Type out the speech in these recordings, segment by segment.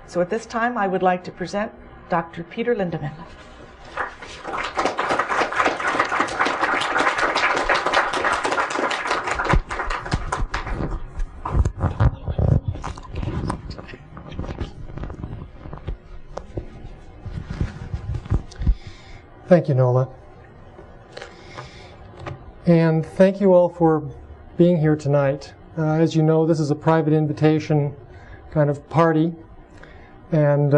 So at this time, I would like to present Dr. Peter Linderman. Thank you, Nola. And thank you all for being here tonight. As you know, this is a private invitation kind of party. And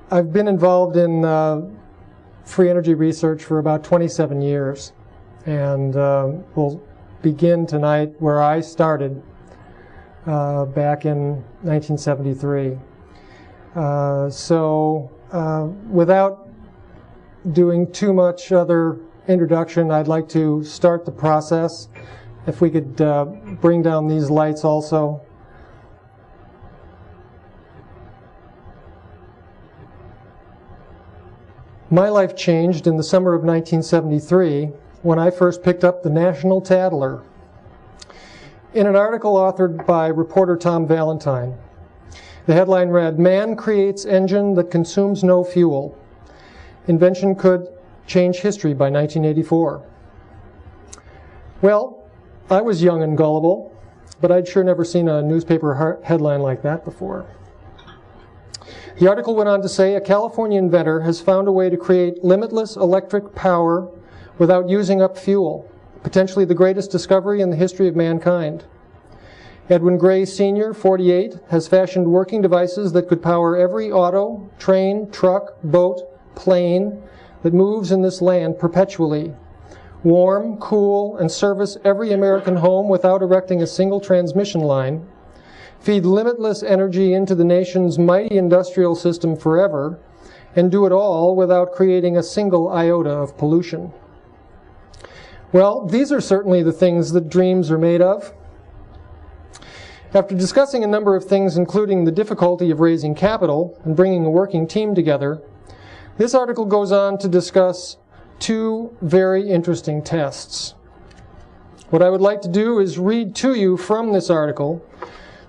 I've been involved in free energy research for about 27 years. And we'll begin tonight where I started back in 1973. Without doing too much other introduction, I'd like to start the process. If we could bring down these lights also. My life changed in the summer of 1973 when I first picked up the National Tattler. In an article authored by reporter Tom Valentine, the headline read, "Man creates engine that consumes no fuel. Invention could change history by 1984. Well, I was young and gullible, but I'd sure never seen a newspaper headline like that before. The article went on to say, a California inventor has found a way to create limitless electric power without using up fuel, potentially the greatest discovery in the history of mankind. Edwin Gray Sr., 48, has fashioned working devices that could power every auto, train, truck, boat, plane that moves in this land perpetually, warm, cool, and service every American home without erecting a single transmission line, feed limitless energy into the nation's mighty industrial system forever, and do it all without creating a single iota of pollution." Well, these are certainly the things that dreams are made of. After discussing a number of things, including the difficulty of raising capital and bringing a working team together, this article goes on to discuss two very interesting tests. What I would like to do is read to you from this article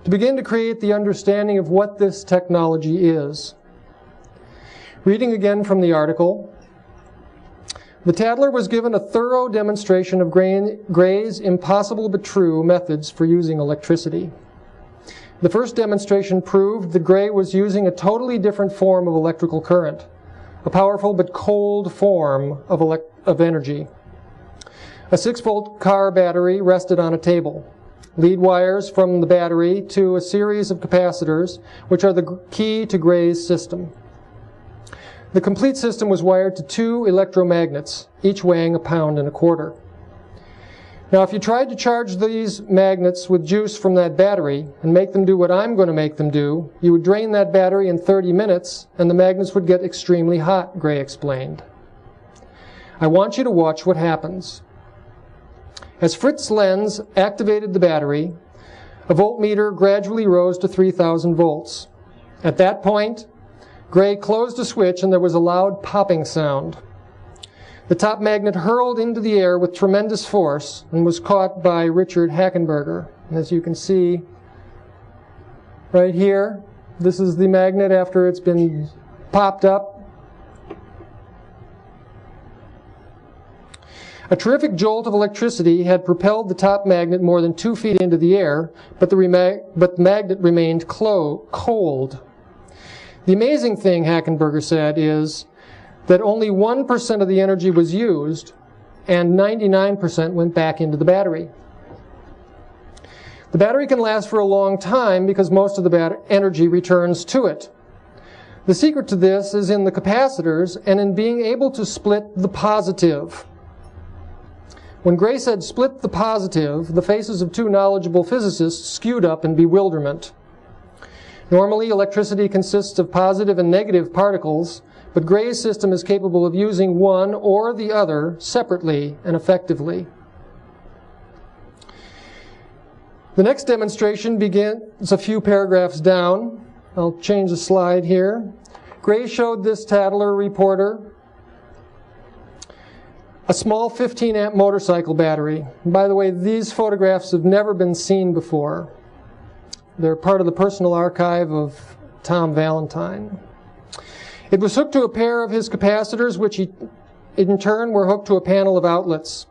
to begin to create the understanding of what this technology is. Reading again from the article, the Tattler was given a thorough demonstration of Gray's impossible but true methods for using electricity. The first demonstration proved that Gray was using a totally different form of electrical current, a powerful but cold form of energy. A 6-volt car battery rested on a table. Lead wires from the battery to a series of capacitors, which are the key to Gray's system. The complete system was wired to 2 electromagnets, each weighing 1.25 pounds. Now, if you tried to charge these magnets with juice from that battery and make them do what I'm going to make them do, you would drain that battery in 30 minutes and the magnets would get extremely hot, Gray explained. I want you to watch what happens. As Fritz Lenz activated the battery, a voltmeter gradually rose to 3,000 volts. At that point, Gray closed a switch and there was a loud popping sound. The top magnet hurled into the air with tremendous force and was caught by Richard Hackenberger. As you can see right here, this is the magnet after it's been popped up. A terrific jolt of electricity had propelled the top magnet more than 2 feet into the air, but the magnet remained cold. The amazing thing, Hackenberger said, is that only 1% of the energy was used and 99% went back into the battery. The battery can last for a long time because most of the energy returns to it. The secret to this is in the capacitors and in being able to split the positive. When Gray said split the positive, the faces of 2 knowledgeable physicists skewed up in bewilderment. Normally, electricity consists of positive and negative particles, but Gray's system is capable of using one or the other separately and effectively. The next demonstration begins a few paragraphs down. I'll change the slide here. Gray showed this Tattler reporter a small 15-amp motorcycle battery. And by the way, these photographs have never been seen before. They're part of the personal archive of Tom Valentine. It was hooked to a pair of his capacitors, which in turn were hooked to a panel of outlets.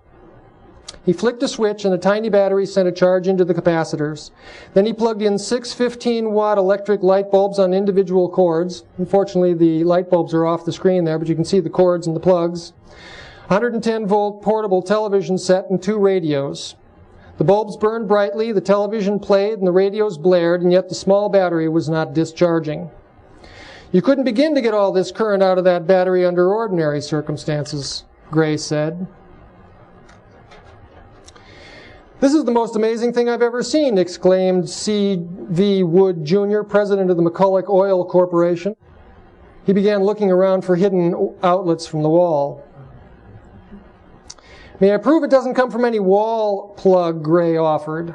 He flicked a switch and a tiny battery sent a charge into the capacitors. Then he plugged in 6 15-watt electric light bulbs on individual cords. Unfortunately, the light bulbs are off the screen there, but you can see the cords and the plugs. 110-volt portable television set and 2 radios. The bulbs burned brightly, the television played, and the radios blared, and yet the small battery was not discharging. You couldn't begin to get all this current out of that battery under ordinary circumstances, Gray said. "This is the most amazing thing I've ever seen," exclaimed C.V. Wood, Jr., president of the McCulloch Oil Corporation. He began looking around for hidden outlets from the wall. "May I prove it doesn't come from any wall plug?" Gray offered.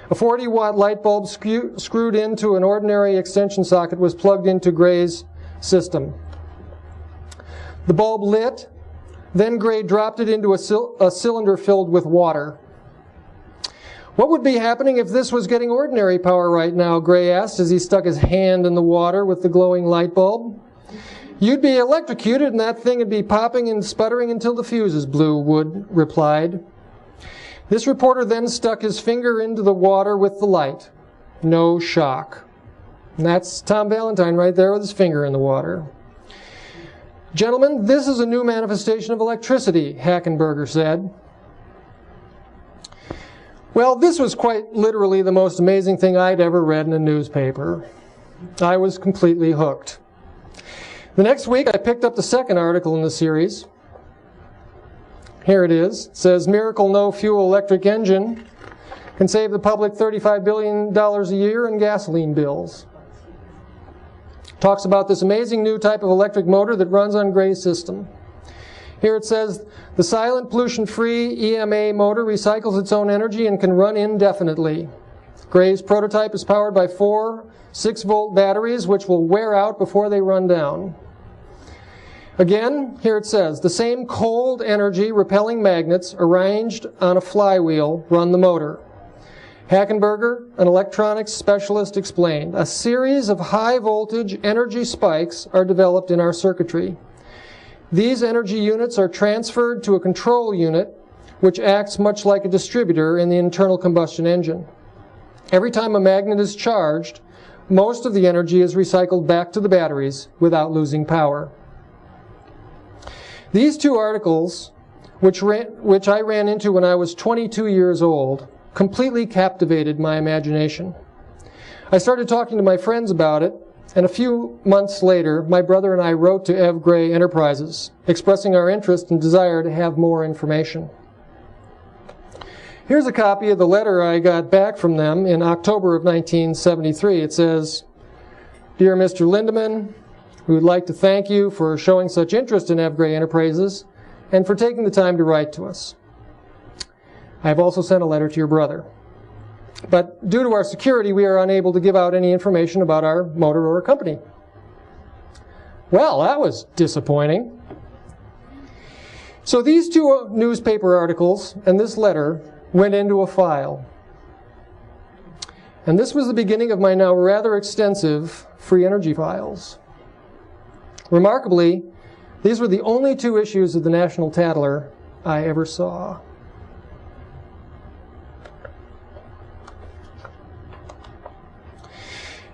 A 40-watt light bulb screwed into an ordinary extension socket was plugged into Gray's system. The bulb lit, then Gray dropped it into a cylinder filled with water. "What would be happening if this was getting ordinary power right now?" Gray asked as he stuck his hand in the water with the glowing light bulb. "You'd be electrocuted and that thing would be popping and sputtering until the fuses blew," Wood replied. This reporter then stuck his finger into the water with the light. No shock. And that's Tom Valentine right there with his finger in the water. "Gentlemen, this is a new manifestation of electricity," Hackenberger said. Well, this was quite literally the most amazing thing I'd ever read in a newspaper. I was completely hooked. The next week, I picked up the second article in the series. Here it is. It says, "Miracle no-fuel electric engine can save the public $35 billion a year in gasoline bills." Talks about this amazing new type of electric motor that runs on Gray's system. Here it says, "The silent, pollution-free EMA motor recycles its own energy and can run indefinitely. Gray's prototype is powered by 4 6-volt batteries, which will wear out before they run down." Again, here it says, "The same cold energy repelling magnets arranged on a flywheel run the motor." Hackenberger, an electronics specialist, explained, "A series of high-voltage energy spikes are developed in our circuitry. These energy units are transferred to a control unit, which acts much like a distributor in the internal combustion engine. Every time a magnet is charged, most of the energy is recycled back to the batteries without losing power." These 2 articles, which I ran into when I was 22 years old, completely captivated my imagination. I started talking to my friends about it, and a few months later, my brother and I wrote to Ev Gray Enterprises, expressing our interest and desire to have more information. Here's a copy of the letter I got back from them in October of 1973. It says, "Dear Mr. Linderman, we would like to thank you for showing such interest in Ev Gray Enterprises and for taking the time to write to us. I have also sent a letter to your brother. But due to our security, we are unable to give out any information about our motor or company." Well, that was disappointing. So these 2 newspaper articles and this letter went into a file. And this was the beginning of my now rather extensive free energy files. Remarkably, these were the only 2 issues of the National Tattler I ever saw.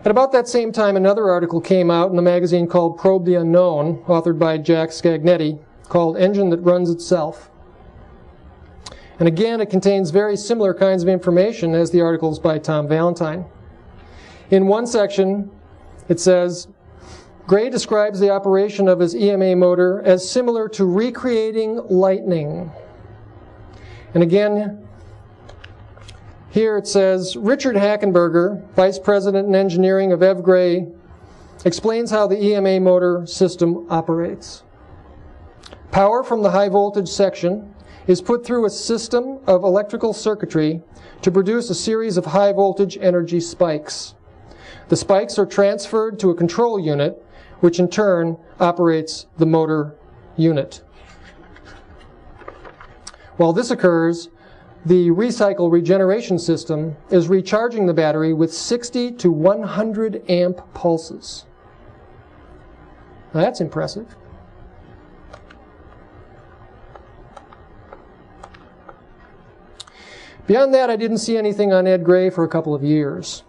At about that same time, another article came out in a magazine called Probe the Unknown, authored by Jack Scagnetti, called Engine That Runs Itself. And again, it contains very similar kinds of information as the articles by Tom Valentine. In one section, it says, "Gray describes the operation of his EMA motor as similar to recreating lightning." And again, here it says, "Richard Hackenberger, Vice President in Engineering of Ev Gray, explains how the EMA motor system operates. Power from the high voltage section is put through a system of electrical circuitry to produce a series of high voltage energy spikes. The spikes are transferred to a control unit, which in turn operates the motor unit. While this occurs, The recycle regeneration system is recharging the battery with 60 to 100 amp pulses. Now that's impressive. Beyond that, I didn't see anything on Ed Gray for a couple of years.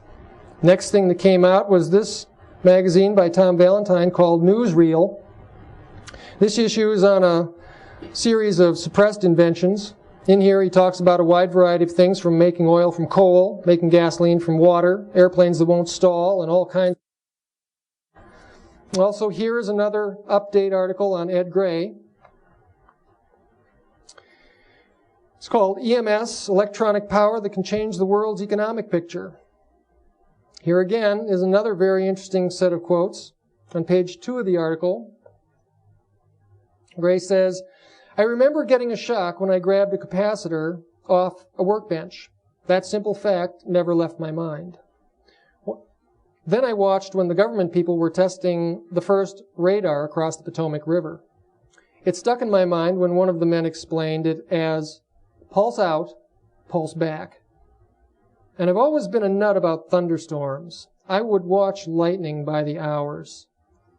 Next thing that came out was this magazine by Tom Valentine called Newsreel. This issue is on a series of suppressed inventions. In here he talks about a wide variety of things, from making oil from coal, making gasoline from water, airplanes that won't stall, and all kinds. Also, here is another update article on Ed Gray. It's called EMS, Electronic Power That Can Change the World's Economic Picture. Here again is another very interesting set of quotes. On page 2 of the article, Gray says, "I remember getting a shock when I grabbed a capacitor off a workbench. That simple fact never left my mind. Then I watched when the government people were testing the first radar across the Potomac River. It stuck in my mind when one of the men explained it as pulse out, pulse back. And I've always been a nut about thunderstorms. I would watch lightning by the hours.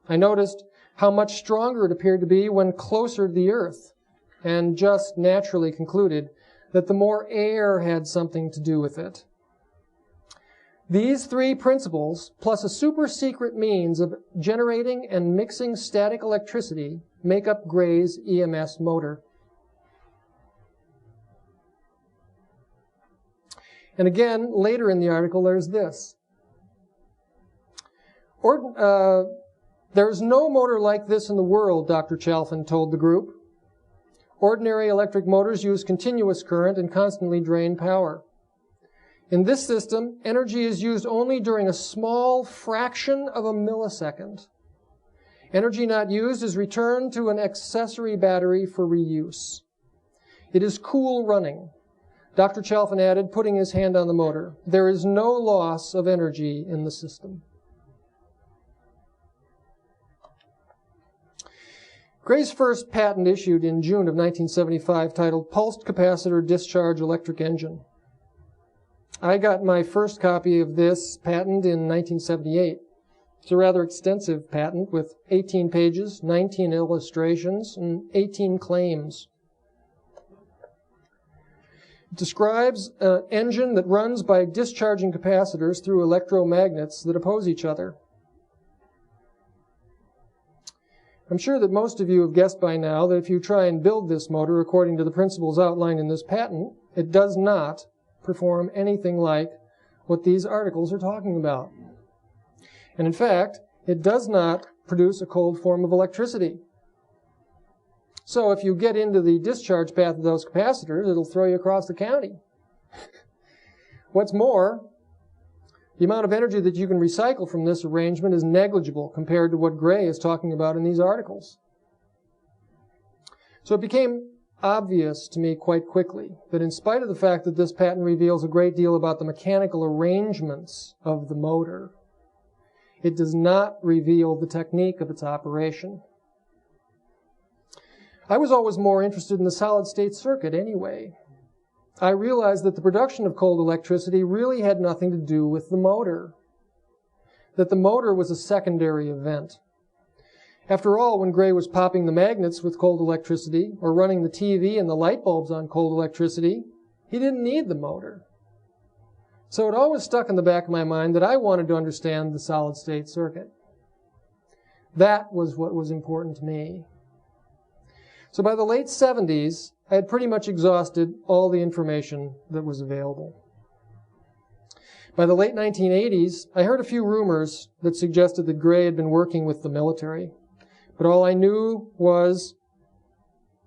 I noticed how much stronger it appeared to be when closer to the earth, and just naturally concluded that the more air had something to do with it. These three principles, plus a super secret means of generating and mixing static electricity, make up Gray's EMS motor." And again, later in the article, there's this. "There's no motor like this in the world," Dr. Chalfin told the group. "Ordinary electric motors use continuous current and constantly drain power. In this system, energy is used only during a small fraction of a millisecond. Energy not used is returned to an accessory battery for reuse. It is cool running." Dr. Chalfin added, putting his hand on the motor, "There is no loss of energy in the system." Gray's first patent issued in June of 1975, titled Pulsed Capacitor Discharge Electric Engine. I got my first copy of this patent in 1978. It's a rather extensive patent with 18 pages, 19 illustrations, and 18 claims. It describes an engine that runs by discharging capacitors through electromagnets that oppose each other. I'm sure that most of you have guessed by now that if you try and build this motor according to the principles outlined in this patent, it does not perform anything like what these articles are talking about. And in fact, it does not produce a cold form of electricity. So if you get into the discharge path of those capacitors, it'll throw you across the county. What's more, the amount of energy that you can recycle from this arrangement is negligible compared to what Gray is talking about in these articles. So it became obvious to me quite quickly that in spite of the fact that this patent reveals a great deal about the mechanical arrangements of the motor, it does not reveal the technique of its operation. I was always more interested in the solid-state circuit anyway. I realized that the production of cold electricity really had nothing to do with the motor, that the motor was a secondary event. After all, when Gray was popping the magnets with cold electricity or running the TV and the light bulbs on cold electricity, he didn't need the motor. So it always stuck in the back of my mind that I wanted to understand the solid-state circuit. That was what was important to me. So by the late 70s, I had pretty much exhausted all the information that was available. By the late 1980s, I heard a few rumors that suggested that Gray had been working with the military. But all I knew was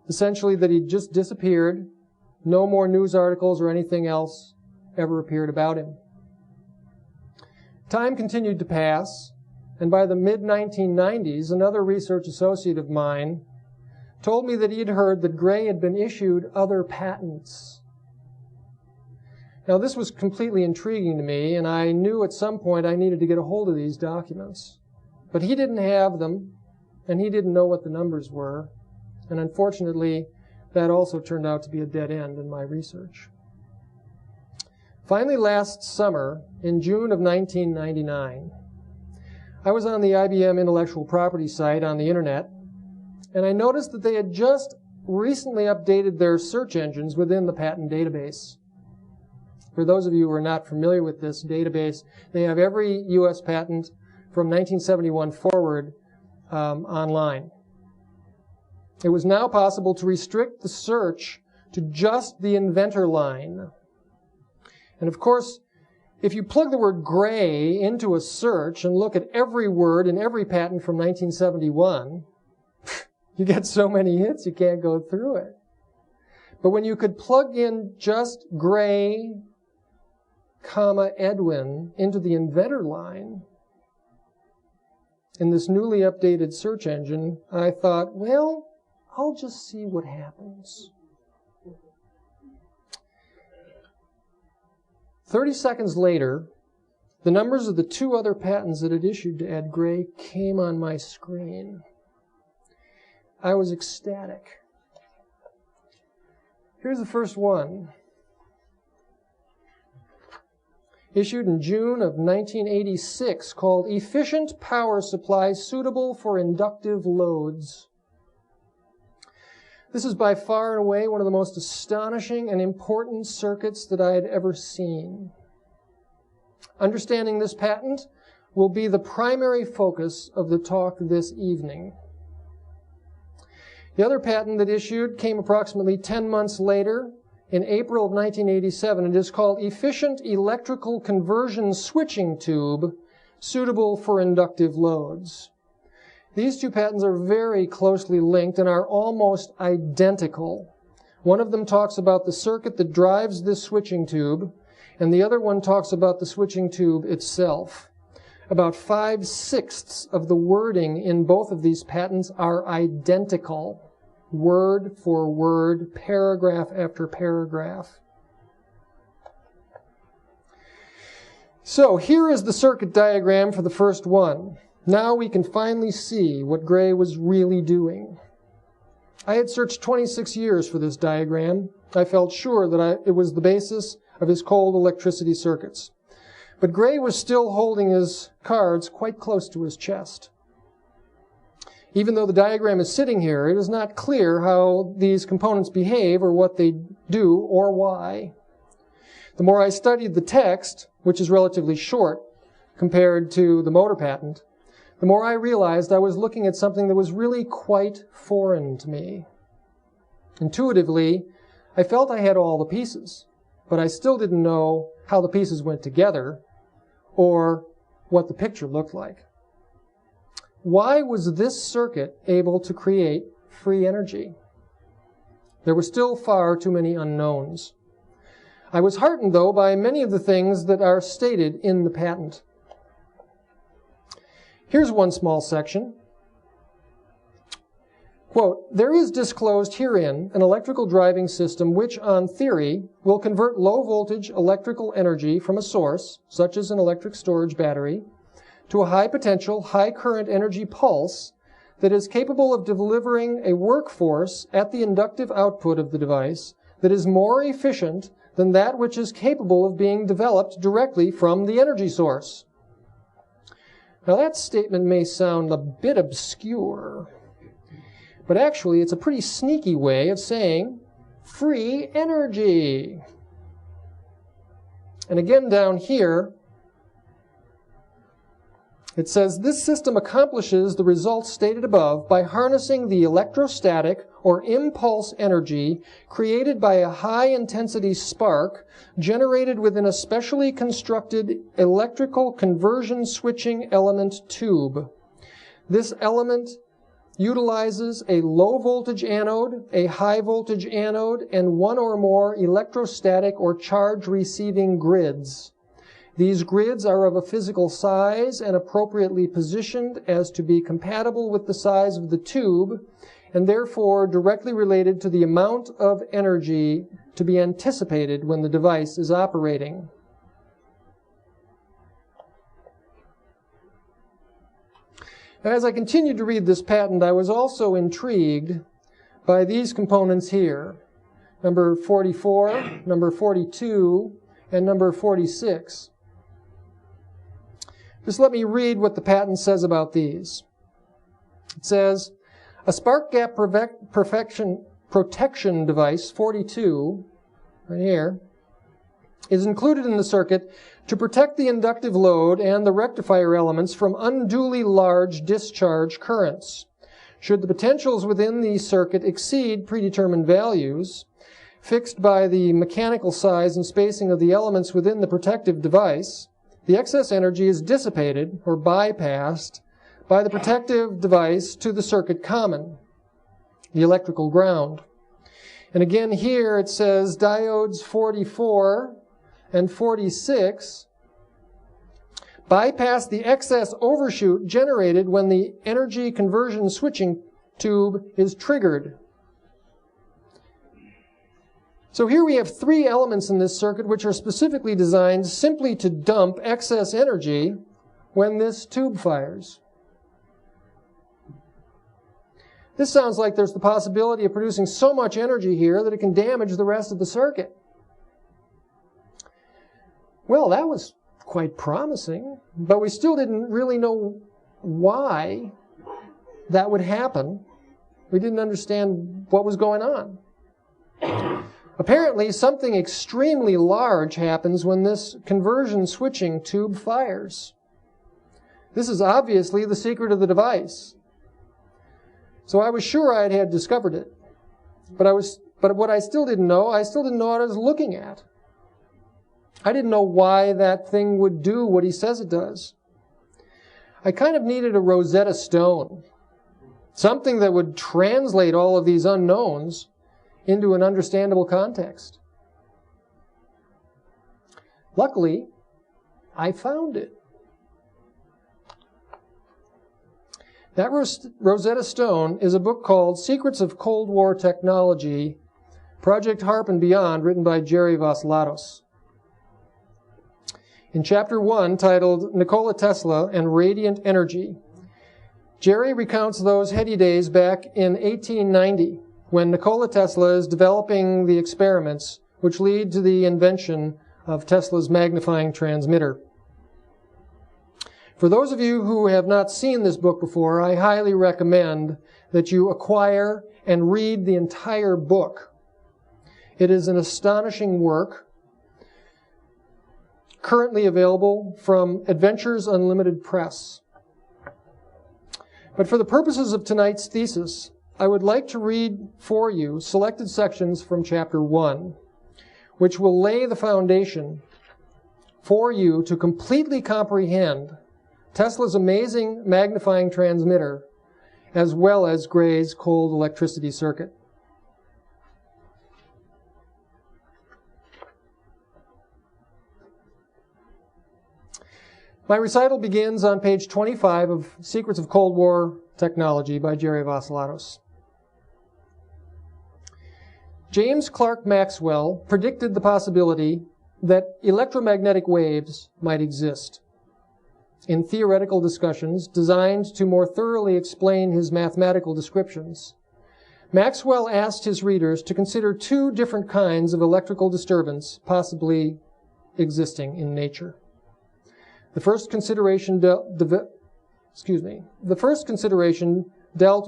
essentially that he'd just disappeared. No more news articles or anything else ever appeared about him. Time continued to pass, and by the mid-1990s, another research associate of mine told me that he had heard that Gray had been issued other patents. Now, this was completely intriguing to me, and I knew at some point I needed to get a hold of these documents. But he didn't have them, and he didn't know what the numbers were, and unfortunately, that also turned out to be a dead end in my research. Finally, last summer, in June of 1999, I was on the IBM intellectual property site on the internet, and I noticed that they had just recently updated their search engines within the patent database. For those of you who are not familiar with this database, they have every U.S. patent from 1971 forward online. It was now possible to restrict the search to just the inventor line. And of course, if you plug the word gray into a search and look at every word in every patent from 1971, you get so many hits you can't go through it. But when you could plug in just gray, Edwin into the inventor line in this newly updated search engine, I thought, well, I'll just see what happens. 30 seconds later, the numbers of the two other patents that had issued to Ed Gray came on my screen. I was ecstatic. Here's the first one. Issued in June of 1986, called Efficient Power Supply Suitable for Inductive Loads. This is by far and away one of the most astonishing and important circuits that I had ever seen. Understanding this patent will be the primary focus of the talk this evening. The other patent that issued came approximately 10 months later, in April of 1987. It is called Efficient Electrical Conversion Switching Tube, Suitable for Inductive Loads. These two patents are very closely linked and are almost identical. One of them talks about the circuit that drives this switching tube, and the other one talks about the switching tube itself. About 5/6 of the wording in both of these patents are identical, word for word, paragraph after paragraph. So here is the circuit diagram for the first one. Now we can finally see what Gray was really doing. I had searched 26 years for this diagram. I felt sure that it was the basis of his cold electricity circuits. But Gray was still holding his cards quite close to his chest. Even though the diagram is sitting here, it is not clear how these components behave or what they do or why. The more I studied the text, which is relatively short compared to the motor patent, the more I realized I was looking at something that was really quite foreign to me. Intuitively, I felt I had all the pieces, but I still didn't know how the pieces went together or what the picture looked like. Why was this circuit able to create free energy? There were still far too many unknowns. I was heartened, though, by many of the things that are stated in the patent. Here's one small section. Quote, "There is disclosed herein an electrical driving system which, on theory, will convert low-voltage electrical energy from a source, such as an electric storage battery, to a high-potential, high-current energy pulse that is capable of delivering a work force at the inductive output of the device that is more efficient than that which is capable of being developed directly from the energy source." Now that statement may sound a bit obscure, but actually it's a pretty sneaky way of saying free energy. And again down here, it says, "This system accomplishes the results stated above by harnessing the electrostatic or impulse energy created by a high-intensity spark generated within a specially constructed electrical conversion switching element tube. This element utilizes a low-voltage anode, a high-voltage anode, and one or more electrostatic or charge-receiving grids. These grids are of a physical size and appropriately positioned as to be compatible with the size of the tube, and therefore directly related to the amount of energy to be anticipated when the device is operating." As I continued to read this patent, I was also intrigued by these components here, number 44, number 42, and number 46. Just let me read what the patent says about these. It says, a spark gap protection device, 42, right here, is included in the circuit to protect the inductive load and the rectifier elements from unduly large discharge currents. Should the potentials within the circuit exceed predetermined values, fixed by the mechanical size and spacing of the elements within the protective device, the excess energy is dissipated or bypassed by the protective device to the circuit common, the electrical ground. And again here it says diodes 44 and 46 bypass the excess overshoot generated when the energy conversion switching tube is triggered. So here we have three elements in this circuit which are specifically designed simply to dump excess energy when this tube fires. This sounds like there's the possibility of producing so much energy here that it can damage the rest of the circuit. Well, that was quite promising, but we still didn't really know why that would happen. We didn't understand what was going on. Apparently, something extremely large happens when this conversion switching tube fires. This is obviously the secret of the device. So I was sure I had discovered it. But what I still didn't know what I was looking at. I didn't know why that thing would do what he says it does. I kind of needed a Rosetta Stone. Something that would translate all of these unknowns into an understandable context. Luckily, I found it. That Rosetta Stone is a book called Secrets of Cold War Technology, Project HARP and Beyond, written by Jerry Vassilatos. In Chapter 1, titled Nikola Tesla and Radiant Energy, Jerry recounts those heady days back in 1890, when Nikola Tesla is developing the experiments which lead to the invention of Tesla's magnifying transmitter. For those of you who have not seen this book before, I highly recommend that you acquire and read the entire book. It is an astonishing work, currently available from Adventures Unlimited Press. But for the purposes of tonight's thesis, I would like to read for you selected sections from Chapter 1, which will lay the foundation for you to completely comprehend Tesla's amazing magnifying transmitter, as well as Gray's cold electricity circuit. My recital begins on page 25 of Secrets of Cold War Technology by Jerry Vassilatos. James Clerk Maxwell predicted the possibility that electromagnetic waves might exist. In theoretical discussions designed to more thoroughly explain his mathematical descriptions, Maxwell asked his readers to consider two different kinds of electrical disturbance possibly existing in nature. The first consideration dealt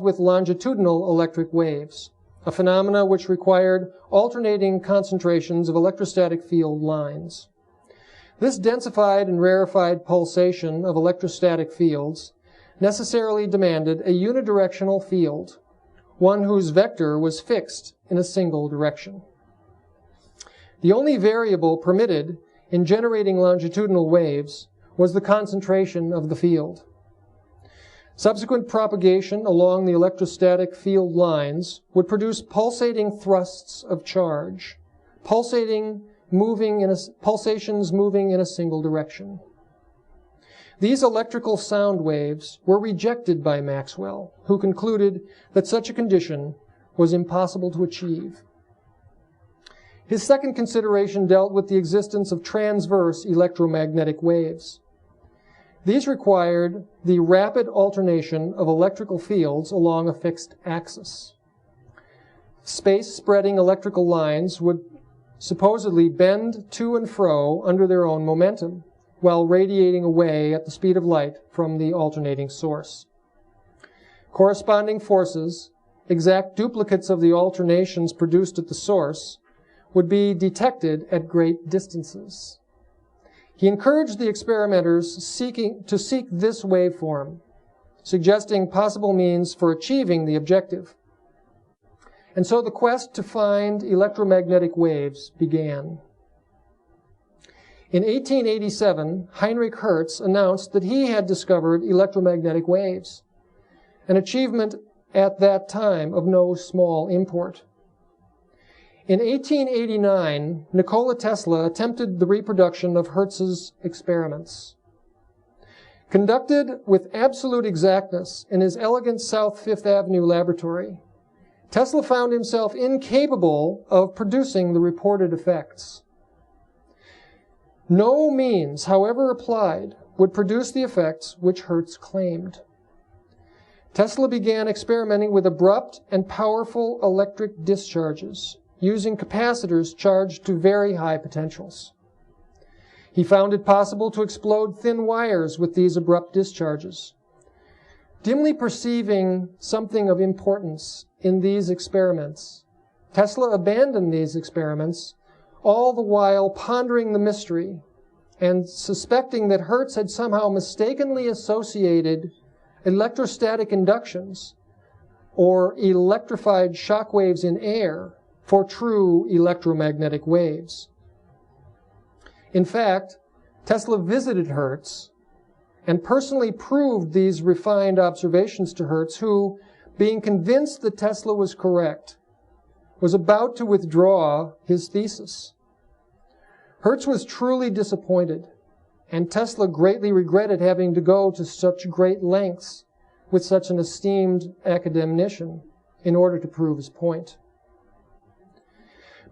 with longitudinal electric waves, a phenomena which required alternating concentrations of electrostatic field lines. This densified and rarefied pulsation of electrostatic fields necessarily demanded a unidirectional field, one whose vector was fixed in a single direction. The only variable permitted in generating longitudinal waves was the concentration of the field. Subsequent propagation along the electrostatic field lines would produce pulsating thrusts of charge, pulsations moving in a single direction. These electrical sound waves were rejected by Maxwell, who concluded that such a condition was impossible to achieve. His second consideration dealt with the existence of transverse electromagnetic waves. These required the rapid alternation of electrical fields along a fixed axis. Space-spreading electrical lines would supposedly bend to and fro under their own momentum, while radiating away at the speed of light from the alternating source. Corresponding forces, exact duplicates of the alternations produced at the source, would be detected at great distances. He encouraged the experimenters to seek this waveform, suggesting possible means for achieving the objective. And so the quest to find electromagnetic waves began. In 1887, Heinrich Hertz announced that he had discovered electromagnetic waves, an achievement at that time of no small import. In 1889, Nikola Tesla attempted the reproduction of Hertz's experiments. Conducted with absolute exactness in his elegant South Fifth Avenue laboratory, Tesla found himself incapable of producing the reported effects. No means, however applied, would produce the effects which Hertz claimed. Tesla began experimenting with abrupt and powerful electric discharges, using capacitors charged to very high potentials. He found it possible to explode thin wires with these abrupt discharges. Dimly perceiving something of importance in these experiments, Tesla abandoned these experiments, all the while pondering the mystery and suspecting that Hertz had somehow mistakenly associated electrostatic inductions or electrified shock waves in air for true electromagnetic waves. In fact, Tesla visited Hertz and personally proved these refined observations to Hertz, who, being convinced that Tesla was correct, was about to withdraw his thesis. Hertz was truly disappointed, and Tesla greatly regretted having to go to such great lengths with such an esteemed academician in order to prove his point.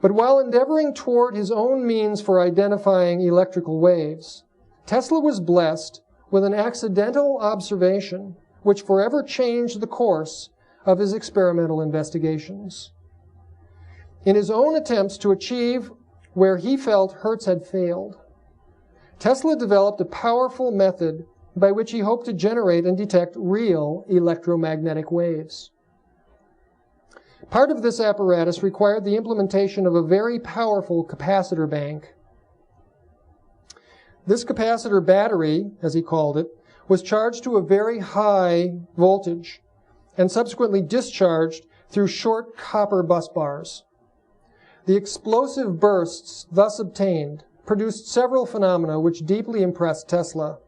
But while endeavoring toward his own means for identifying electrical waves, Tesla was blessed with an accidental observation which forever changed the course of his experimental investigations. In his own attempts to achieve where he felt Hertz had failed, Tesla developed a powerful method by which he hoped to generate and detect real electromagnetic waves. Part of this apparatus required the implementation of a very powerful capacitor bank. This capacitor battery, as he called it, was charged to a very high voltage and subsequently discharged through short copper bus bars. The explosive bursts thus obtained produced several phenomena which deeply impressed Tesla,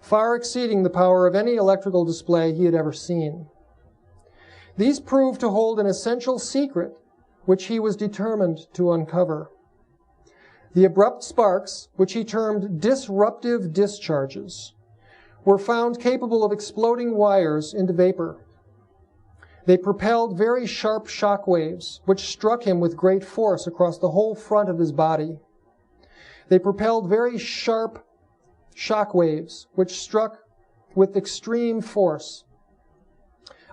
far exceeding the power of any electrical display he had ever seen. These proved to hold an essential secret which he was determined to uncover. The abrupt sparks, which he termed disruptive discharges, were found capable of exploding wires into vapor. They propelled very sharp shock waves, which struck him with great force across the whole front of his body. They propelled very sharp shock waves, which struck with extreme force.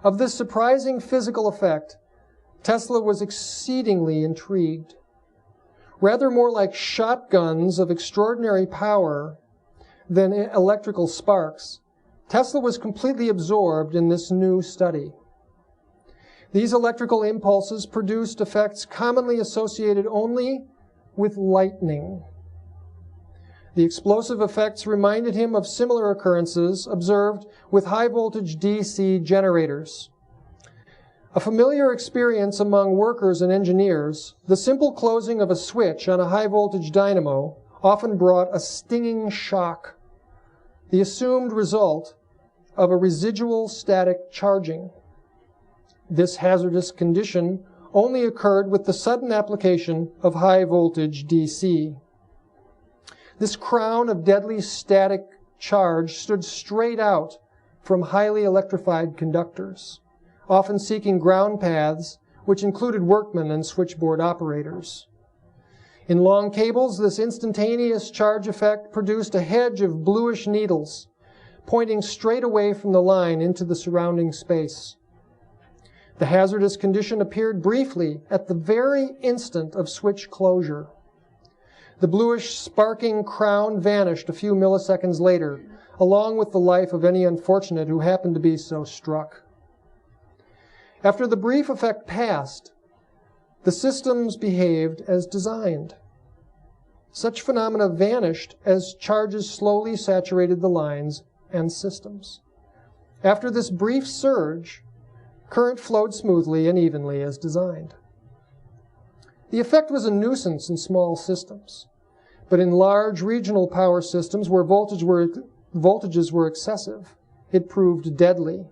Of this surprising physical effect, Tesla was exceedingly intrigued. Rather more like shotguns of extraordinary power than electrical sparks, Tesla was completely absorbed in this new study. These electrical impulses produced effects commonly associated only with lightning. The explosive effects reminded him of similar occurrences observed with high-voltage DC generators. A familiar experience among workers and engineers, the simple closing of a switch on a high-voltage dynamo often brought a stinging shock, the assumed result of a residual static charging. This hazardous condition only occurred with the sudden application of high-voltage DC. This crown of deadly static charge stood straight out from highly electrified conductors, often seeking ground paths which included workmen and switchboard operators. In long cables, this instantaneous charge effect produced a hedge of bluish needles, pointing straight away from the line into the surrounding space. The hazardous condition appeared briefly at the very instant of switch closure, The bluish, sparking crown vanished a few milliseconds later, along with the life of any unfortunate who happened to be so struck. After the brief effect passed, the systems behaved as designed. Such phenomena vanished as charges slowly saturated the lines and systems. After this brief surge, current flowed smoothly and evenly as designed. The effect was a nuisance in small systems, but in large regional power systems where voltages were excessive, it proved deadly.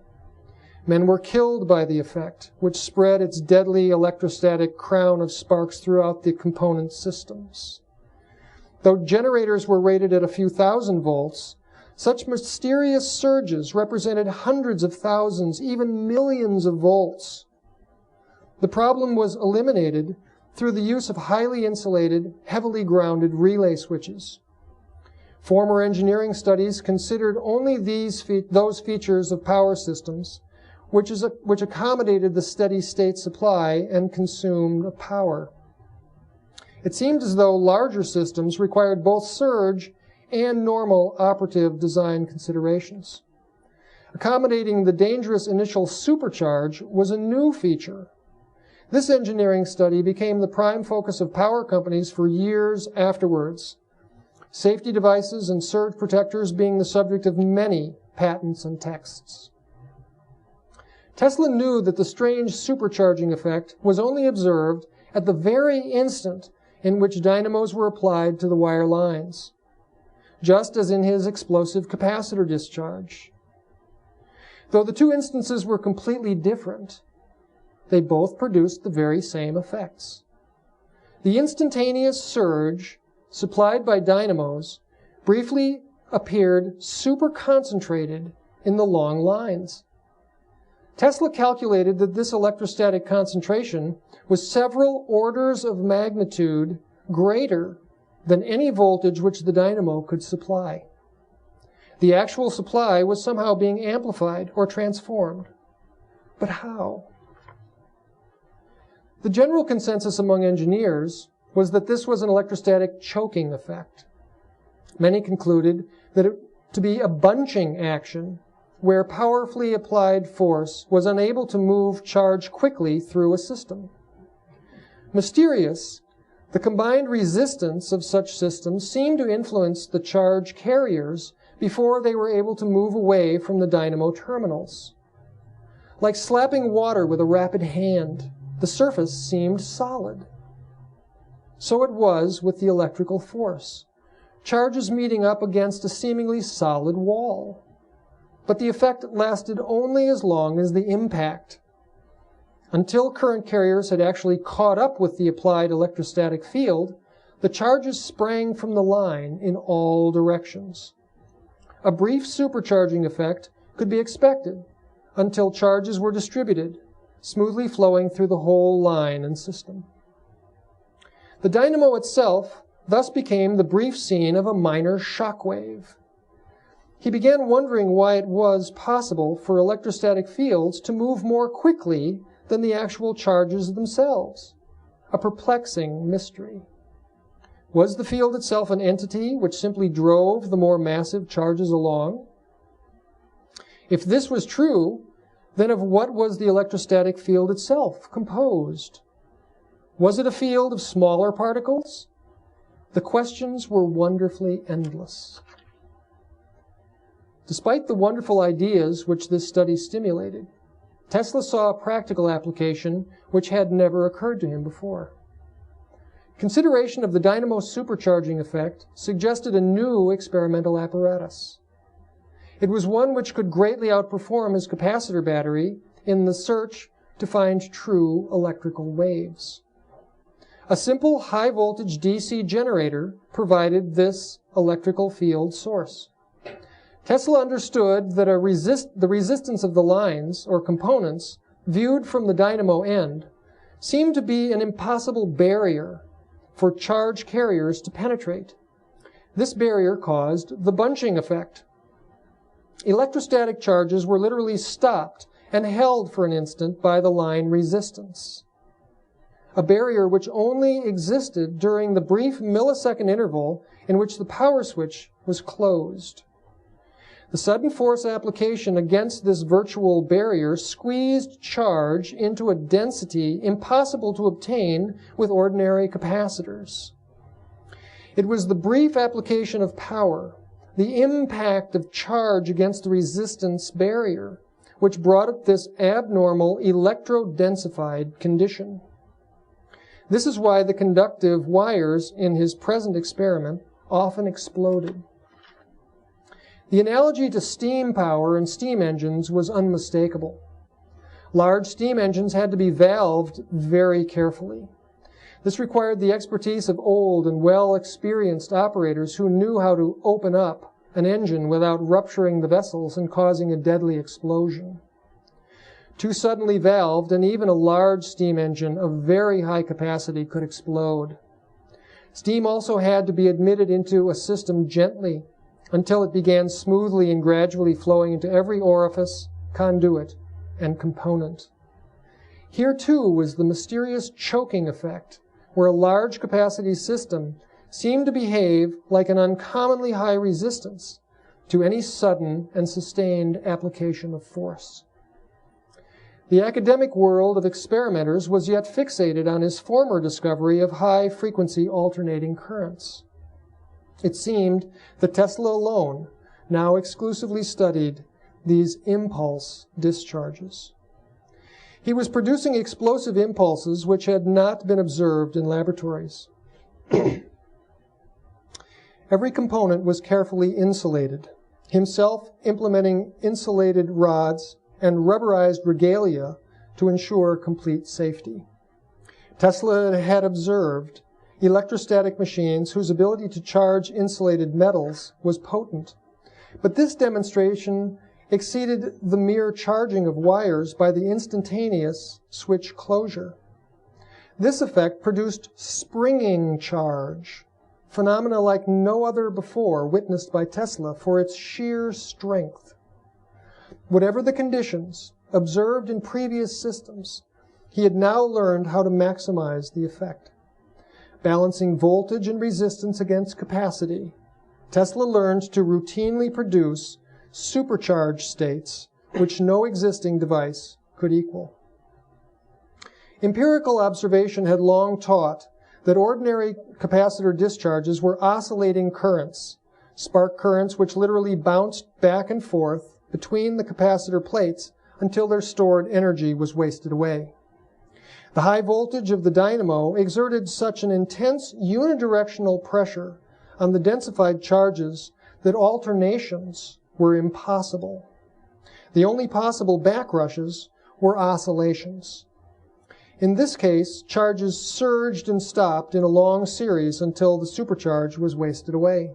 Men were killed by the effect, which spread its deadly electrostatic crown of sparks throughout the component systems. Though generators were rated at a few thousand volts, such mysterious surges represented hundreds of thousands, even millions of volts. The problem was eliminated through the use of highly insulated, heavily grounded relay switches. Former engineering studies considered only those features of power systems which accommodated the steady state supply and consumed power. It seemed as though larger systems required both surge and normal operative design considerations. Accommodating the dangerous initial supercharge was a new feature. This engineering study became the prime focus of power companies for years afterwards, safety devices and surge protectors being the subject of many patents and texts. Tesla knew that the strange supercharging effect was only observed at the very instant in which dynamos were applied to the wire lines, just as in his explosive capacitor discharge. Though the two instances were completely different, they both produced the very same effects. The instantaneous surge supplied by dynamos briefly appeared super-concentrated in the long lines. Tesla calculated that this electrostatic concentration was several orders of magnitude greater than any voltage which the dynamo could supply. The actual supply was somehow being amplified or transformed. But how? The general consensus among engineers was that this was an electrostatic choking effect. Many concluded that it to be a bunching action where powerfully applied force was unable to move charge quickly through a system. Mysterious, the combined resistance of such systems seemed to influence the charge carriers before they were able to move away from the dynamo terminals. Like slapping water with a rapid hand, the surface seemed solid. So it was with the electrical force, charges meeting up against a seemingly solid wall. But the effect lasted only as long as the impact. Until current carriers had actually caught up with the applied electrostatic field, the charges sprang from the line in all directions. A brief supercharging effect could be expected until charges were distributed, smoothly flowing through the whole line and system. The dynamo itself thus became the brief scene of a minor shock wave. He began wondering why it was possible for electrostatic fields to move more quickly than the actual charges themselves, a perplexing mystery. Was the field itself an entity which simply drove the more massive charges along? If this was true, then of what was the electrostatic field itself composed? Was it a field of smaller particles? The questions were wonderfully endless. Despite the wonderful ideas which this study stimulated, Tesla saw a practical application which had never occurred to him before. Consideration of the dynamo supercharging effect suggested a new experimental apparatus. It was one which could greatly outperform his capacitor battery in the search to find true electrical waves. A simple high-voltage DC generator provided this electrical field source. Tesla understood that the resistance of the lines, or components, viewed from the dynamo end, seemed to be an impossible barrier for charge carriers to penetrate. This barrier caused the bunching effect. Electrostatic charges were literally stopped and held for an instant by the line resistance. a barrier which only existed during the brief millisecond interval in which the power switch was closed. The sudden force application against this virtual barrier squeezed charge into a density impossible to obtain with ordinary capacitors. It was the brief application of power, the impact of charge against the resistance barrier, which brought it this abnormal electrodensified condition. This is why the conductive wires in his present experiment often exploded. The analogy to steam power and steam engines was unmistakable. Large steam engines had to be valved very carefully. This required the expertise of old and well-experienced operators who knew how to open up an engine without rupturing the vessels and causing a deadly explosion. Too suddenly valved, and even a large steam engine of very high capacity could explode. Steam also had to be admitted into a system gently until it began smoothly and gradually flowing into every orifice, conduit, and component. Here, too, was the mysterious choking effect, where a large capacity system seemed to behave like an uncommonly high resistance to any sudden and sustained application of force. The academic world of experimenters was yet fixated on his former discovery of high-frequency alternating currents. It seemed that Tesla alone now exclusively studied these impulse discharges. He was producing explosive impulses which had not been observed in laboratories. Every component was carefully insulated, himself implementing insulated rods and rubberized regalia to ensure complete safety. Tesla had observed electrostatic machines whose ability to charge insulated metals was potent, but this demonstration exceeded the mere charging of wires by the instantaneous switch closure. This effect produced springing charge, phenomena like no other before witnessed by Tesla for its sheer strength. Whatever the conditions observed in previous systems, he had now learned how to maximize the effect. Balancing voltage and resistance against capacity, Tesla learned to routinely produce supercharged states which no existing device could equal. Empirical observation had long taught that ordinary capacitor discharges were oscillating currents, spark currents which literally bounced back and forth between the capacitor plates until their stored energy was wasted away. The high voltage of the dynamo exerted such an intense unidirectional pressure on the densified charges that alternations were impossible. The only possible backrushes were oscillations. In this case, charges surged and stopped in a long series until the supercharge was wasted away.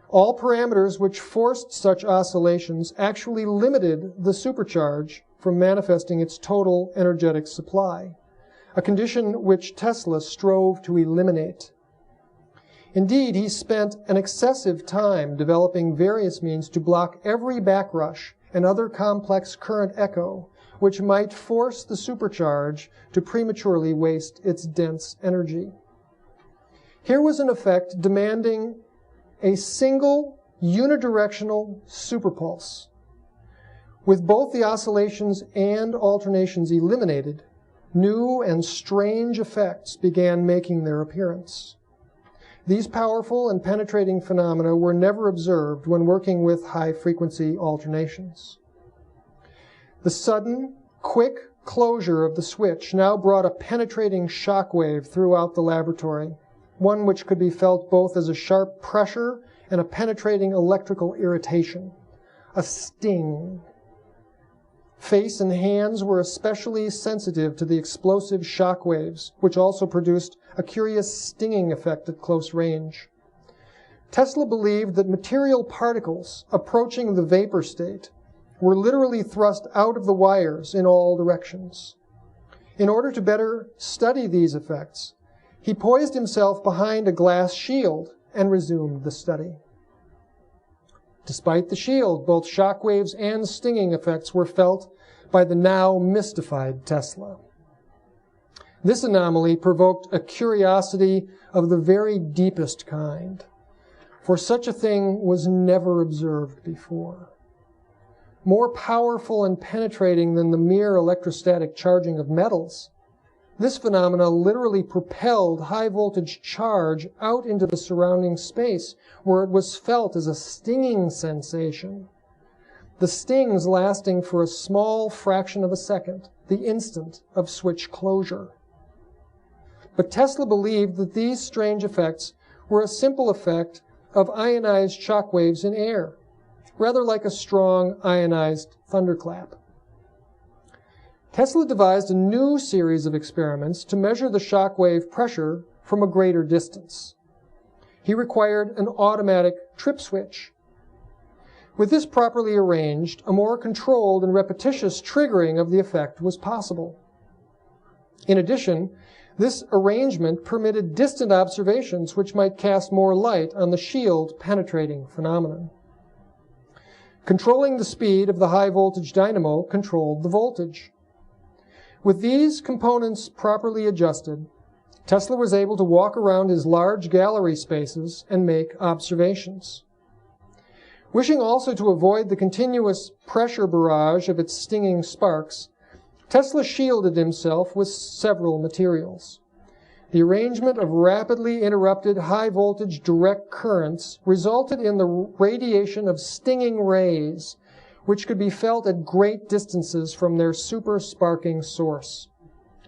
All parameters which forced such oscillations actually limited the supercharge from manifesting its total energetic supply, a condition which Tesla strove to eliminate. Indeed, he spent an excessive time developing various means to block every backrush and other complex current echo which might force the supercharge to prematurely waste its dense energy. Here was an effect demanding a single unidirectional superpulse. With both the oscillations and alternations eliminated, new and strange effects began making their appearance. These powerful and penetrating phenomena were never observed when working with high-frequency alternations. The sudden, quick closure of the switch now brought a penetrating shock wave throughout the laboratory, one which could be felt both as a sharp pressure and a penetrating electrical irritation, a sting. Face and hands were especially sensitive to the explosive shock waves, which also produced a curious stinging effect at close range. Tesla believed that material particles approaching the vapor state were literally thrust out of the wires in all directions. In order to better study these effects, he poised himself behind a glass shield and resumed the study. Despite the shield, both shock waves and stinging effects were felt by the now mystified Tesla. This anomaly provoked a curiosity of the very deepest kind, for such a thing was never observed before. More powerful and penetrating than the mere electrostatic charging of metals, this phenomena literally propelled high-voltage charge out into the surrounding space, where it was felt as a stinging sensation, the stings lasting for a small fraction of a second, the instant of switch closure. But Tesla believed that these strange effects were a simple effect of ionized shock waves in air, rather like a strong ionized thunderclap. Tesla devised a new series of experiments to measure the shock wave pressure from a greater distance. He required an automatic trip switch. With this properly arranged, a more controlled and repetitious triggering of the effect was possible. In addition, this arrangement permitted distant observations which might cast more light on the shield-penetrating phenomenon. Controlling the speed of the high-voltage dynamo controlled the voltage. With these components properly adjusted, Tesla was able to walk around his large gallery spaces and make observations. Wishing also to avoid the continuous pressure barrage of its stinging sparks, Tesla shielded himself with several materials. The arrangement of rapidly interrupted high-voltage direct currents resulted in the radiation of stinging rays, which could be felt at great distances from their super-sparking source.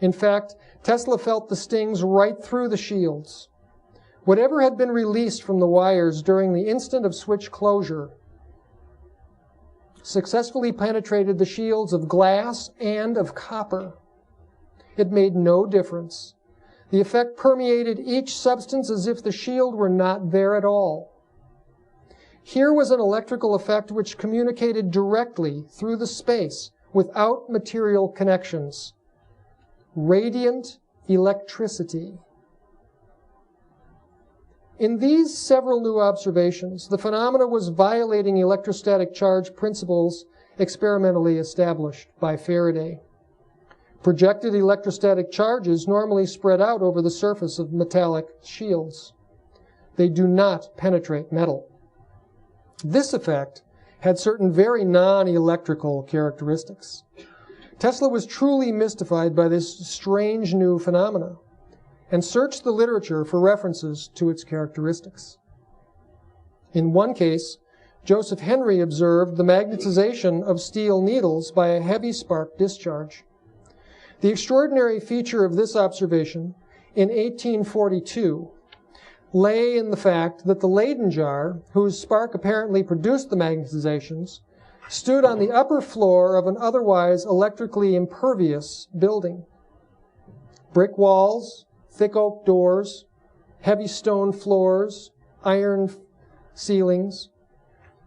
In fact, Tesla felt the stings right through the shields. Whatever had been released from the wires during the instant of switch closure successfully penetrated the shields of glass and of copper. It made no difference. The effect permeated each substance as if the shield were not there at all. Here was an electrical effect which communicated directly through the space without material connections. Radiant electricity. In these several new observations, the phenomena was violating electrostatic charge principles experimentally established by Faraday. Projected electrostatic charges normally spread out over the surface of metallic shields. They do not penetrate metal. This effect had certain very non-electrical characteristics. Tesla was truly mystified by this strange new phenomena and searched the literature for references to its characteristics. In one case, Joseph Henry observed the magnetization of steel needles by a heavy spark discharge. The extraordinary feature of this observation in 1842 lay in the fact that the Leyden jar, whose spark apparently produced the magnetizations, stood on the upper floor of an otherwise electrically impervious building. Brick walls, thick oak doors, heavy stone floors, iron ceilings.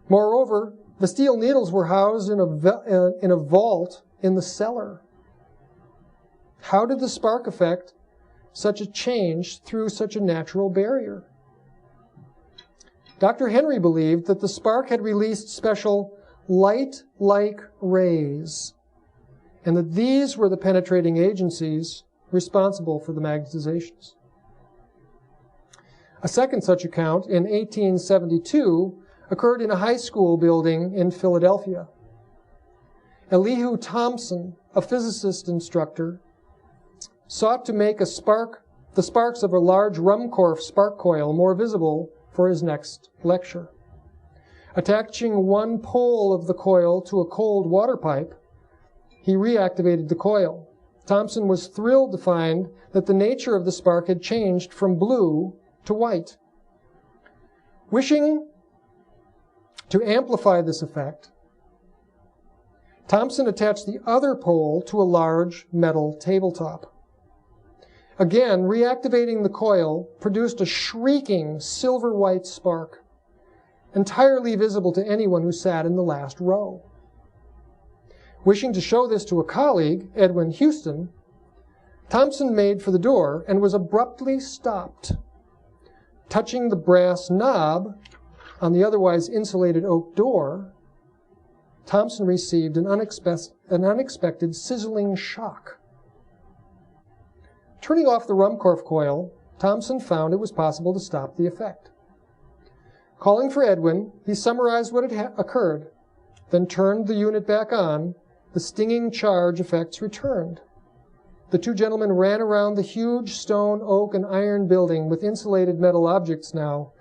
Moreover, the steel needles were housed in a vault in the cellar. How did the spark affect such a change through such a natural barrier? Dr. Henry believed that the spark had released special light-like rays, and that these were the penetrating agencies responsible for the magnetizations. A second such account in 1872 occurred in a high school building in Philadelphia. Elihu Thompson, a physicist instructor, sought to make the sparks of a large Ruhmkorff spark coil more visible for his next lecture. Attaching one pole of the coil to a cold water pipe, he reactivated the coil. Thompson was thrilled to find that the nature of the spark had changed from blue to white. Wishing to amplify this effect, Thompson attached the other pole to a large metal tabletop. Again, reactivating the coil produced a shrieking silver-white spark, entirely visible to anyone who sat in the last row. Wishing to show this to a colleague, Edwin Houston, Thompson made for the door and was abruptly stopped. Touching the brass knob on the otherwise insulated oak door, Thompson received an unexpected sizzling shock. Turning off the Ruhmkorff coil, Thomson found it was possible to stop the effect. Calling for Edwin, he summarized what had occurred, then turned the unit back on. The stinging charge effects returned. The two gentlemen ran around the huge stone, oak, and iron building with insulated metal objects now.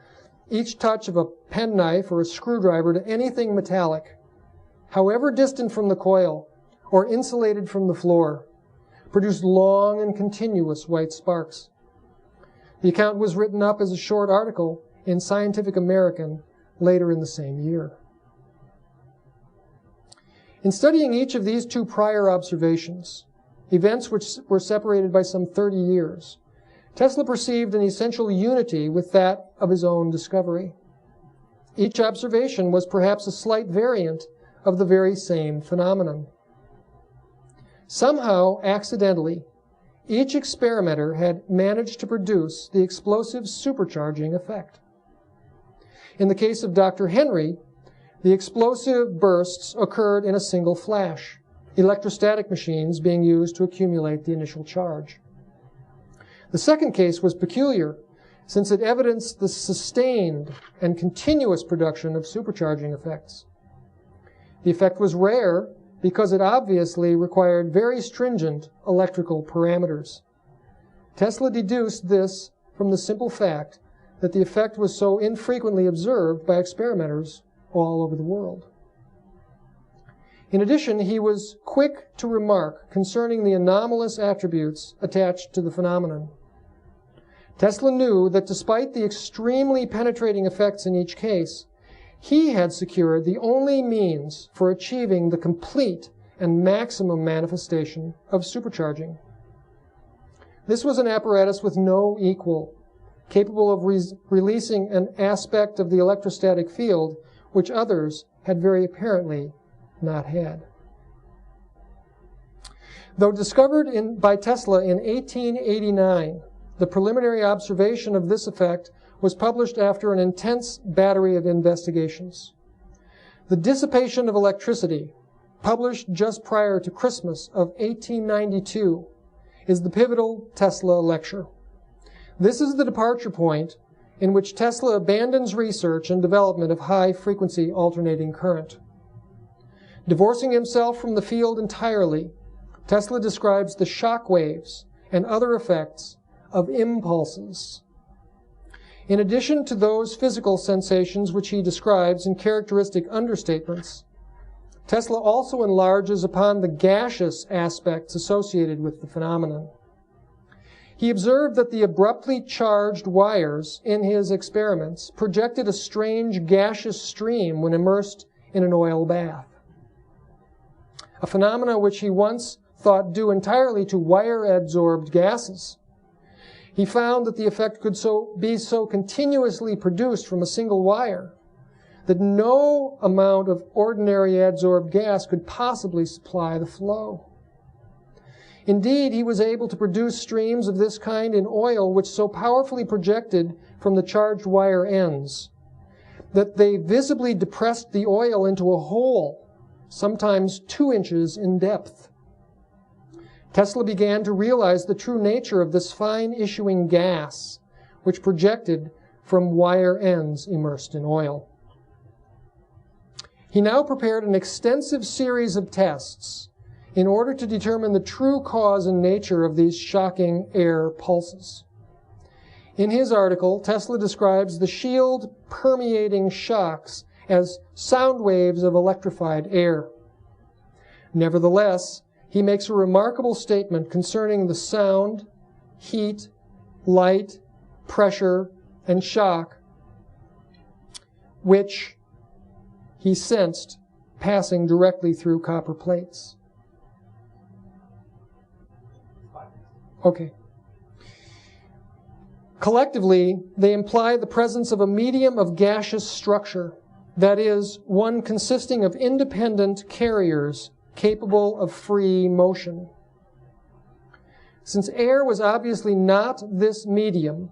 Each touch of a penknife or a screwdriver to anything metallic, however distant from the coil or insulated from the floor, produced long and continuous white sparks. The account was written up as a short article in Scientific American later in the same year. In studying each of these two prior observations, events which were separated by some 30 years, Tesla perceived an essential unity with that of his own discovery. Each observation was perhaps a slight variant of the very same phenomenon. Somehow, accidentally, each experimenter had managed to produce the explosive supercharging effect. In the case of Dr. Henry, the explosive bursts occurred in a single flash, electrostatic machines being used to accumulate the initial charge. The second case was peculiar, since it evidenced the sustained and continuous production of supercharging effects. The effect was rare because it obviously required very stringent electrical parameters. Tesla deduced this from the simple fact that the effect was so infrequently observed by experimenters all over the world. In addition, he was quick to remark concerning the anomalous attributes attached to the phenomenon. Tesla knew that despite the extremely penetrating effects in each case, he had secured the only means for achieving the complete and maximum manifestation of supercharging. This was an apparatus with no equal, capable of releasing an aspect of the electrostatic field which others had very apparently not had. Though discovered by Tesla in 1889, the preliminary observation of this effect was published after an intense battery of investigations. The Dissipation of Electricity, published just prior to Christmas of 1892, is the pivotal Tesla lecture. This is the departure point in which Tesla abandons research and development of high-frequency alternating current. Divorcing himself from the field entirely, Tesla describes the shock waves and other effects of impulses. In addition to those physical sensations which he describes in characteristic understatements, Tesla also enlarges upon the gaseous aspects associated with the phenomenon. He observed that the abruptly charged wires in his experiments projected a strange gaseous stream when immersed in an oil bath, a phenomena which he once thought due entirely to wire-adsorbed gases. He found that the effect could be so continuously produced from a single wire that no amount of ordinary adsorbed gas could possibly supply the flow. Indeed, he was able to produce streams of this kind in oil which so powerfully projected from the charged wire ends that they visibly depressed the oil into a hole, sometimes 2 inches in depth. Tesla began to realize the true nature of this fine issuing gas, which projected from wire ends immersed in oil. He now prepared an extensive series of tests in order to determine the true cause and nature of these shocking air pulses. In his article, Tesla describes the shield permeating shocks as sound waves of electrified air. Nevertheless, he makes a remarkable statement concerning the sound, heat, light, pressure, and shock which he sensed passing directly through copper plates. Okay. Collectively, they imply the presence of a medium of gaseous structure, that is, one consisting of independent carriers capable of free motion. Since air was obviously not this medium,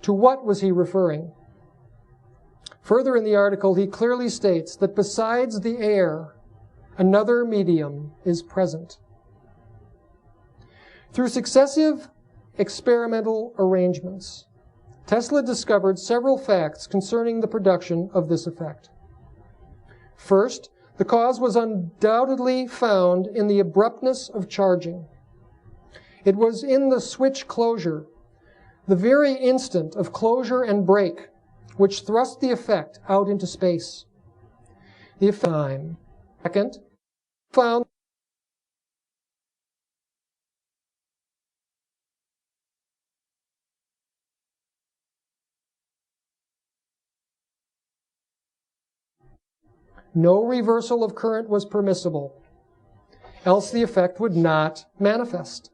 to what was he referring? Further in the article, he clearly states that besides the air, another medium is present. Through successive experimental arrangements, Tesla discovered several facts concerning the production of this effect. First, the cause was undoubtedly found in the abruptness of charging. It was in the switch closure, the very instant of closure and break, which thrust the effect out into space. The effect, second, found no reversal of current was permissible, else the effect would not manifest.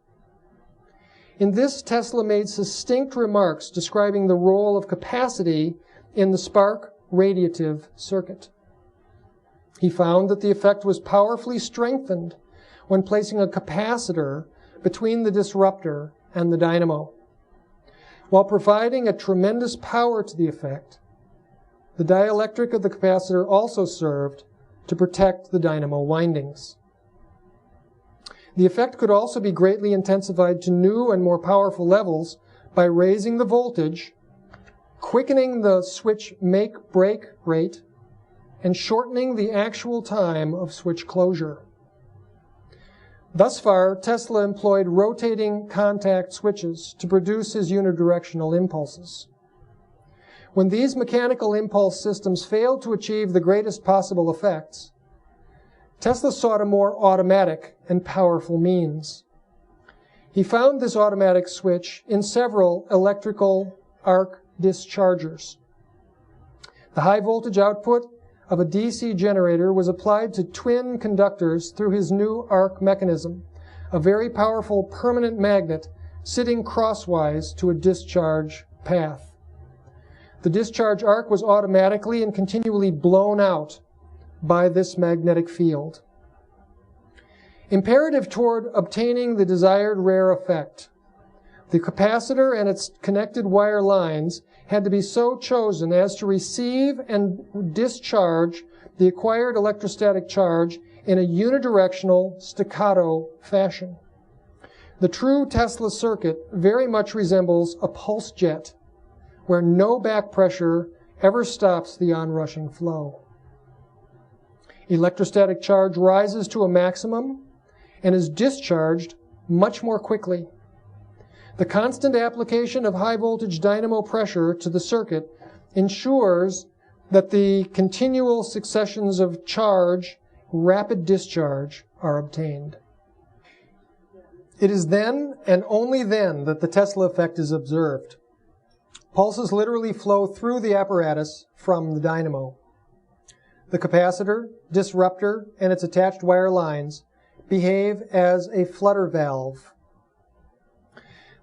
In this, Tesla made succinct remarks describing the role of capacity in the spark radiative circuit. He found that the effect was powerfully strengthened when placing a capacitor between the disruptor and the dynamo. While providing a tremendous power to the effect, the dielectric of the capacitor also served to protect the dynamo windings. The effect could also be greatly intensified to new and more powerful levels by raising the voltage, quickening the switch make-break rate, and shortening the actual time of switch closure. Thus far, Tesla employed rotating contact switches to produce his unidirectional impulses. When these mechanical impulse systems failed to achieve the greatest possible effects, Tesla sought a more automatic and powerful means. He found this automatic switch in several electrical arc dischargers. The high voltage output of a DC generator was applied to twin conductors through his new arc mechanism, a very powerful permanent magnet sitting crosswise to a discharge path. The discharge arc was automatically and continually blown out by this magnetic field. Imperative toward obtaining the desired rare effect, the capacitor and its connected wire lines had to be so chosen as to receive and discharge the acquired electrostatic charge in a unidirectional staccato fashion. The true Tesla circuit very much resembles a pulse jet, where no back pressure ever stops the onrushing flow. Electrostatic charge rises to a maximum and is discharged much more quickly. The constant application of high voltage dynamo pressure to the circuit ensures that the continual successions of charge, rapid discharge are obtained. It is then and only then that the Tesla effect is observed. Pulses literally flow through the apparatus from the dynamo. The capacitor, disruptor, and its attached wire lines behave as a flutter valve.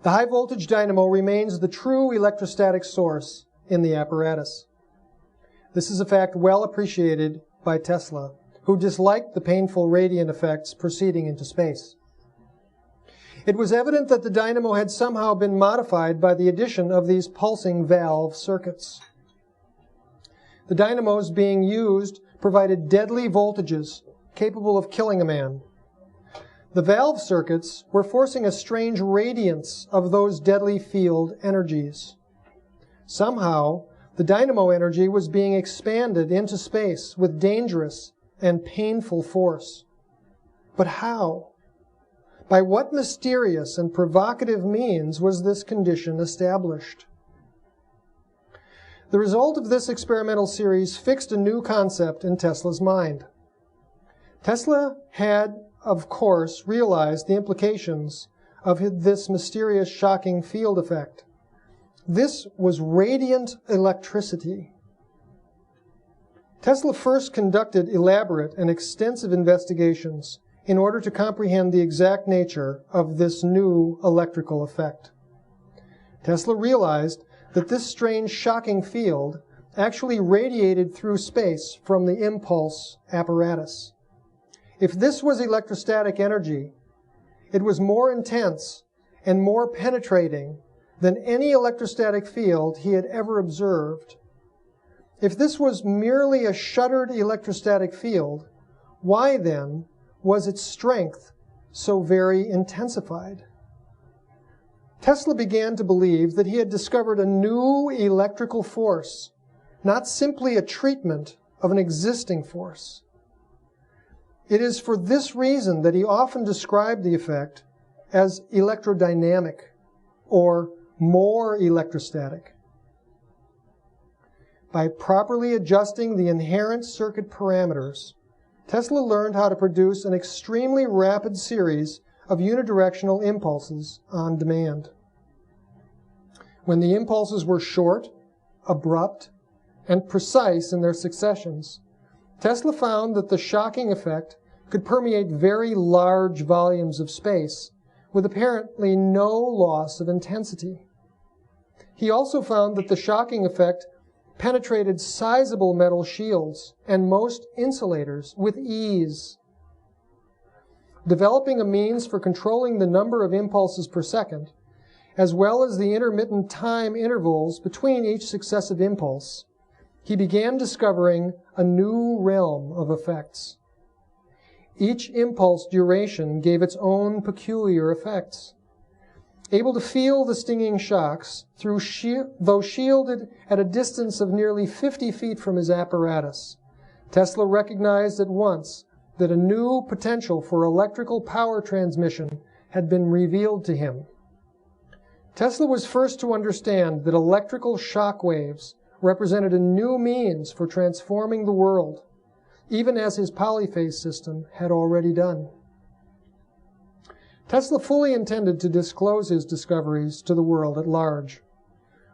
The high voltage dynamo remains the true electrostatic source in the apparatus. This is a fact well appreciated by Tesla, who disliked the painful radiant effects proceeding into space. It was evident that the dynamo had somehow been modified by the addition of these pulsing valve circuits. The dynamos being used provided deadly voltages capable of killing a man. The valve circuits were forcing a strange radiance of those deadly field energies. Somehow, the dynamo energy was being expanded into space with dangerous and painful force. But how? By what mysterious and provocative means was this condition established? The result of this experimental series fixed a new concept in Tesla's mind. Tesla had, of course, realized the implications of this mysterious shocking field effect. This was radiant electricity. Tesla first conducted elaborate and extensive investigations in order to comprehend the exact nature of this new electrical effect. Tesla realized that this strange shocking field actually radiated through space from the impulse apparatus. If this was electrostatic energy, it was more intense and more penetrating than any electrostatic field he had ever observed. If this was merely a shuttered electrostatic field, why then was its strength so very intensified? Tesla began to believe that he had discovered a new electrical force, not simply a treatment of an existing force. It is for this reason that he often described the effect as electrodynamic or more electrostatic. By properly adjusting the inherent circuit parameters, Tesla learned how to produce an extremely rapid series of unidirectional impulses on demand. When the impulses were short, abrupt, and precise in their successions, Tesla found that the shocking effect could permeate very large volumes of space with apparently no loss of intensity. He also found that the shocking effect penetrated sizable metal shields and most insulators with ease. Developing a means for controlling the number of impulses per second, as well as the intermittent time intervals between each successive impulse, he began discovering a new realm of effects. Each impulse duration gave its own peculiar effects. Able to feel the stinging shocks, though shielded at a distance of nearly 50 feet from his apparatus, Tesla recognized at once that a new potential for electrical power transmission had been revealed to him. Tesla was first to understand that electrical shock waves represented a new means for transforming the world, even as his polyphase system had already done. Tesla fully intended to disclose his discoveries to the world at large.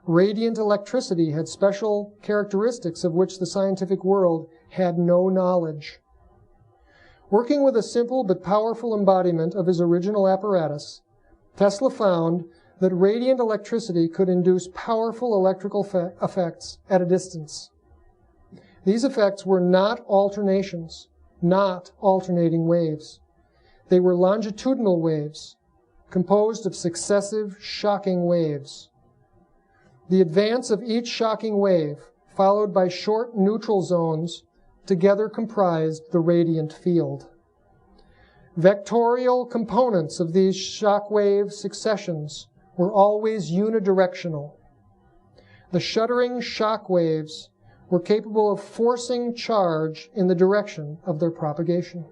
Radiant electricity had special characteristics of which the scientific world had no knowledge. Working with a simple but powerful embodiment of his original apparatus, Tesla found that radiant electricity could induce powerful electrical effects at a distance. These effects were not alternations, not alternating waves. They were longitudinal waves, composed of successive shocking waves. The advance of each shocking wave, followed by short neutral zones, together comprised the radiant field. Vectorial components of these shock wave successions were always unidirectional. The shuddering shock waves were capable of forcing charge in the direction of their propagation.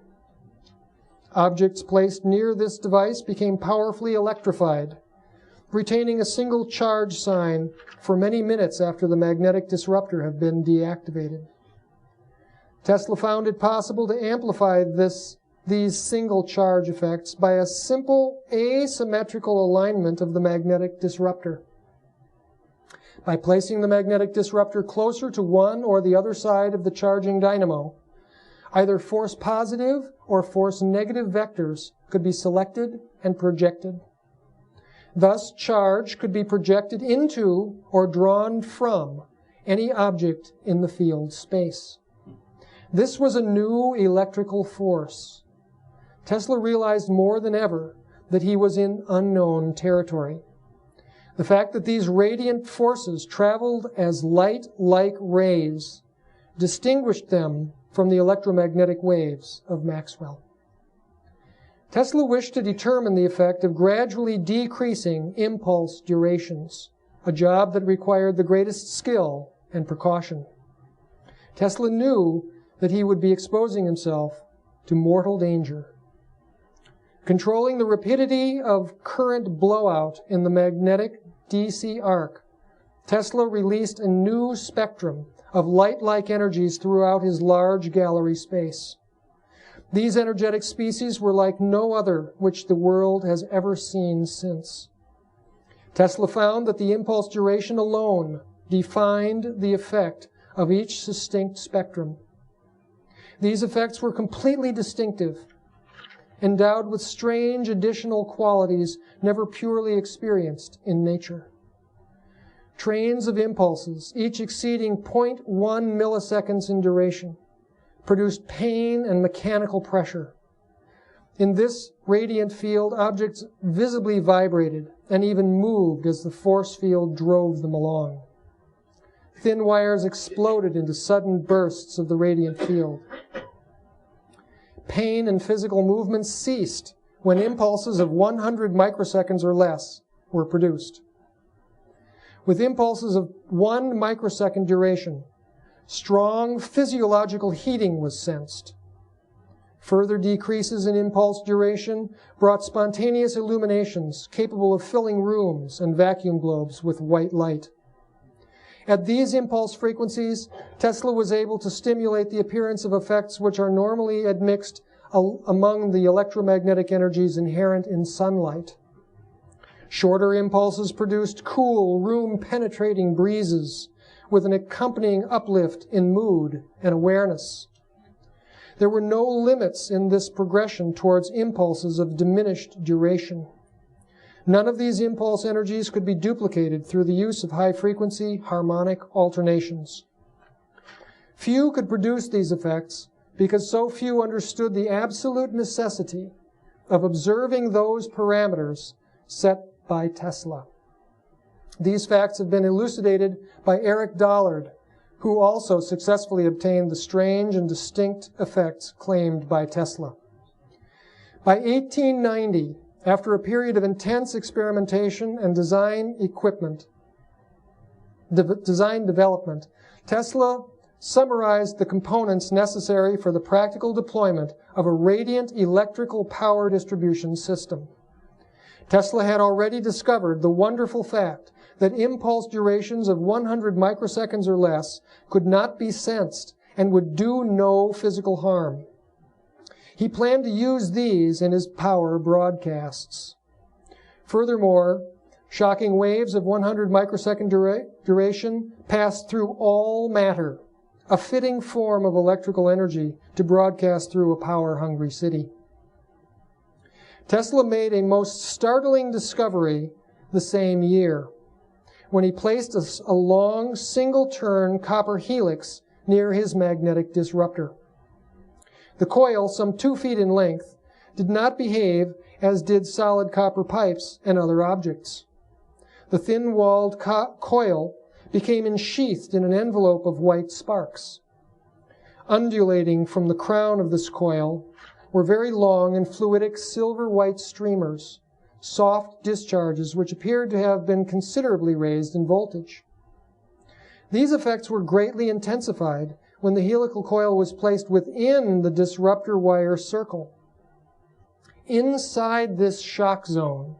Objects placed near this device became powerfully electrified, retaining a single charge sign for many minutes after the magnetic disruptor had been deactivated. Tesla found it possible to amplify these single charge effects by a simple asymmetrical alignment of the magnetic disruptor. By placing the magnetic disruptor closer to one or the other side of the charging dynamo, either force positive or force negative vectors could be selected and projected. Thus, charge could be projected into or drawn from any object in the field space. This was a new electrical force. Tesla realized more than ever that he was in unknown territory. The fact that these radiant forces traveled as light-like rays distinguished them from the electromagnetic waves of Maxwell. Tesla wished to determine the effect of gradually decreasing impulse durations, a job that required the greatest skill and precaution. Tesla knew that he would be exposing himself to mortal danger. Controlling the rapidity of current blowout in the magnetic DC arc, Tesla released a new spectrum of light-like energies throughout his large gallery space. These energetic species were like no other which the world has ever seen since. Tesla found that the impulse duration alone defined the effect of each distinct spectrum. These effects were completely distinctive, endowed with strange additional qualities never purely experienced in nature. Trains of impulses, each exceeding 0.1 milliseconds in duration, produced pain and mechanical pressure. In this radiant field, objects visibly vibrated and even moved as the force field drove them along. Thin wires exploded into sudden bursts of the radiant field. Pain and physical movement ceased when impulses of 100 microseconds or less were produced. With impulses of 1 microsecond duration, strong physiological heating was sensed. Further decreases in impulse duration brought spontaneous illuminations capable of filling rooms and vacuum globes with white light. At these impulse frequencies, Tesla was able to stimulate the appearance of effects which are normally admixed among the electromagnetic energies inherent in sunlight. Shorter impulses produced cool, room-penetrating breezes with an accompanying uplift in mood and awareness. There were no limits in this progression towards impulses of diminished duration. None of these impulse energies could be duplicated through the use of high-frequency harmonic alternations. Few could produce these effects because so few understood the absolute necessity of observing those parameters set by Tesla. These facts have been elucidated by Eric Dollard, who also successfully obtained the strange and distinct effects claimed by Tesla. By 1890, after a period of intense experimentation and design development, Tesla summarized the components necessary for the practical deployment of a radiant electrical power distribution system. Tesla had already discovered the wonderful fact that impulse durations of 100 microseconds or less could not be sensed and would do no physical harm. He planned to use these in his power broadcasts. Furthermore, shocking waves of 100 microsecond duration passed through all matter, a fitting form of electrical energy to broadcast through a power-hungry city. Tesla made a most startling discovery the same year, when he placed a long, single-turn copper helix near his magnetic disruptor. The coil, some 2 feet in length, did not behave as did solid copper pipes and other objects. The thin-walled coil became ensheathed in an envelope of white sparks. Undulating from the crown of this coil were very long and fluidic silver-white streamers, soft discharges which appeared to have been considerably raised in voltage. These effects were greatly intensified when the helical coil was placed within the disruptor wire circle. Inside this shock zone,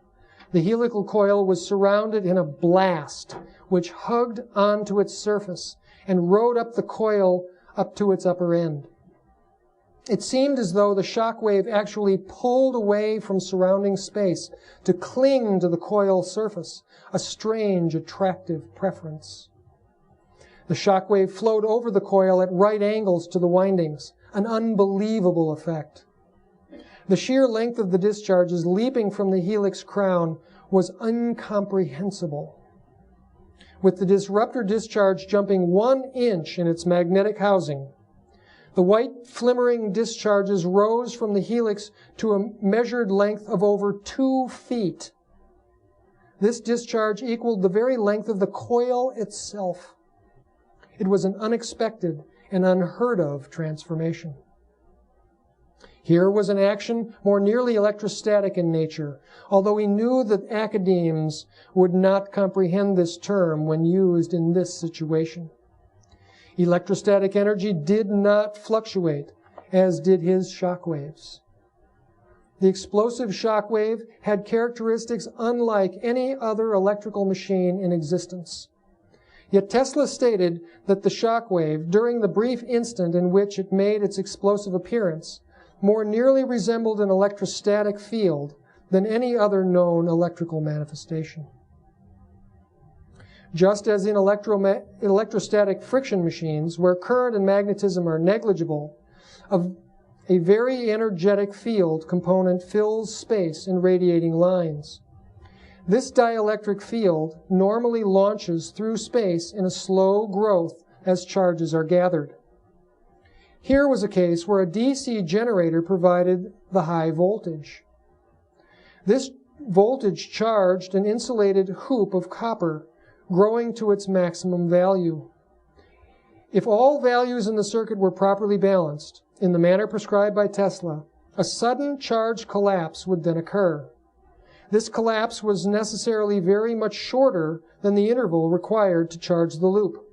the helical coil was surrounded in a blast which hugged onto its surface and rode up the coil up to its upper end. It seemed as though the shock wave actually pulled away from surrounding space to cling to the coil surface, a strange, attractive preference. The shock wave flowed over the coil at right angles to the windings, an unbelievable effect. The sheer length of the discharges leaping from the helix crown was incomprehensible. With the disruptor discharge jumping 1 inch in its magnetic housing, the white flimmering discharges rose from the helix to a measured length of over 2 feet. This discharge equaled the very length of the coil itself. It was an unexpected and unheard of transformation. Here was an action more nearly electrostatic in nature, although he knew that academes would not comprehend this term when used in this situation. Electrostatic energy did not fluctuate, as did his shock waves. The explosive shock wave had characteristics unlike any other electrical machine in existence. Yet Tesla stated that the shock wave, during the brief instant in which it made its explosive appearance, more nearly resembled an electrostatic field than any other known electrical manifestation. Just as in electrostatic friction machines, where current and magnetism are negligible, a very energetic field component fills space in radiating lines. This dielectric field normally launches through space in a slow growth as charges are gathered. Here was a case where a DC generator provided the high voltage. This voltage charged an insulated hoop of copper, growing to its maximum value. If all values in the circuit were properly balanced, in the manner prescribed by Tesla, a sudden charge collapse would then occur. This collapse was necessarily very much shorter than the interval required to charge the loop.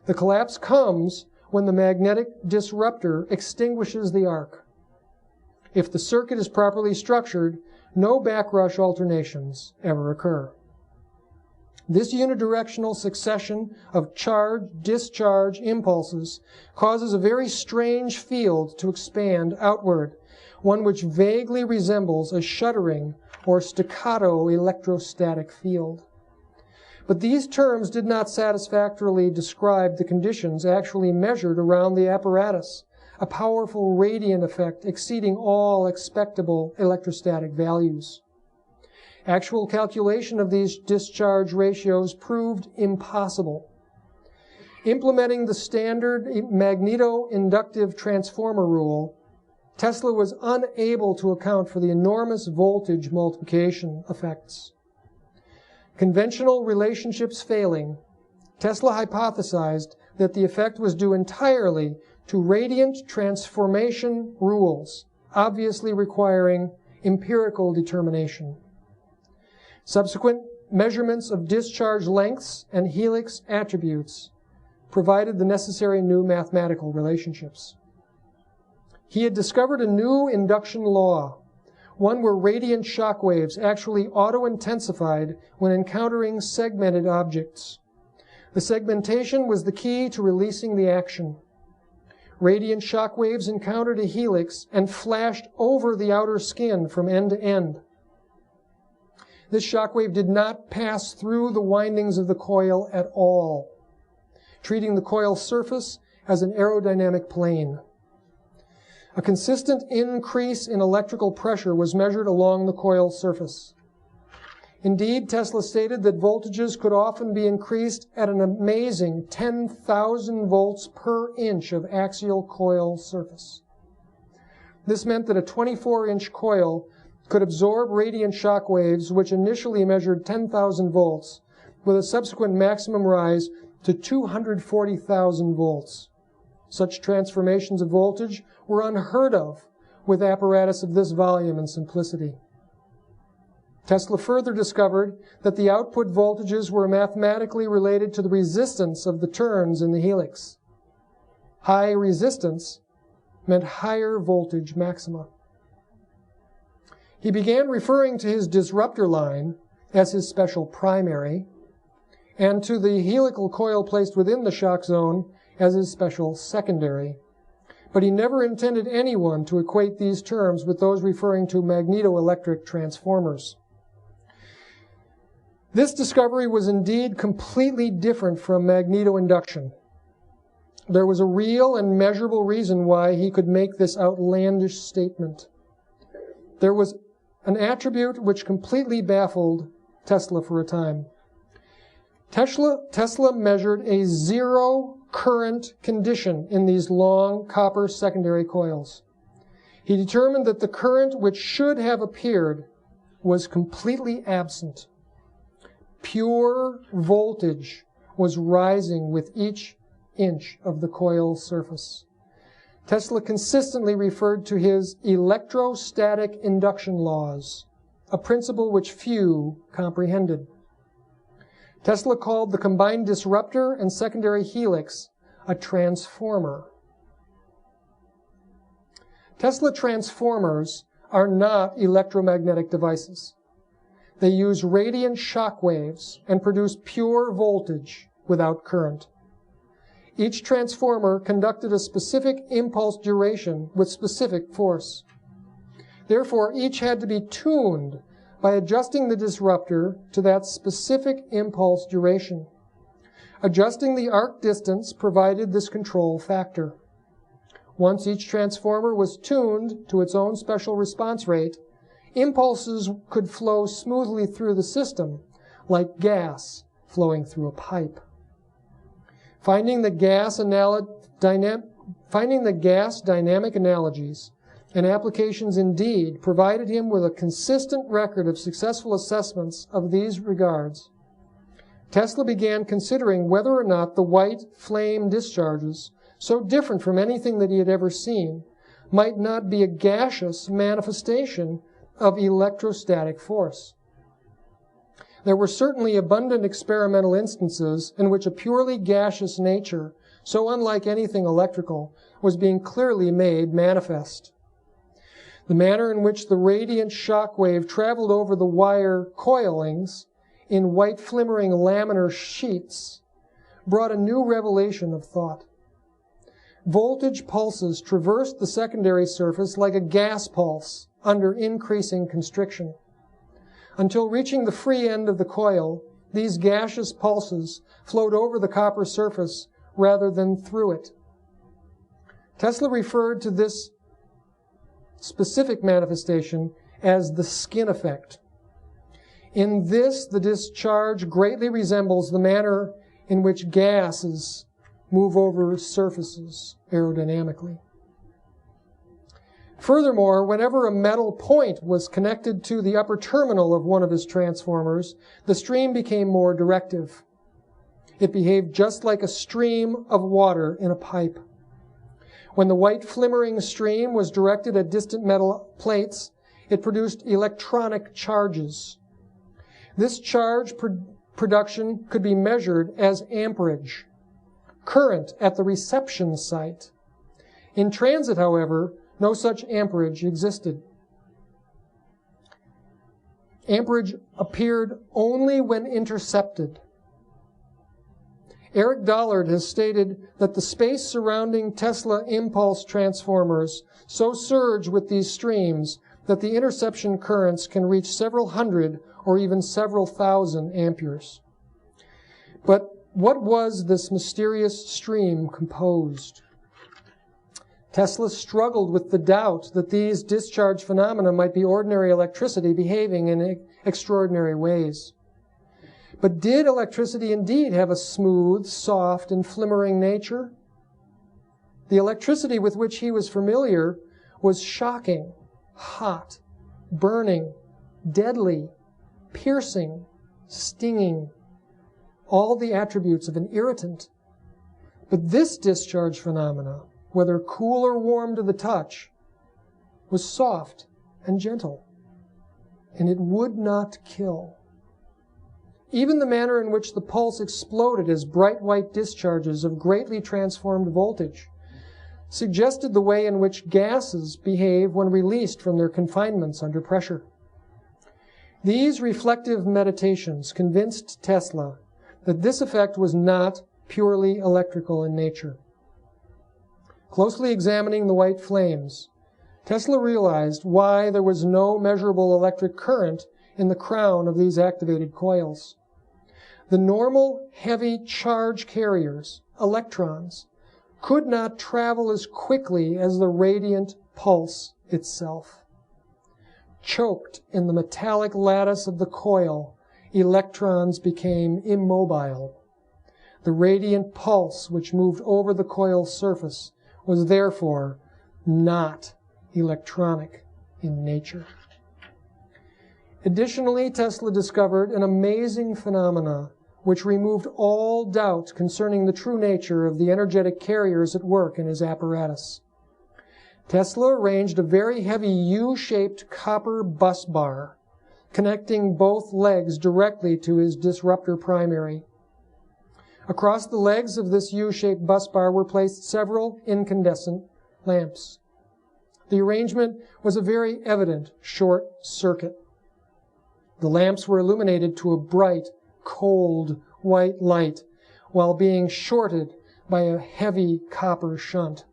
The collapse comes when the magnetic disruptor extinguishes the arc. If the circuit is properly structured, no backrush alternations ever occur. This unidirectional succession of charge-discharge impulses causes a very strange field to expand outward, one which vaguely resembles a shuddering or staccato electrostatic field. But these terms did not satisfactorily describe the conditions actually measured around the apparatus, a powerful radiant effect exceeding all expectable electrostatic values. Actual calculation of these discharge ratios proved impossible. Implementing the standard magneto-inductive transformer rule, Tesla was unable to account for the enormous voltage multiplication effects. Conventional relationships failing, Tesla hypothesized that the effect was due entirely to radiant transformation rules, obviously requiring empirical determination. Subsequent measurements of discharge lengths and helix attributes provided the necessary new mathematical relationships. He had discovered a new induction law, one where radiant shock waves actually auto-intensified when encountering segmented objects. The segmentation was the key to releasing the action. Radiant shock waves encountered a helix and flashed over the outer skin from end to end. This shock wave did not pass through the windings of the coil at all, treating the coil surface as an aerodynamic plane. A consistent increase in electrical pressure was measured along the coil surface. Indeed, Tesla stated that voltages could often be increased at an amazing 10,000 volts per inch of axial coil surface. This meant that a 24-inch coil could absorb radiant shock waves which initially measured 10,000 volts, with a subsequent maximum rise to 240,000 volts. Such transformations of voltage were unheard of with apparatus of this volume and simplicity. Tesla further discovered that the output voltages were mathematically related to the resistance of the turns in the helix. High resistance meant higher voltage maxima. He began referring to his disruptor line as his special primary, and to the helical coil placed within the shock zone as his special secondary. But he never intended anyone to equate these terms with those referring to magnetoelectric transformers. This discovery was indeed completely different from magnetoinduction. There was a real and measurable reason why he could make this outlandish statement. There was an attribute which completely baffled Tesla for a time. Tesla measured a zero current condition in these long copper secondary coils. He determined that the current which should have appeared was completely absent. Pure voltage was rising with each inch of the coil surface. Tesla consistently referred to his electrostatic induction laws, a principle which few comprehended. Tesla called the combined disruptor and secondary helix a transformer. Tesla transformers are not electromagnetic devices. They use radiant shock waves and produce pure voltage without current. Each transformer conducted a specific impulse duration with specific force. Therefore, each had to be tuned by adjusting the disruptor to that specific impulse duration. Adjusting the arc distance provided this control factor. Once each transformer was tuned to its own special response rate, impulses could flow smoothly through the system, like gas flowing through a pipe. Finding the gas dynamic analogies and applications indeed provided him with a consistent record of successful assessments of these regards. Tesla began considering whether or not the white flame discharges, so different from anything that he had ever seen, might not be a gaseous manifestation of electrostatic force. There were certainly abundant experimental instances in which a purely gaseous nature, so unlike anything electrical, was being clearly made manifest. The manner in which the radiant shock wave traveled over the wire coilings in white flimmering laminar sheets brought a new revelation of thought. Voltage pulses traversed the secondary surface like a gas pulse under increasing constriction. Until reaching the free end of the coil, these gaseous pulses flowed over the copper surface rather than through it. Tesla referred to this specific manifestation as the skin effect. In this, the discharge greatly resembles the manner in which gases move over surfaces aerodynamically. Furthermore, whenever a metal point was connected to the upper terminal of one of his transformers, the stream became more directive. It behaved just like a stream of water in a pipe. When the white flimmering stream was directed at distant metal plates, it produced electronic charges. This charge production could be measured as amperage, current at the reception site. In transit, however, no such amperage existed. Amperage appeared only when intercepted. Eric Dollard has stated that the space surrounding Tesla impulse transformers so surge with these streams that the interception currents can reach several hundred or even several thousand amperes. But what was this mysterious stream composed? Tesla struggled with the doubt that these discharge phenomena might be ordinary electricity behaving in extraordinary ways. But did electricity indeed have a smooth, soft, and flimmering nature? The electricity with which he was familiar was shocking, hot, burning, deadly, piercing, stinging, all the attributes of an irritant. But this discharge phenomena, whether cool or warm to the touch, was soft and gentle, and it would not kill. Even the manner in which the pulse exploded as bright white discharges of greatly transformed voltage suggested the way in which gases behave when released from their confinements under pressure. These reflective meditations convinced Tesla that this effect was not purely electrical in nature. Closely examining the white flames, Tesla realized why there was no measurable electric current in the crown of these activated coils. The normal heavy charge carriers, electrons, could not travel as quickly as the radiant pulse itself. Choked in the metallic lattice of the coil, electrons became immobile. The radiant pulse which moved over the coil's surface was therefore not electronic in nature. Additionally, Tesla discovered an amazing phenomena which removed all doubt concerning the true nature of the energetic carriers at work in his apparatus. Tesla arranged a very heavy U-shaped copper bus bar connecting both legs directly to his disruptor primary. Across the legs of this U-shaped bus bar were placed several incandescent lamps. The arrangement was a very evident short circuit. The lamps were illuminated to a bright, cold, white light while being shorted by a heavy copper shunt.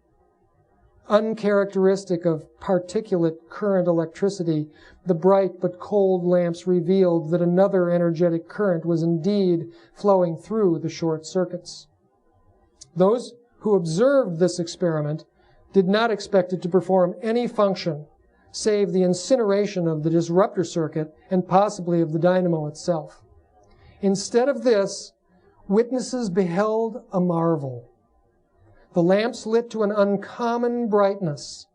Uncharacteristic of particulate current electricity, the bright but cold lamps revealed that another energetic current was indeed flowing through the short circuits. Those who observed this experiment did not expect it to perform any function save the incineration of the disruptor circuit and possibly of the dynamo itself. Instead of this, witnesses beheld a marvel. The lamps lit to an uncommon brightness.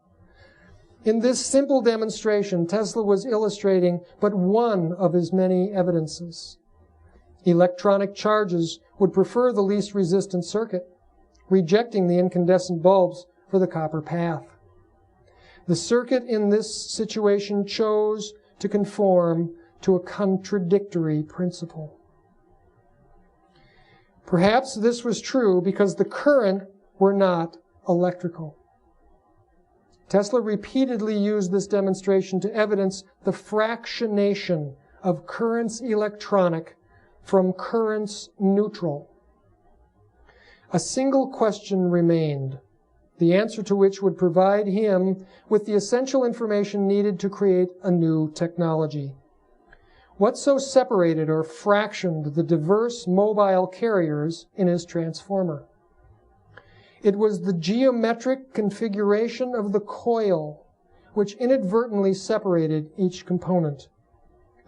In this simple demonstration, Tesla was illustrating but one of his many evidences. Electronic charges would prefer the least resistant circuit, rejecting the incandescent bulbs for the copper path. The circuit in this situation chose to conform to a contradictory principle. Perhaps this was true because the current were not electrical. Tesla repeatedly used this demonstration to evidence the fractionation of currents electronic from currents neutral. A single question remained, the answer to which would provide him with the essential information needed to create a new technology. What so separated or fractioned the diverse mobile carriers in his transformer? It was the geometric configuration of the coil, which inadvertently separated each component.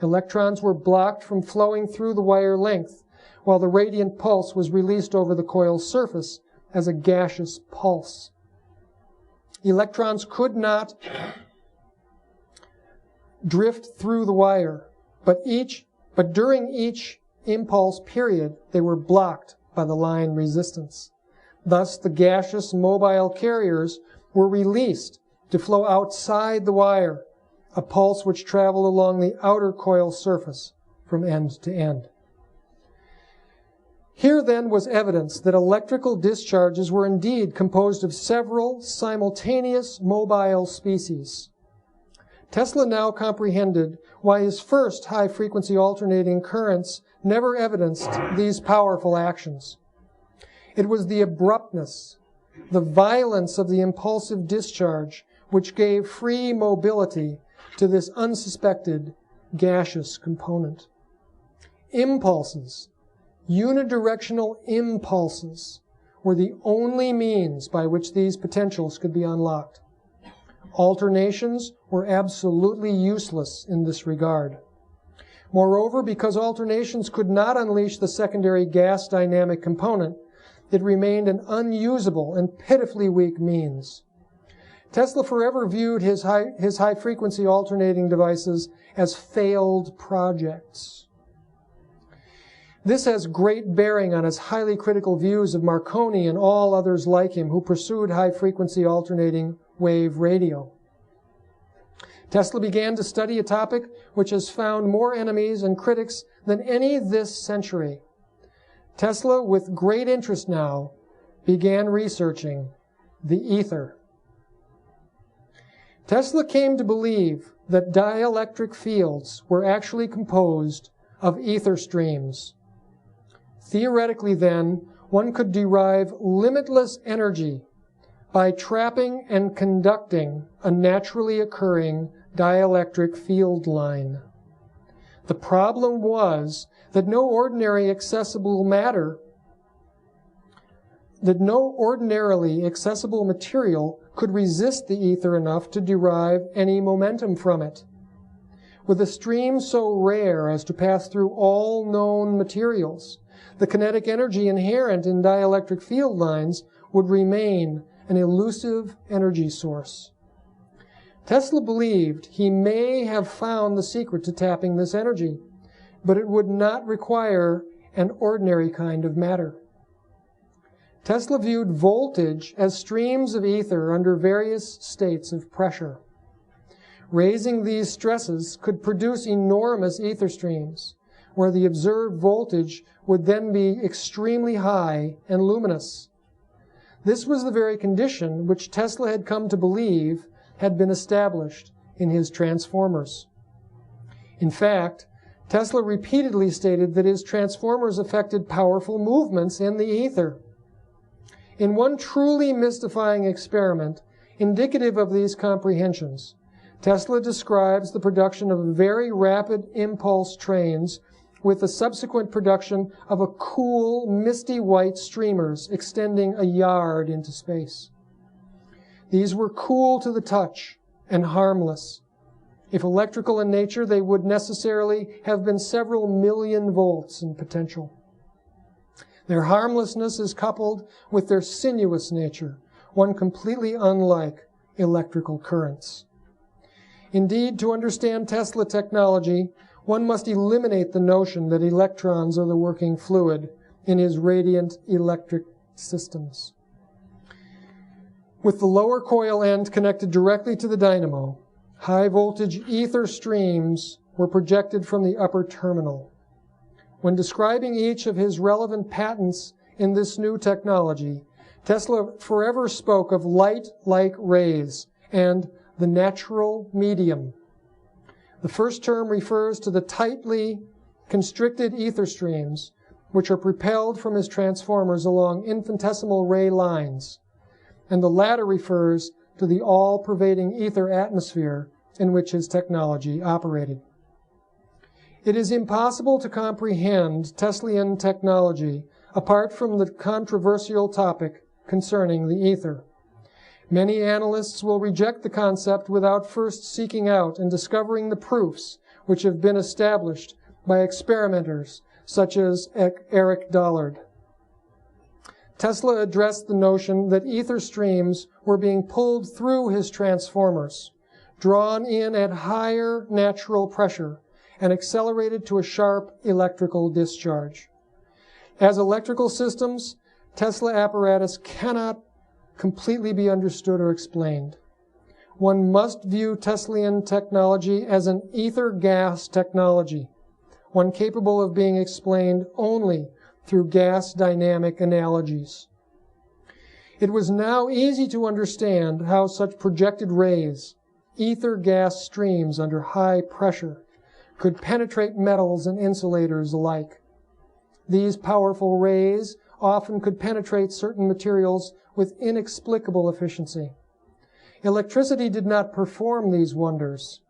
Electrons were blocked from flowing through the wire length, while the radiant pulse was released over the coil's surface as a gaseous pulse. Electrons could not drift through the wire, but during each impulse period, they were blocked by the line resistance. Thus, the gaseous mobile carriers were released to flow outside the wire, a pulse which traveled along the outer coil surface from end to end. Here then was evidence that electrical discharges were indeed composed of several simultaneous mobile species. Tesla now comprehended why his first high-frequency alternating currents never evidenced these powerful actions. It was the abruptness, the violence of the impulsive discharge which gave free mobility to this unsuspected gaseous component. Impulses, unidirectional impulses, were the only means by which these potentials could be unlocked. Alternations were absolutely useless in this regard. Moreover, because alternations could not unleash the secondary gas dynamic component, it remained an unusable and pitifully weak means. Tesla forever viewed his high-frequency alternating devices as failed projects. This has great bearing on his highly critical views of Marconi and all others like him who pursued high-frequency alternating wave radio. Tesla began to study a topic which has found more enemies and critics than any this century. Tesla, with great interest now, began researching the ether. Tesla came to believe that dielectric fields were actually composed of ether streams. Theoretically, then, one could derive limitless energy by trapping and conducting a naturally occurring dielectric field line. The problem was that no ordinarily accessible material could resist the ether enough to derive any momentum from it. With a stream so rare as to pass through all known materials, the kinetic energy inherent in dielectric field lines would remain an elusive energy source. Tesla believed he may have found the secret to tapping this energy, but it would not require an ordinary kind of matter. Tesla viewed voltage as streams of ether under various states of pressure. Raising these stresses could produce enormous ether streams, where the observed voltage would then be extremely high and luminous. This was the very condition which Tesla had come to believe had been established in his transformers. In fact, Tesla repeatedly stated that his transformers affected powerful movements in the ether. In one truly mystifying experiment, indicative of these comprehensions, Tesla describes the production of very rapid impulse trains with the subsequent production of a cool, misty white streamers extending a yard into space. These were cool to the touch and harmless. If electrical in nature, they would necessarily have been several million volts in potential. Their harmlessness is coupled with their sinuous nature, one completely unlike electrical currents. Indeed, to understand Tesla technology, one must eliminate the notion that electrons are the working fluid in his radiant electric systems. With the lower coil end connected directly to the dynamo, high voltage ether streams were projected from the upper terminal. When describing each of his relevant patents in this new technology, Tesla forever spoke of light-like rays and the natural medium. The first term refers to the tightly constricted ether streams, which are propelled from his transformers along infinitesimal ray lines, and the latter refers to the all-pervading ether atmosphere in which his technology operated. It is impossible to comprehend Teslean technology apart from the controversial topic concerning the ether. Many analysts will reject the concept without first seeking out and discovering the proofs which have been established by experimenters such as Eric Dollard. Tesla addressed the notion that ether streams were being pulled through his transformers, drawn in at higher natural pressure, and accelerated to a sharp electrical discharge. As electrical systems, Tesla apparatus cannot completely be understood or explained. One must view Teslean technology as an ether gas technology, one capable of being explained only through gas dynamic analogies. It was now easy to understand how such projected rays, ether gas streams under high pressure, could penetrate metals and insulators alike. These powerful rays often could penetrate certain materials with inexplicable efficiency. Electricity did not perform these wonders.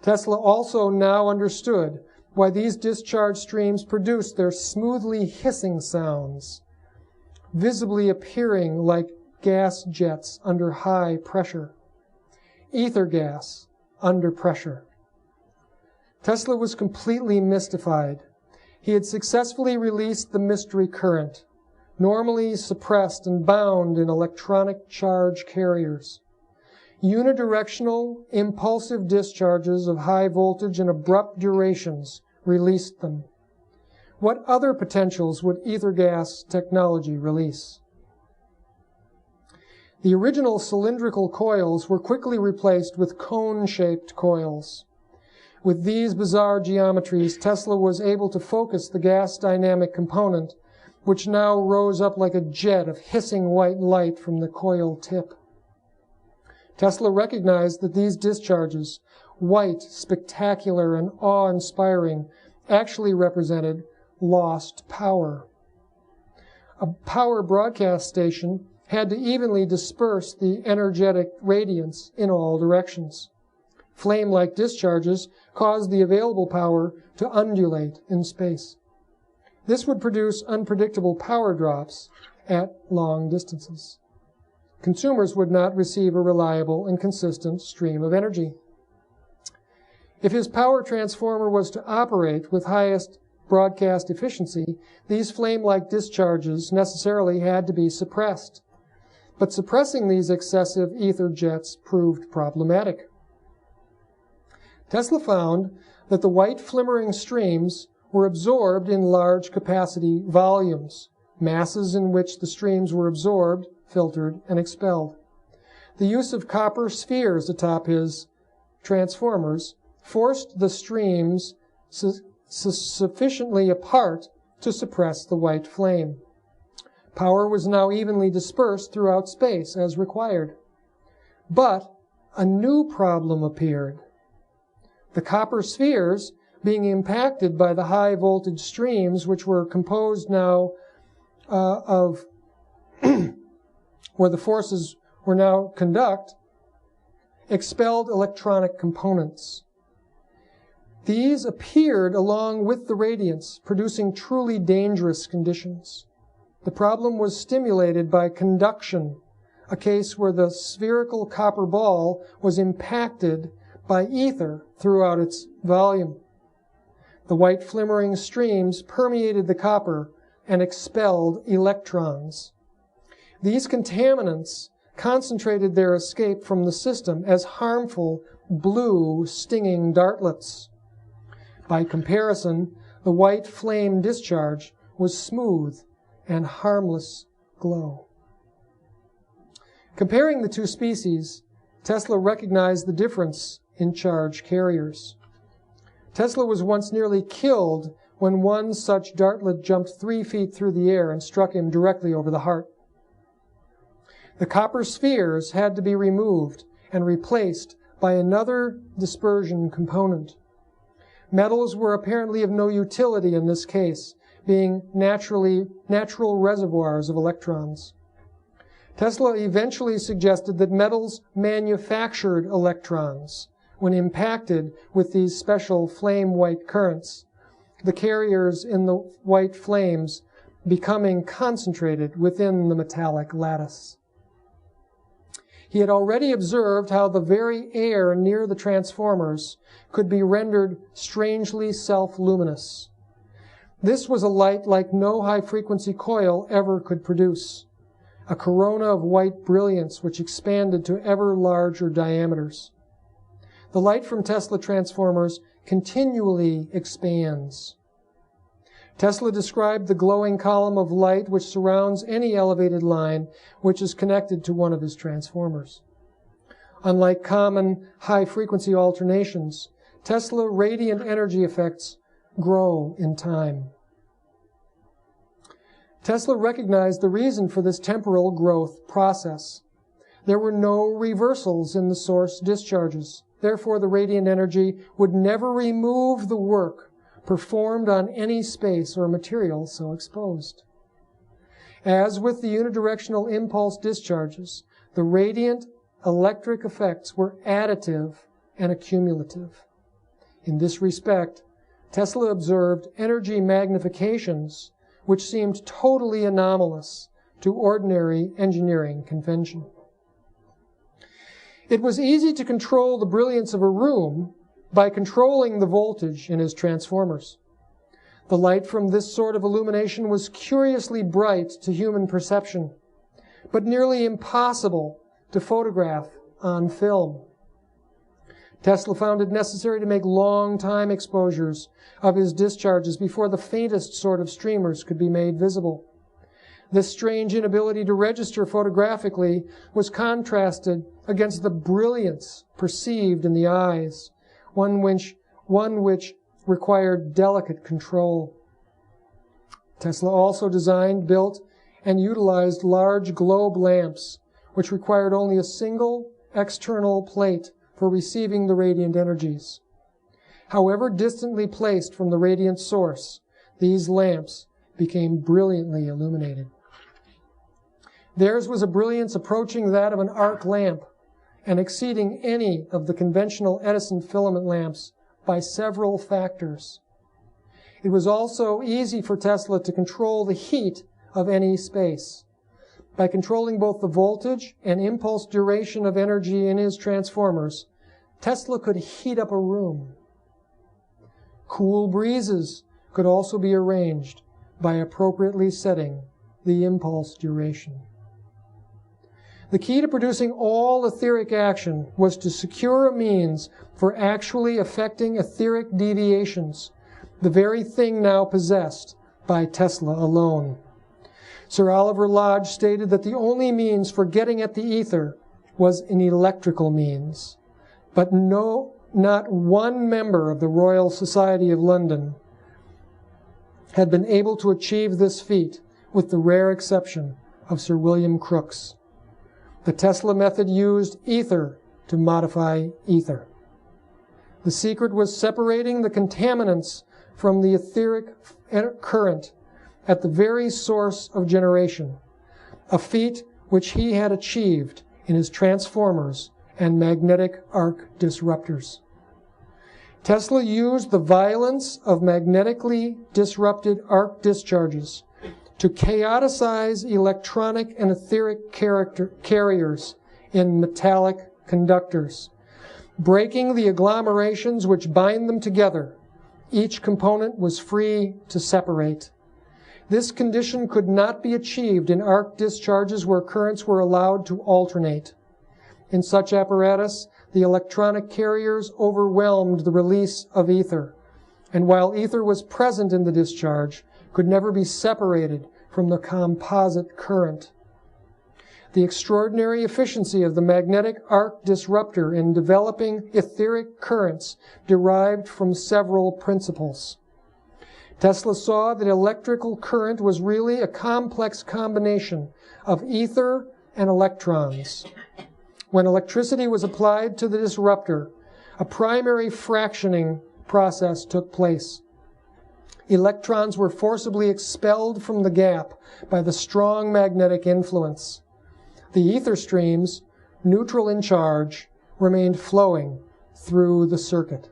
Tesla also now understood why these discharge streams produced their smoothly hissing sounds, visibly appearing like gas jets under high pressure. Ether gas under pressure. Tesla was completely mystified. He had successfully released the mystery current, normally suppressed and bound in electronic charge carriers. Unidirectional, impulsive discharges of high voltage and abrupt durations released them. What other potentials would ether gas technology release? The original cylindrical coils were quickly replaced with cone-shaped coils. With these bizarre geometries, Tesla was able to focus the gas dynamic component, which now rose up like a jet of hissing white light from the coil tip. Tesla recognized that these discharges, white, spectacular, and awe-inspiring, actually represented lost power. A power broadcast station had to evenly disperse the energetic radiance in all directions. Flame-like discharges caused the available power to undulate in space. This would produce unpredictable power drops at long distances. Consumers would not receive a reliable and consistent stream of energy. If his power transformer was to operate with highest broadcast efficiency, these flame-like discharges necessarily had to be suppressed. But suppressing these excessive ether jets proved problematic. Tesla found that the white flimmering streams were absorbed in large capacity volumes, masses in which the streams were absorbed, filtered, and expelled. The use of copper spheres atop his transformers forced the streams sufficiently apart to suppress the white flame. Power was now evenly dispersed throughout space as required. But a new problem appeared. The copper spheres, being impacted by the high voltage streams, which were composed now of where the forces were now conduct, expelled electronic components. These appeared along with the radiance, producing truly dangerous conditions. The problem was stimulated by conduction, a case where the spherical copper ball was impacted by ether throughout its volume. The white flimmering streams permeated the copper and expelled electrons. These contaminants concentrated their escape from the system as harmful blue stinging dartlets. By comparison, the white flame discharge was smooth and harmless glow. Comparing the two species, Tesla recognized the difference in charge carriers. Tesla was once nearly killed when one such dartlet jumped 3 feet through the air and struck him directly over the heart. The copper spheres had to be removed and replaced by another dispersion component. Metals were apparently of no utility in this case, being natural reservoirs of electrons. Tesla eventually suggested that metals manufactured electrons when impacted with these special flame-white currents, the carriers in the white flames becoming concentrated within the metallic lattice. He had already observed how the very air near the transformers could be rendered strangely self-luminous. This was a light like no high-frequency coil ever could produce, a corona of white brilliance which expanded to ever larger diameters. The light from Tesla transformers continually expands. Tesla described the glowing column of light which surrounds any elevated line which is connected to one of his transformers. Unlike common high-frequency alternations, Tesla radiant energy effects grow in time. Tesla recognized the reason for this temporal growth process. There were no reversals in the source discharges. Therefore, the radiant energy would never remove the work performed on any space or material so exposed. As with the unidirectional impulse discharges, the radiant electric effects were additive and accumulative. In this respect, Tesla observed energy magnifications which seemed totally anomalous to ordinary engineering convention. It was easy to control the brilliance of a room by controlling the voltage in his transformers. The light from this sort of illumination was curiously bright to human perception, but nearly impossible to photograph on film. Tesla found it necessary to make long time exposures of his discharges before the faintest sort of streamers could be made visible. This strange inability to register photographically was contrasted against the brilliance perceived in the eyes, one which required delicate control. Tesla also designed, built, and utilized large globe lamps, which required only a single external plate for receiving the radiant energies. However distantly placed from the radiant source, these lamps became brilliantly illuminated. Theirs was a brilliance approaching that of an arc lamp and exceeding any of the conventional Edison filament lamps by several factors. It was also easy for Tesla to control the heat of any space. By controlling both the voltage and impulse duration of energy in his transformers, Tesla could heat up a room. Cool breezes could also be arranged by appropriately setting the impulse duration. The key to producing all etheric action was to secure a means for actually affecting etheric deviations, the very thing now possessed by Tesla alone. Sir Oliver Lodge stated that the only means for getting at the ether was an electrical means, but not one member of the Royal Society of London had been able to achieve this feat, with the rare exception of Sir William Crookes. The Tesla method used ether to modify ether. The secret was separating the contaminants from the etheric current at the very source of generation, a feat which he had achieved in his transformers and magnetic arc disruptors. Tesla used the violence of magnetically disrupted arc discharges to chaoticize electronic and etheric carriers in metallic conductors, breaking the agglomerations which bind them together. Each component was free to separate. This condition could not be achieved in arc discharges where currents were allowed to alternate. In such apparatus, the electronic carriers overwhelmed the release of ether, and while ether was present in the discharge, could never be separated from the composite current. the extraordinary efficiency of the magnetic arc disruptor in developing etheric currents derived from several principles. Tesla saw that electrical current was really a complex combination of ether and electrons. When electricity was applied to the disruptor, a primary fractioning process took place. Electrons were forcibly expelled from the gap by the strong magnetic influence. The ether streams, neutral in charge, remained flowing through the circuit.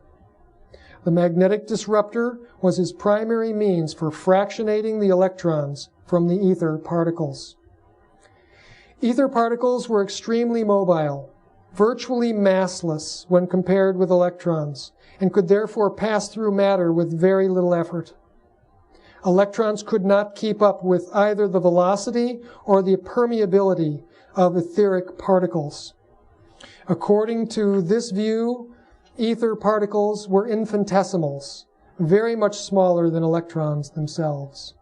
The magnetic disruptor was his primary means for fractionating the electrons from the ether particles. Ether particles were extremely mobile, virtually massless when compared with electrons, and could therefore pass through matter with very little effort. Electrons could not keep up with either the velocity or the permeability of etheric particles. According to this view, ether particles were infinitesimals, very much smaller than electrons themselves.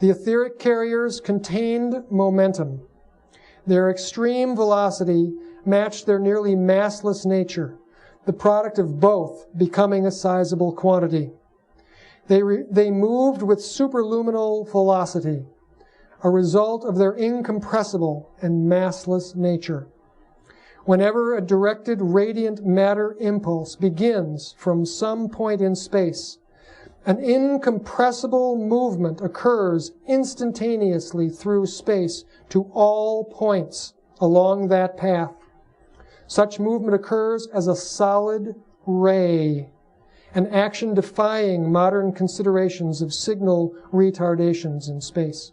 The etheric carriers contained momentum. Their extreme velocity matched their nearly massless nature, the product of both becoming a sizable quantity. They moved with superluminal velocity, a result of their incompressible and massless nature. Whenever a directed radiant matter impulse begins from some point in space, an incompressible movement occurs instantaneously through space to all points along that path. Such movement occurs as a solid ray, an action defying modern considerations of signal retardations in space.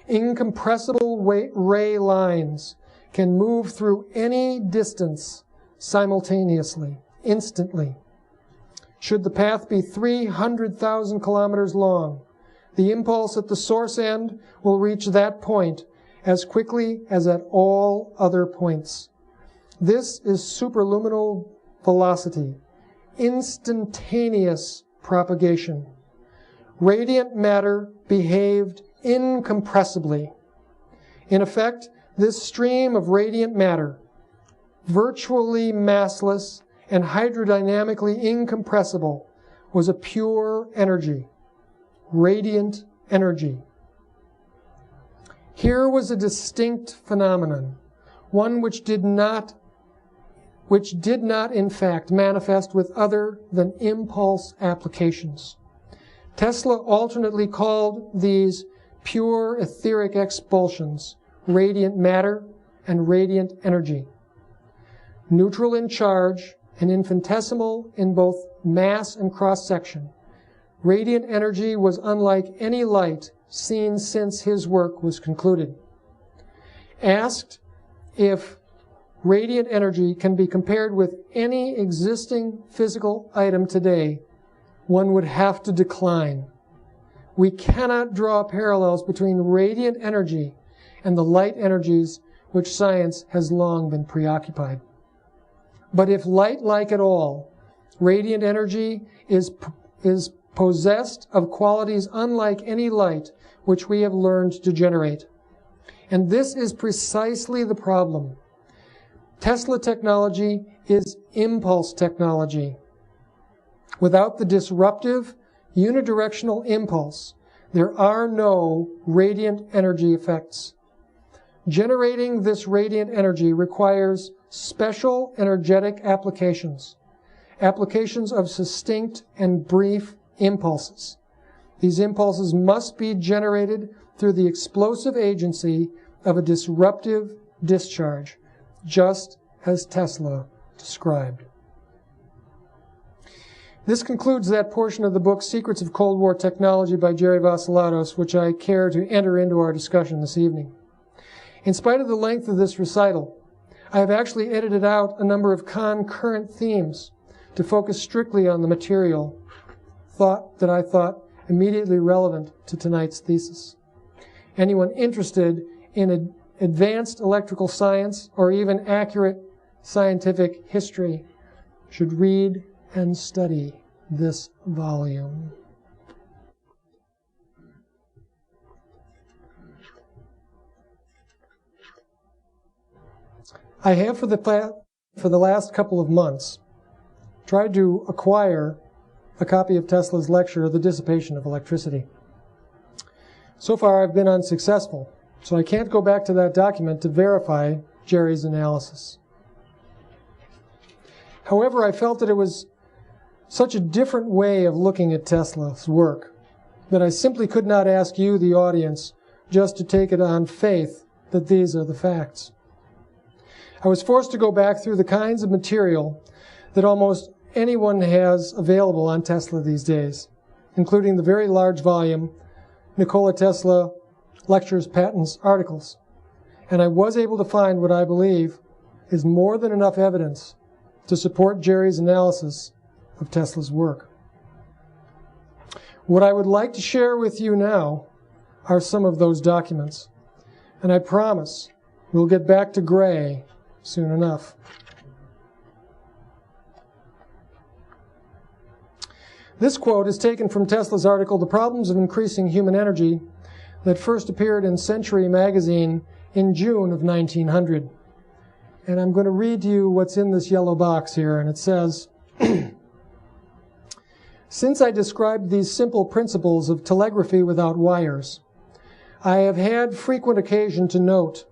Incompressible ray lines can move through any distance simultaneously, instantly. Should the path be 300,000 kilometers long, the impulse at the source end will reach that point as quickly as at all other points. This is superluminal velocity, instantaneous propagation. Radiant matter behaved incompressibly. In effect, this stream of radiant matter, virtually massless and hydrodynamically incompressible, was a pure energy, radiant energy. Here was a distinct phenomenon, one which did not in fact manifest with other than impulse applications. Tesla alternately called these pure etheric expulsions radiant matter and radiant energy. Neutral in charge and infinitesimal in both mass and cross-section, radiant energy was unlike any light seen since his work was concluded. Asked if radiant energy can be compared with any existing physical item today, one would have to decline. We cannot draw parallels between radiant energy and the light energies which science has long been preoccupied. But if light-like at all, radiant energy is possessed of qualities unlike any light which we have learned to generate. And this is precisely the problem. Tesla technology is impulse technology. Without the disruptive, unidirectional impulse, there are no radiant energy effects. Generating this radiant energy requires special energetic applications of succinct and brief impulses. These impulses must be generated through the explosive agency of a disruptive discharge, just as Tesla described. This concludes that portion of the book, Secrets of Cold War Technology by Jerry Vassilatos, which I care to enter into our discussion this evening. In spite of the length of this recital, I have actually edited out a number of concurrent themes to focus strictly on the material that I thought immediately relevant to tonight's thesis. Anyone interested in advanced electrical science or even accurate scientific history should read and study this volume. I have for the last couple of months tried to acquire a copy of Tesla's lecture, The Dissipation of Electricity. So far, I've been unsuccessful, so I can't go back to that document to verify Jerry's analysis. However, I felt that it was such a different way of looking at Tesla's work that I simply could not ask you, the audience, just to take it on faith that these are the facts. I was forced to go back through the kinds of material that almost anyone has available on Tesla these days, including the very large volume Nikola Tesla Lectures, Patents, Articles. And I was able to find what I believe is more than enough evidence to support Jerry's analysis of Tesla's work. What I would like to share with you now are some of those documents, and I promise we'll get back to gray soon enough. This quote is taken from Tesla's article, The Problems of Increasing Human Energy, that first appeared in Century magazine in June of 1900. And I'm going to read to you what's in this yellow box here, and it says, Since I described these simple principles of telegraphy without wires, I have had frequent occasion to note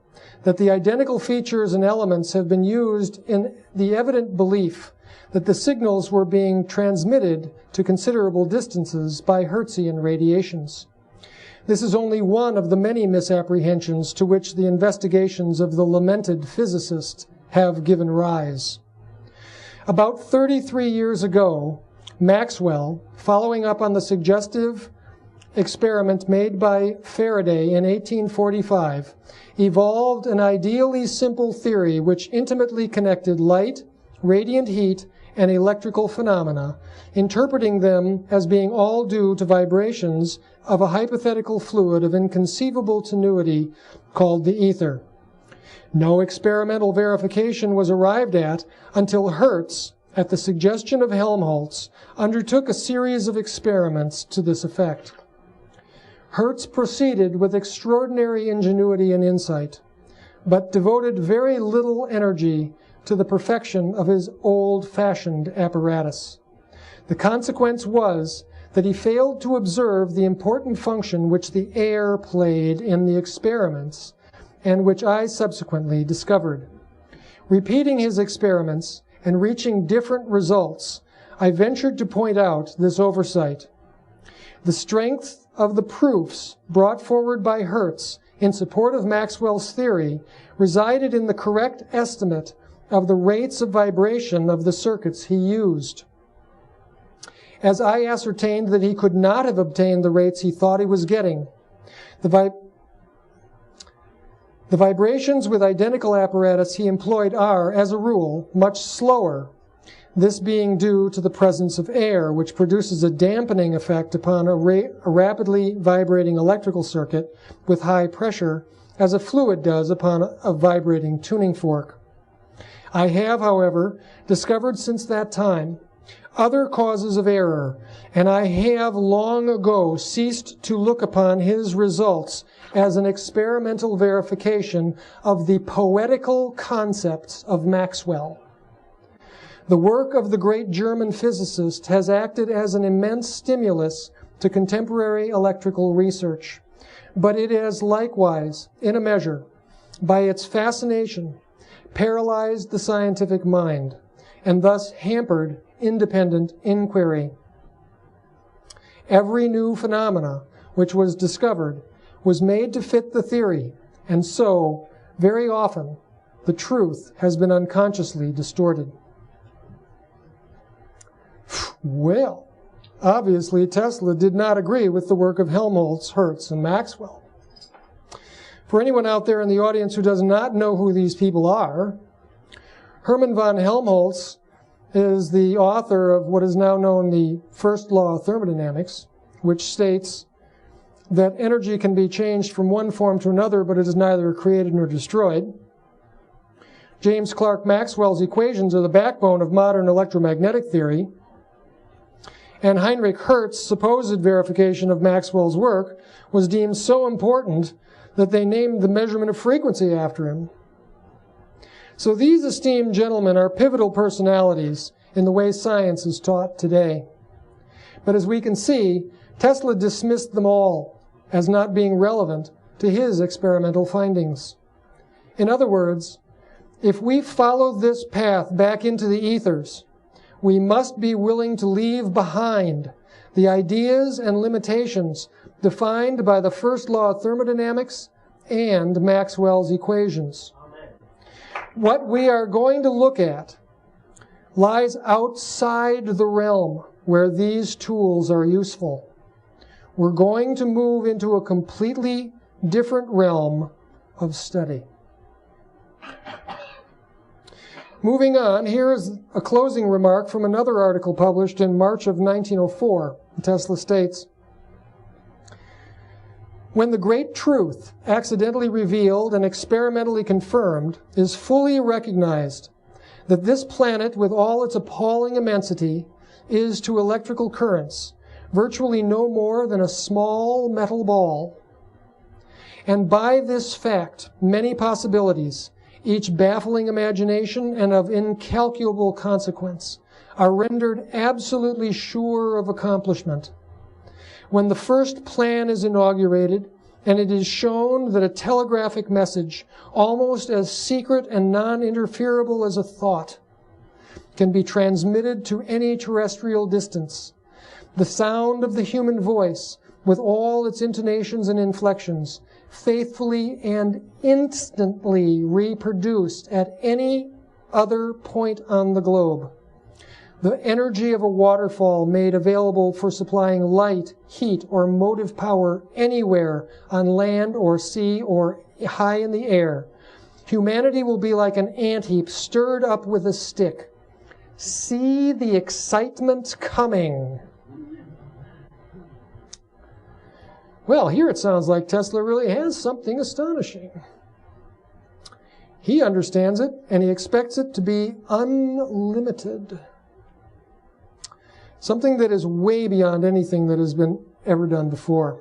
that the identical features and elements have been used in the evident belief that the signals were being transmitted to considerable distances by Hertzian radiations. This is only one of the many misapprehensions to which the investigations of the lamented physicist have given rise. About 33 years ago, Maxwell, following up on the suggestive experiment made by Faraday in 1845, evolved an ideally simple theory which intimately connected light, radiant heat, and electrical phenomena, interpreting them as being all due to vibrations of a hypothetical fluid of inconceivable tenuity called the ether. No experimental verification was arrived at until Hertz, at the suggestion of Helmholtz, undertook a series of experiments to this effect. Hertz proceeded with extraordinary ingenuity and insight, but devoted very little energy to the perfection of his old-fashioned apparatus. The consequence was that he failed to observe the important function which the air played in the experiments, and which I subsequently discovered. Repeating his experiments and reaching different results, I ventured to point out this oversight. The strength of the proofs brought forward by Hertz in support of Maxwell's theory resided in the correct estimate of the rates of vibration of the circuits he used. As I ascertained that he could not have obtained the rates he thought he was getting, the vibrations with identical apparatus he employed are, as a rule, much slower, this being due to the presence of air, which produces a dampening effect upon a rapidly vibrating electrical circuit with high pressure, as a fluid does upon a vibrating tuning fork. I have, however, discovered since that time other causes of error, and I have long ago ceased to look upon his results as an experimental verification of the poetical concepts of Maxwell. The work of the great German physicist has acted as an immense stimulus to contemporary electrical research, but it has likewise, in a measure, by its fascination, paralyzed the scientific mind, and thus hampered independent inquiry. Every new phenomena which was discovered was made to fit the theory, and so, very often, the truth has been unconsciously distorted. Well, obviously Tesla did not agree with the work of Helmholtz, Hertz, and Maxwell. For anyone out there in the audience who does not know who these people are, Hermann von Helmholtz is the author of what is now known the first law of thermodynamics, which states that energy can be changed from one form to another, but it is neither created nor destroyed. James Clerk Maxwell's equations are the backbone of modern electromagnetic theory. And Heinrich Hertz's supposed verification of Maxwell's work was deemed so important that they named the measurement of frequency after him. So these esteemed gentlemen are pivotal personalities in the way science is taught today. But as we can see, Tesla dismissed them all as not being relevant to his experimental findings. In other words, if we follow this path back into the ethers, we must be willing to leave behind the ideas and limitations defined by the first law of thermodynamics and Maxwell's equations. Amen. What we are going to look at lies outside the realm where these tools are useful. We're going to move into a completely different realm of study. Moving on, here is a closing remark from another article published in March of 1904. Tesla states, "When the great truth, accidentally revealed and experimentally confirmed, is fully recognized that this planet, with all its appalling immensity, is to electrical currents virtually no more than a small metal ball, and by this fact many possibilities, each baffling imagination and of incalculable consequence, are rendered absolutely sure of accomplishment. When the first plan is inaugurated, and it is shown that a telegraphic message, almost as secret and non-interferable as a thought, can be transmitted to any terrestrial distance, the sound of the human voice, with all its intonations and inflections, faithfully and instantly reproduced at any other point on the globe. The energy of a waterfall made available for supplying light, heat, or motive power anywhere on land or sea or high in the air. Humanity will be like an ant-heap stirred up with a stick. See the excitement coming." Well, here it sounds like Tesla really has something astonishing. He understands it, and he expects it to be unlimited. Something that is way beyond anything that has been ever done before.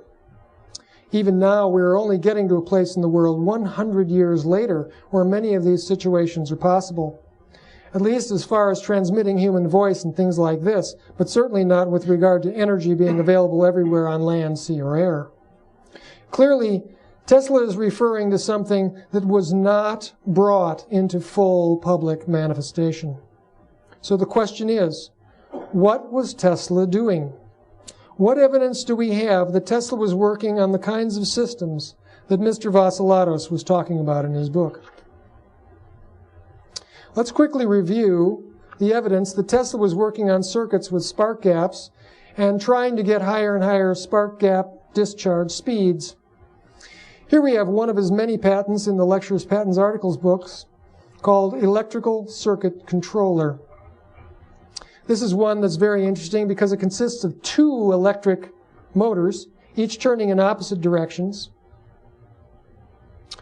Even now, we're only getting to a place in the world 100 years later where many of these situations are possible. At least as far as transmitting human voice and things like this, but certainly not with regard to energy being available everywhere on land, sea, or air. Clearly, Tesla is referring to something that was not brought into full public manifestation. So the question is, what was Tesla doing? What evidence do we have that Tesla was working on the kinds of systems that Mr. Vassilatos was talking about in his book? Let's quickly review the evidence that Tesla was working on circuits with spark gaps and trying to get higher and higher spark gap discharge speeds. Here we have one of his many patents in the Lectures, Patents, Articles books called Electrical Circuit Controller. This is one that's very interesting because it consists of two electric motors, each turning in opposite directions,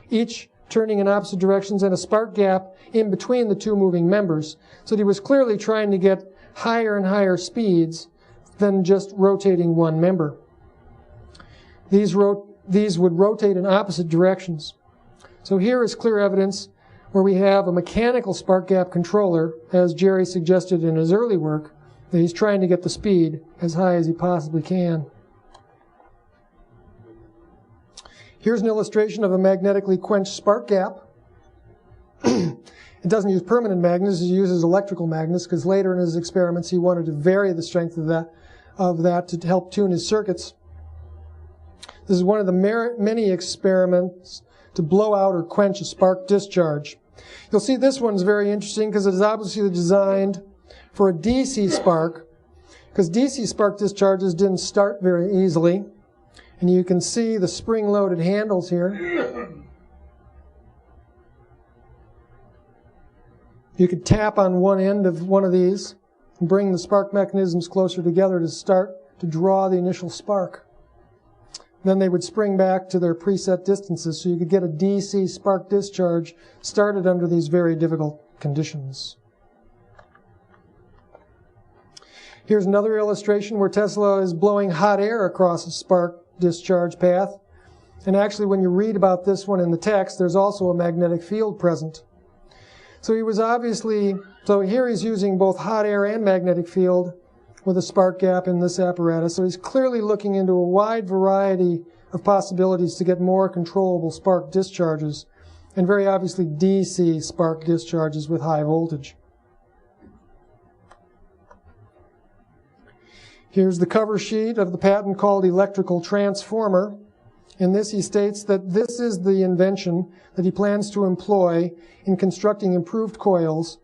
and a spark gap in between the two moving members. So he was clearly trying to get higher and higher speeds than just rotating one member. These would rotate in opposite directions. So here is clear evidence where we have a mechanical spark gap controller, as Jerry suggested in his early work, that he's trying to get the speed as high as he possibly can. Here's an illustration of a magnetically quenched spark gap. It doesn't use permanent magnets, it uses electrical magnets, because later in his experiments he wanted to vary the strength of that to help tune his circuits. This is one of the many experiments to blow out or quench a spark discharge. You'll see this one's very interesting because it is obviously designed for a DC spark, because DC spark discharges didn't start very easily. And you can see the spring-loaded handles here. You could tap on one end of one of these and bring the spark mechanisms closer together to start to draw the initial spark. Then they would spring back to their preset distances, so you could get a DC spark discharge started under these very difficult conditions. Here's another illustration where Tesla is blowing hot air across a spark discharge path. And actually, when you read about this one in the text, there's also a magnetic field present. So here he's using both hot air and magnetic field with a spark gap in this apparatus. So he's clearly looking into a wide variety of possibilities to get more controllable spark discharges, and very obviously DC spark discharges with high voltage. Here's the cover sheet of the patent called Electrical Transformer. In this he states that this is the invention that he plans to employ in constructing improved coils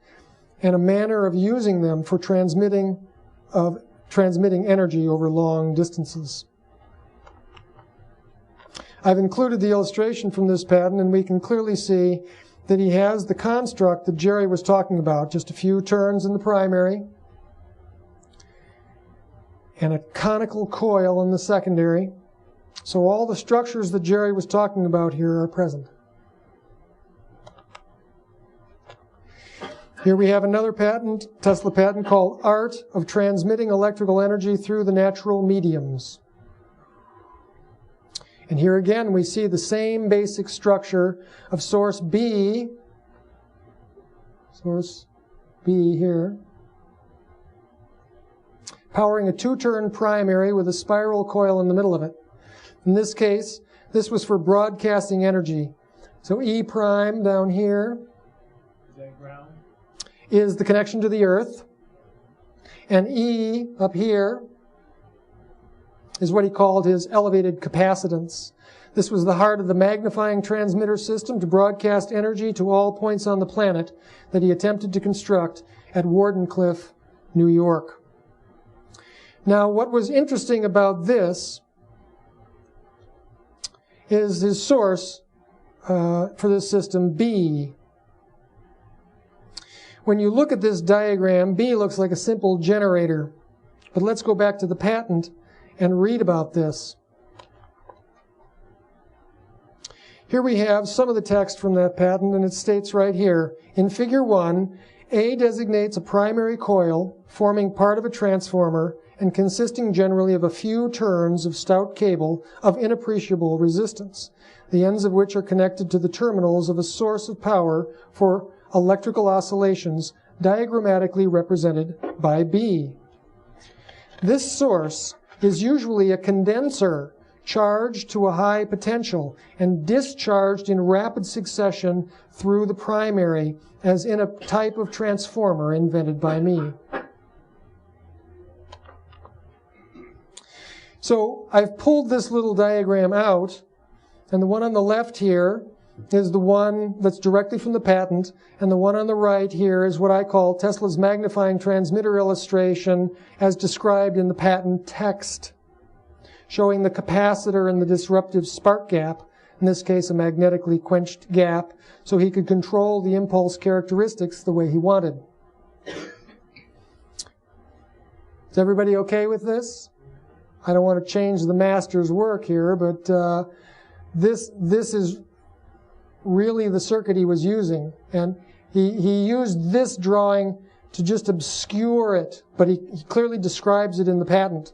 and a manner of using them for transmitting energy over long distances. I've included the illustration from this patent, and we can clearly see that he has the construct that Jerry was talking about, just a few turns in the primary and a conical coil in the secondary. So all the structures that Jerry was talking about here are present. Here we have another patent, Tesla patent, called Art of Transmitting Electrical Energy Through the Natural Mediums. And here again we see the same basic structure of source B here, powering a two-turn primary with a spiral coil in the middle of it. In this case, this was for broadcasting energy. So E prime down here is the connection to the Earth, and E up here is what he called his elevated capacitance. This was the heart of the magnifying transmitter system to broadcast energy to all points on the planet that he attempted to construct at Wardenclyffe, New York. Now, what was interesting about this is his source for this system, B. When you look at this diagram, B looks like a simple generator. But let's go back to the patent and read about this. Here we have some of the text from that patent, and it states right here, in Figure 1, A designates a primary coil forming part of a transformer and consisting generally of a few turns of stout cable of inappreciable resistance, the ends of which are connected to the terminals of a source of power for electrical oscillations, diagrammatically represented by B. This source is usually a condenser charged to a high potential and discharged in rapid succession through the primary, as in a type of transformer invented by me. So I've pulled this little diagram out, and the one on the left here is the one that's directly from the patent, and the one on the right here is what I call Tesla's magnifying transmitter illustration as described in the patent text, showing the capacitor and the disruptive spark gap, in this case a magnetically quenched gap, so he could control the impulse characteristics the way he wanted. Is everybody okay with this? I don't want to change the master's work here, but this is really the circuit he was using. And he used this drawing to just obscure it, but he clearly describes it in the patent.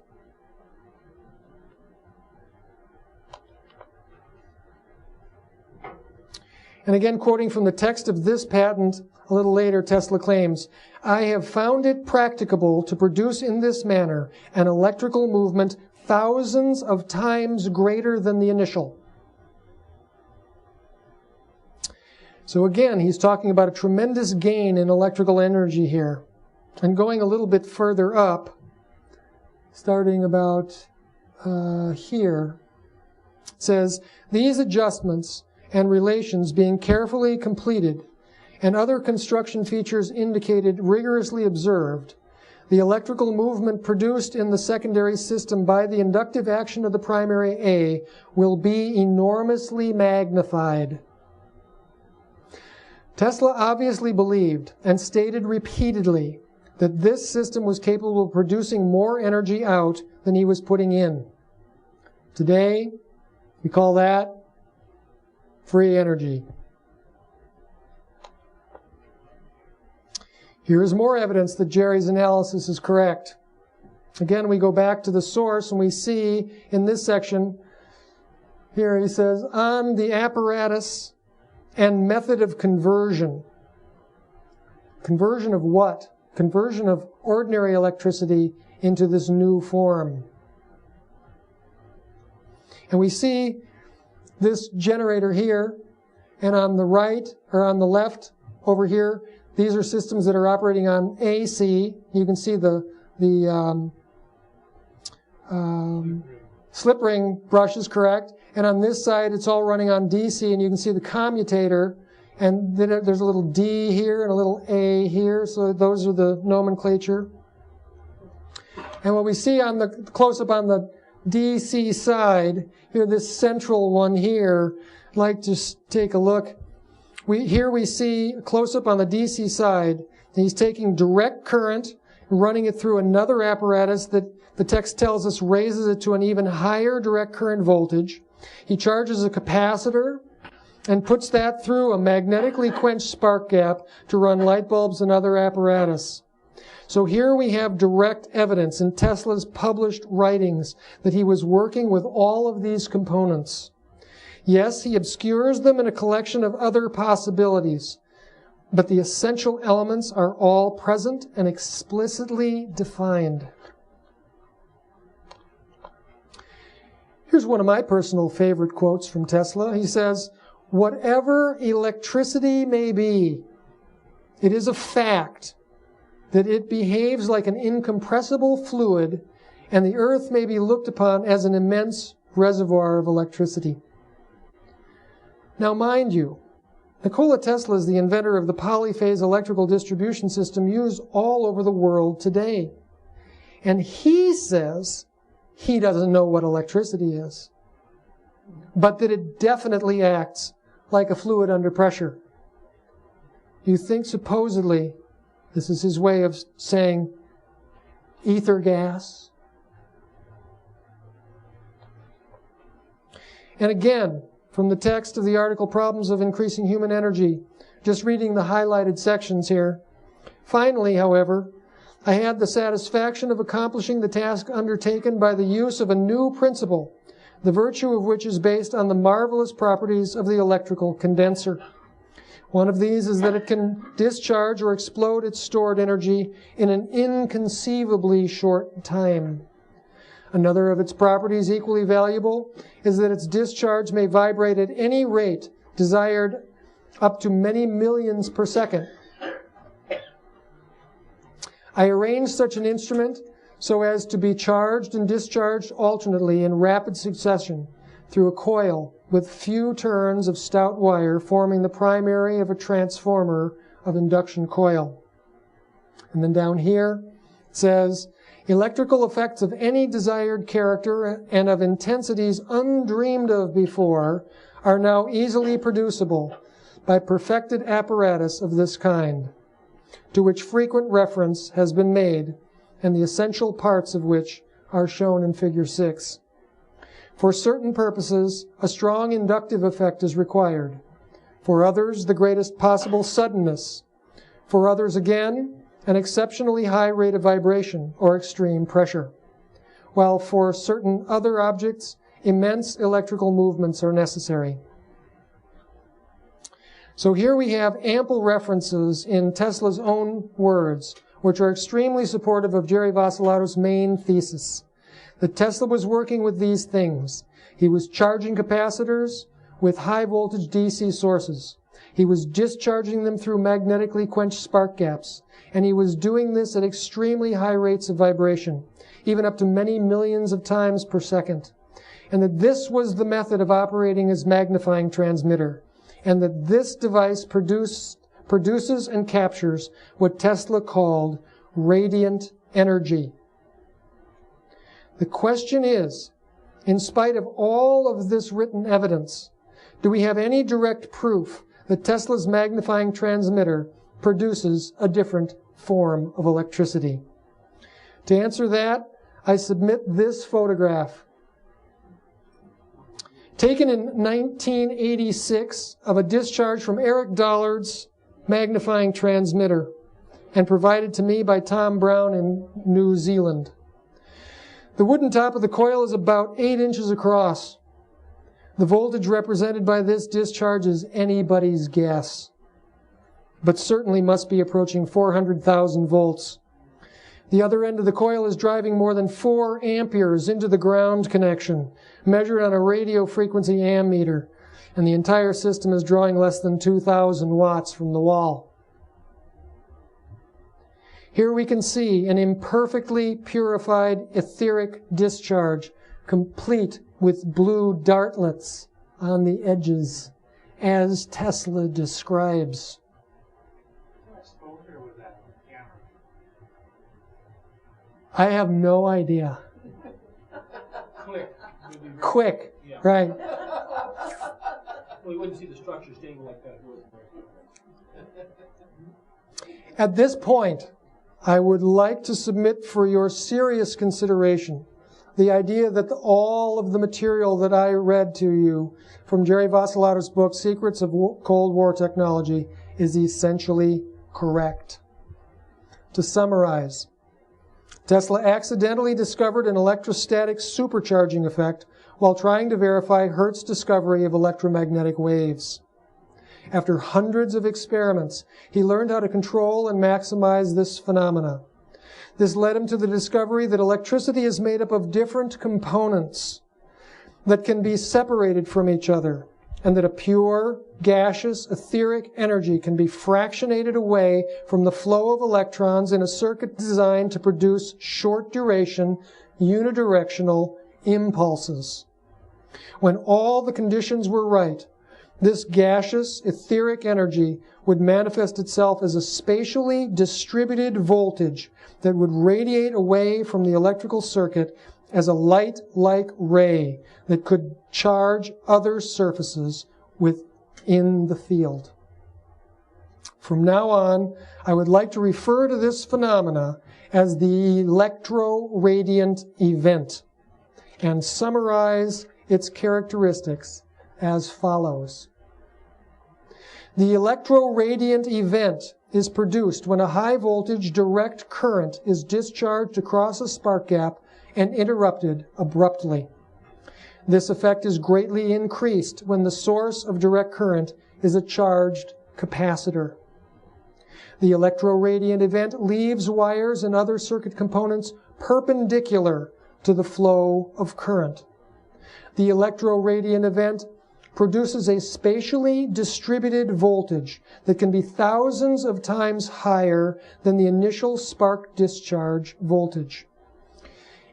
And again, quoting from the text of this patent, a little later, Tesla claims, I have found it practicable to produce in this manner an electrical movement thousands of times greater than the initial. So again, he's talking about a tremendous gain in electrical energy here. And going a little bit further up, starting about here, it says, these adjustments and relations being carefully completed and other construction features indicated rigorously observed, the electrical movement produced in the secondary system by the inductive action of the primary A will be enormously magnified. Tesla obviously believed and stated repeatedly that this system was capable of producing more energy out than he was putting in. Today, we call that free energy. Here is more evidence that Jerry's analysis is correct. Again, we go back to the source and we see in this section, here he says, on the apparatus and method of conversion. Conversion of what? Conversion of ordinary electricity into this new form. And we see this generator here, and on the right, or on the left over here, these are systems that are operating on AC. You can see the slip ring brush is correct. And on this side, it's all running on DC, and you can see the commutator. And then there's a little D here and a little A here, so those are the nomenclature. And what we see on the close-up on the DC side, here, this central one here, I'd like to take a look. Here we see a close-up on the DC side. He's taking direct current, running it through another apparatus that the text tells us raises it to an even higher direct current voltage. He charges a capacitor and puts that through a magnetically quenched spark gap to run light bulbs and other apparatus. So here we have direct evidence in Tesla's published writings that he was working with all of these components. Yes, he obscures them in a collection of other possibilities, but the essential elements are all present and explicitly defined. Here's one of my personal favorite quotes from Tesla. He says, "Whatever electricity may be, it is a fact that it behaves like an incompressible fluid, and the earth may be looked upon as an immense reservoir of electricity." Now, mind you, Nikola Tesla is the inventor of the polyphase electrical distribution system used all over the world today. And he says he doesn't know what electricity is, but that it definitely acts like a fluid under pressure. You think supposedly, this is his way of saying ether gas? And again, from the text of the article, Problems of Increasing Human Energy, just reading the highlighted sections here. Finally, however, I had the satisfaction of accomplishing the task undertaken by the use of a new principle, the virtue of which is based on the marvelous properties of the electrical condenser. One of these is that it can discharge or explode its stored energy in an inconceivably short time. Another of its properties equally valuable is that its discharge may vibrate at any rate desired up to many millions per second. I arranged such an instrument so as to be charged and discharged alternately in rapid succession through a coil with few turns of stout wire forming the primary of a transformer of induction coil. And then down here it says, electrical effects of any desired character and of intensities undreamed of before are now easily producible by perfected apparatus of this kind, to which frequent reference has been made, and the essential parts of which are shown in Figure 6. For certain purposes, a strong inductive effect is required. For others, the greatest possible suddenness. For others, again, an exceptionally high rate of vibration or extreme pressure. While for certain other objects, immense electrical movements are necessary. So here we have ample references in Tesla's own words, which are extremely supportive of Jerry Vassalato's main thesis, that Tesla was working with these things. He was charging capacitors with high voltage DC sources. He was discharging them through magnetically quenched spark gaps. And he was doing this at extremely high rates of vibration, even up to many millions of times per second. And that this was the method of operating his magnifying transmitter. And that this device produces and captures what Tesla called radiant energy. The question is, in spite of all of this written evidence, do we have any direct proof that Tesla's magnifying transmitter produces a different form of electricity? To answer that, I submit this photograph. Taken in 1986 of a discharge from Eric Dollard's magnifying transmitter and provided to me by Tom Brown in New Zealand. The wooden top of the coil is about 8 inches across. The voltage represented by this discharge is anybody's guess. but certainly must be approaching 400,000 volts. The other end of the coil is driving more than 4 amperes into the ground connection, measured on a radio frequency ammeter, and the entire system is drawing less than 2,000 watts from the wall. Here we can see an imperfectly purified etheric discharge, complete with blue dartlets on the edges, as Tesla describes. I have no idea. Quick, yeah. Right. We wouldn't see the structure stable like that. At this point, I would like to submit for your serious consideration the idea that all of the material that I read to you from Jerry Vasilato's book, Secrets of Cold War Technology, is essentially correct. To summarize, Tesla accidentally discovered an electrostatic supercharging effect while trying to verify Hertz's discovery of electromagnetic waves. After hundreds of experiments, he learned how to control and maximize this phenomena. This led him to the discovery that electricity is made up of different components that can be separated from each other, and that a pure, gaseous, etheric energy can be fractionated away from the flow of electrons in a circuit designed to produce short-duration, unidirectional impulses. When all the conditions were right, this gaseous, etheric energy would manifest itself as a spatially distributed voltage that would radiate away from the electrical circuit as a light-like ray that could charge other surfaces within the field. From now on, I would like to refer to this phenomena as the electroradiant event and summarize its characteristics as follows. The electroradiant event is produced when a high-voltage direct current is discharged across a spark gap and interrupted abruptly. This effect is greatly increased when the source of direct current is a charged capacitor. The electroradiant event leaves wires and other circuit components perpendicular to the flow of current. The electroradiant event produces a spatially distributed voltage that can be thousands of times higher than the initial spark discharge voltage.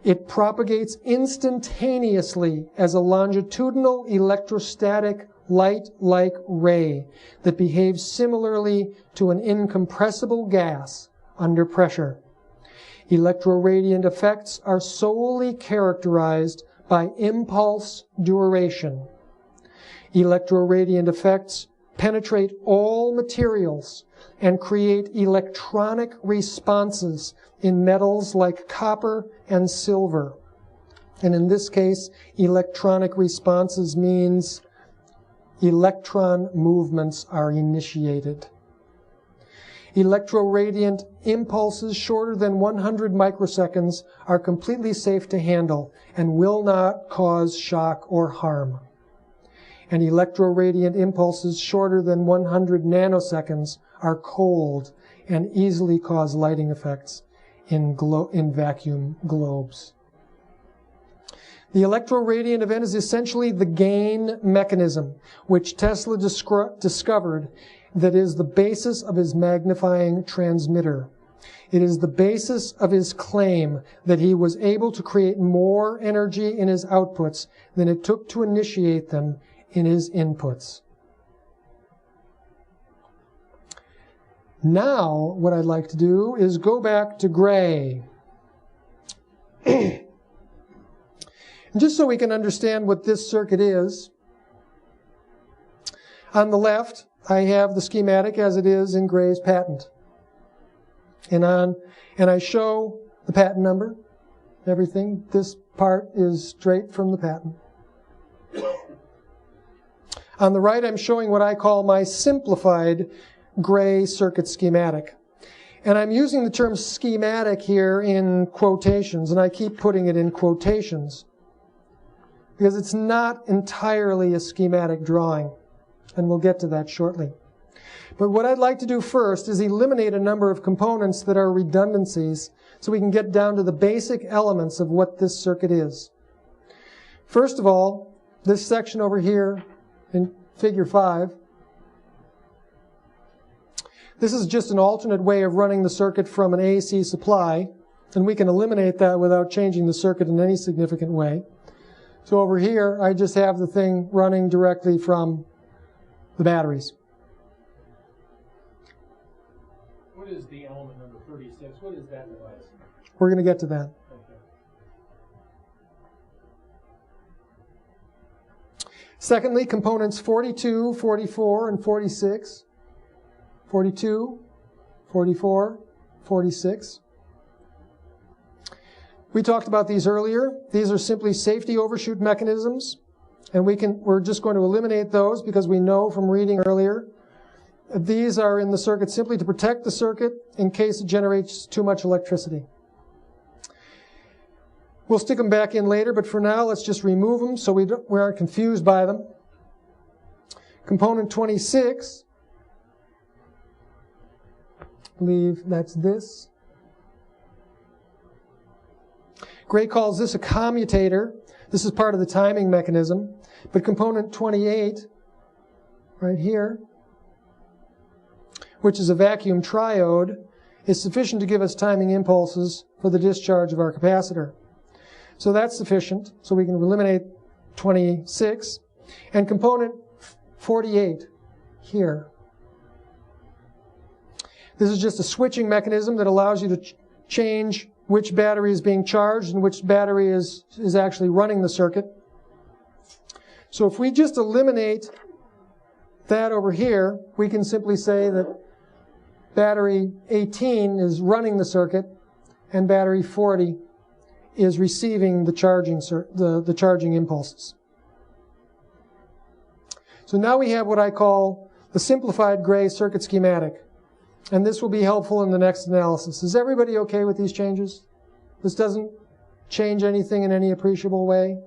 It propagates instantaneously as a longitudinal electrostatic light-like ray that behaves similarly to an incompressible gas under pressure. Electroradiant effects are solely characterized by impulse duration. Electroradiant effects penetrate all materials and create electronic responses in metals like copper and silver. And in this case, electronic responses means electron movements are initiated. Electroradiant impulses shorter than 100 microseconds are completely safe to handle and will not cause shock or harm. And electroradiant impulses shorter than 100 nanoseconds are cold and easily cause lighting effects in vacuum globes. The electroradiant event is essentially the gain mechanism, which Tesla discovered, that is the basis of his magnifying transmitter. It is the basis of his claim that he was able to create more energy in his outputs than it took to initiate them in his inputs. Now, what I'd like to do is go back to Gray. Just so we can understand what this circuit is, on the left, I have the schematic as it is in Gray's patent. And I show the patent number, everything. This part is straight from the patent. On the right, I'm showing what I call my simplified Gray circuit schematic. And I'm using the term schematic here in quotations, and I keep putting it in quotations because it's not entirely a schematic drawing, and we'll get to that shortly. But what I'd like to do first is eliminate a number of components that are redundancies so we can get down to the basic elements of what this circuit is. First of all, this section over here in Figure 5, this is just an alternate way of running the circuit from an AC supply, and we can eliminate that without changing the circuit in any significant way. So over here, I just have the thing running directly from the batteries. What is the element number 36? What is that device? We're going to get to that. Okay. Secondly, components 42, 44, and 46. 42, 44, 46. We talked about these earlier. These are simply safety overshoot mechanisms, and we're just going to eliminate those because we know from reading earlier that these are in the circuit simply to protect the circuit in case it generates too much electricity. We'll stick them back in later, but for now, let's just remove them so we aren't confused by them. Component 26, I believe that's this. Gray calls this a commutator. This is part of the timing mechanism. But component 28, right here, which is a vacuum triode, is sufficient to give us timing impulses for the discharge of our capacitor. So that's sufficient, so we can eliminate 26. And component 48 here. This is just a switching mechanism that allows you to change which battery is being charged and which battery is actually running the circuit. So if we just eliminate that over here, we can simply say that battery 18 is running the circuit and battery 40 is receiving the charging impulses. So now we have what I call the simplified Gray circuit schematic. And this will be helpful in the next analysis. Is everybody okay with these changes? This doesn't change anything in any appreciable way?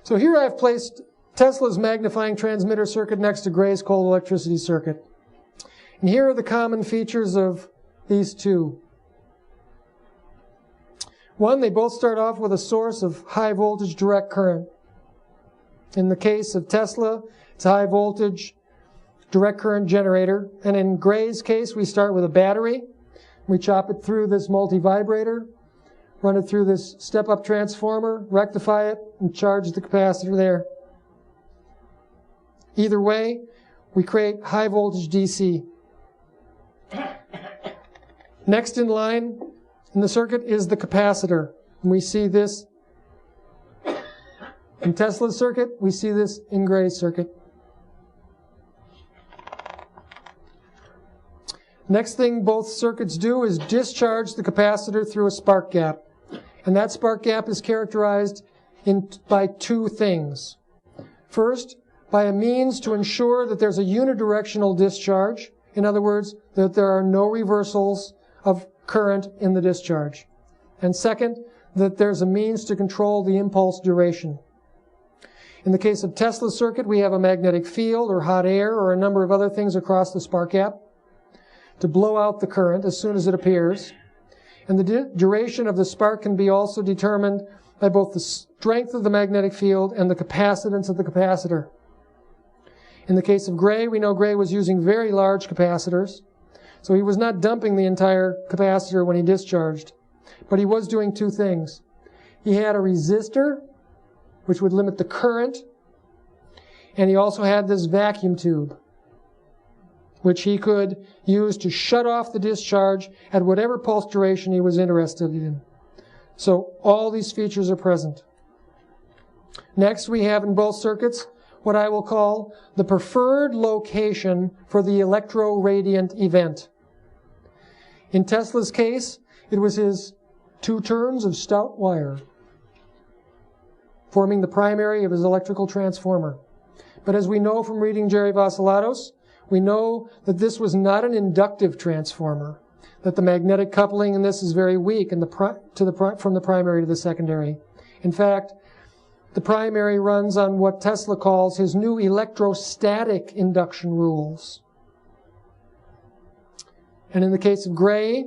So here I've placed Tesla's magnifying transmitter circuit next to Gray's cold electricity circuit. And here are the common features of these two. One, they both start off with a source of high voltage direct current. In the case of Tesla, it's a high voltage direct current generator. And in Gray's case, we start with a battery. We chop it through this multi-vibrator, run it through this step-up transformer, rectify it, and charge the capacitor there. Either way, we create high voltage DC. Next in line in the circuit is the capacitor. And we see this in Tesla's circuit, we see this in Gray's circuit. Next thing both circuits do is discharge the capacitor through a spark gap. And that spark gap is characterized by two things. First, by a means to ensure that there's a unidirectional discharge. In other words, that there are no reversals of current in the discharge. And second, that there's a means to control the impulse duration. In the case of Tesla's circuit, we have a magnetic field or hot air or a number of other things across the spark gap to blow out the current as soon as it appears. And the duration of the spark can be also determined by both the strength of the magnetic field and the capacitance of the capacitor. In the case of Gray, we know Gray was using very large capacitors, so he was not dumping the entire capacitor when he discharged. But he was doing two things. He had a resistor, which would limit the current, and he also had this vacuum tube, which he could use to shut off the discharge at whatever pulse duration he was interested in. So all these features are present. Next, we have in both circuits what I will call the preferred location for the electroradiant event. In Tesla's case, it was his 2 turns of stout wire, forming the primary of his electrical transformer. But as we know from reading Jerry Vassilatos, we know that this was not an inductive transformer, that the magnetic coupling in this is very weak from the primary to the secondary. In fact, the primary runs on what Tesla calls his new electrostatic induction rules. And in the case of Gray,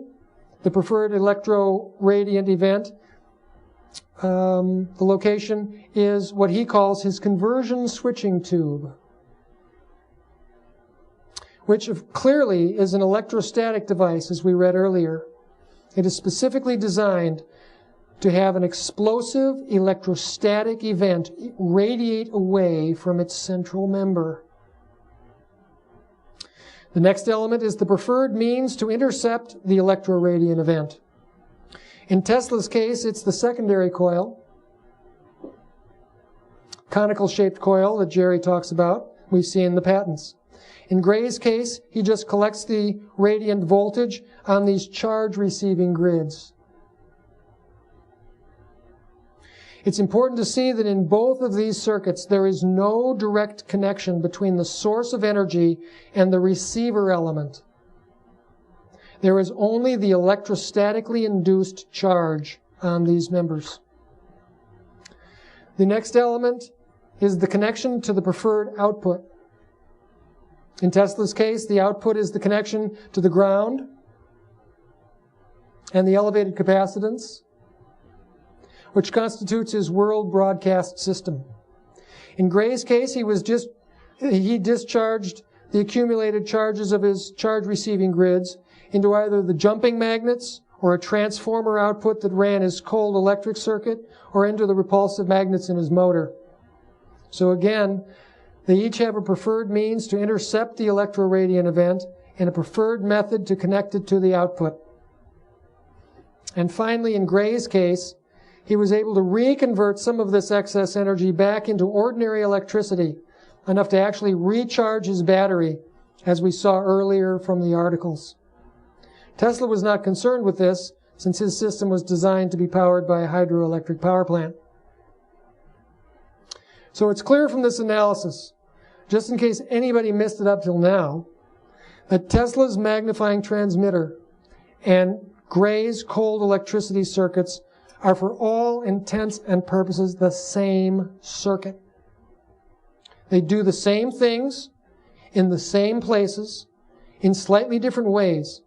the preferred electroradiant event, the location is what he calls his conversion switching tube, which clearly is an electrostatic device, as we read earlier. It is specifically designed to have an explosive electrostatic event radiate away from its central member. The next element is the preferred means to intercept the electroradiant event. In Tesla's case, it's the secondary coil, conical-shaped coil that Jerry talks about, we see in the patents. In Gray's case, he just collects the radiant voltage on these charge-receiving grids. It's important to see that in both of these circuits, there is no direct connection between the source of energy and the receiver element. There is only the electrostatically induced charge on these members. The next element is the connection to the preferred output. In Tesla's case, the output is the connection to the ground and the elevated capacitance, which constitutes his world broadcast system. In Gray's case, he discharged the accumulated charges of his charge-receiving grids into either the jumping magnets or a transformer output that ran his cold electric circuit, or into the repulsive magnets in his motor. So again, they each have a preferred means to intercept the electroradiant event and a preferred method to connect it to the output. And finally, in Gray's case, he was able to reconvert some of this excess energy back into ordinary electricity, enough to actually recharge his battery, as we saw earlier from the articles. Tesla was not concerned with this, since his system was designed to be powered by a hydroelectric power plant. So it's clear from this analysis, just in case anybody missed it up till now, that Tesla's magnifying transmitter and Gray's cold electricity circuits are for all intents and purposes the same circuit. They do the same things in the same places in slightly different ways,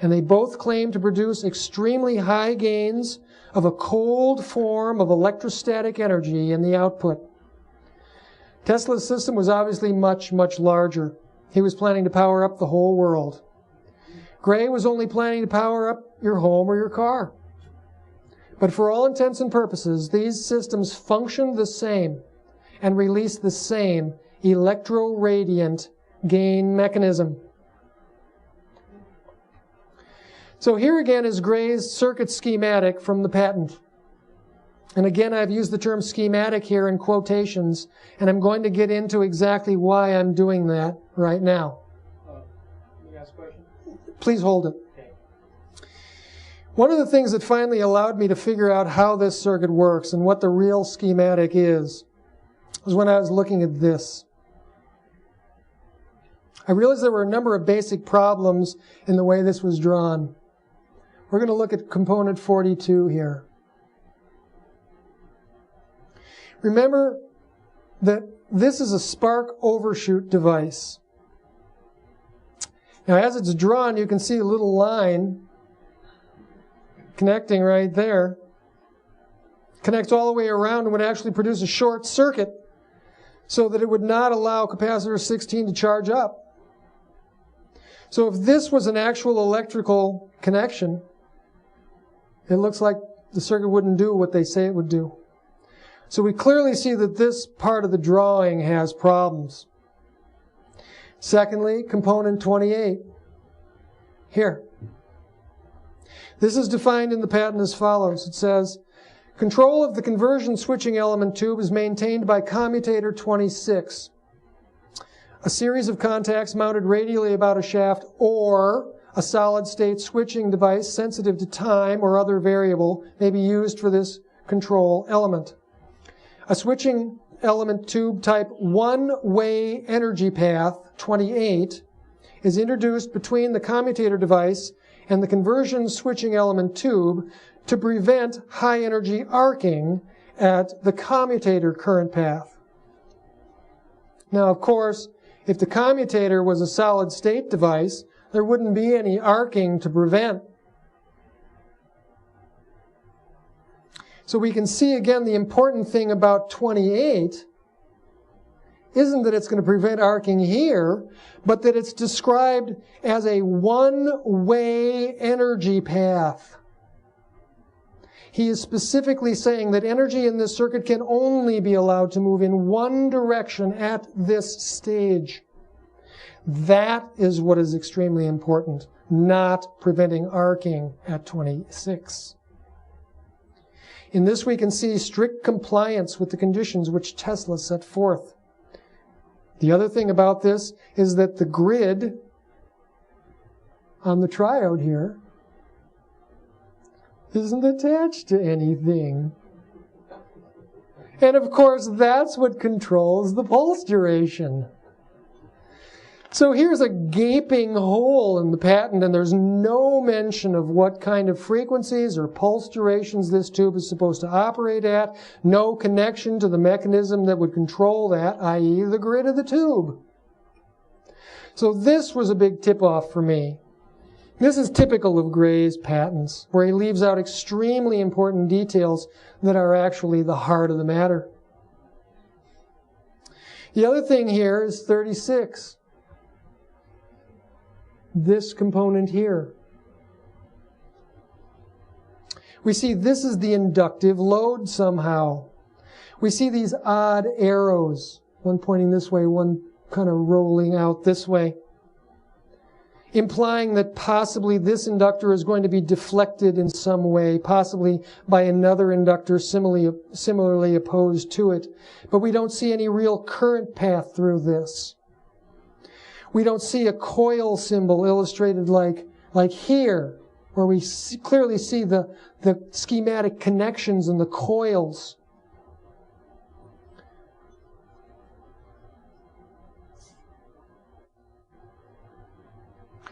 and they both claim to produce extremely high gains of a cold form of electrostatic energy in the output. Tesla's system was obviously much, much larger. He was planning to power up the whole world. Gray was only planning to power up your home or your car. But for all intents and purposes, these systems function the same and release the same electroradiant gain mechanism. So here again is Gray's circuit schematic from the patent. And again, I've used the term schematic here in quotations, and I'm going to get into exactly why I'm doing that right now. Can you ask a question? Please hold it. Okay. One of the things that finally allowed me to figure out how this circuit works and what the real schematic is was when I was looking at this. I realized there were a number of basic problems in the way this was drawn. We're going to look at component 42 here. Remember that this is a spark overshoot device. Now, as it's drawn, you can see a little line connecting right there. Connects all the way around and would actually produce a short circuit so that it would not allow capacitor 16 to charge up. So if this was an actual electrical connection, it looks like the circuit wouldn't do what they say it would do. So we clearly see that this part of the drawing has problems. Secondly, component 28. Here. This is defined in the patent as follows. It says, control of the conversion switching element tube is maintained by commutator 26, a series of contacts mounted radially about a shaft, or a solid-state switching device sensitive to time or other variable may be used for this control element. A switching element tube type one-way energy path, 28, is introduced between the commutator device and the conversion switching element tube to prevent high-energy arcing at the commutator current path. Now, of course, if the commutator was a solid state device, there wouldn't be any arcing to prevent. So we can see again the important thing about 28 isn't that it's going to prevent arcing here, but that it's described as a one-way energy path. He is specifically saying that energy in this circuit can only be allowed to move in one direction at this stage. That is what is extremely important, not preventing arcing at 26. In this we can see strict compliance with the conditions which Tesla set forth. The other thing about this is that the grid on the triode here isn't attached to anything. And of course, that's what controls the pulse duration. So here's a gaping hole in the patent, and there's no mention of what kind of frequencies or pulse durations this tube is supposed to operate at. No connection to the mechanism that would control that, i.e. the grid of the tube. So this was a big tip-off for me. This is typical of Gray's patents, where he leaves out extremely important details that are actually the heart of the matter. The other thing here is 36. This component here. We see this is the inductive load somehow. We see these odd arrows, one pointing this way, one kind of rolling out this way, implying that possibly this inductor is going to be deflected in some way, possibly by another inductor similarly opposed to it. But we don't see any real current path through this. We don't see a coil symbol illustrated like here, where we clearly see the schematic connections and the coils.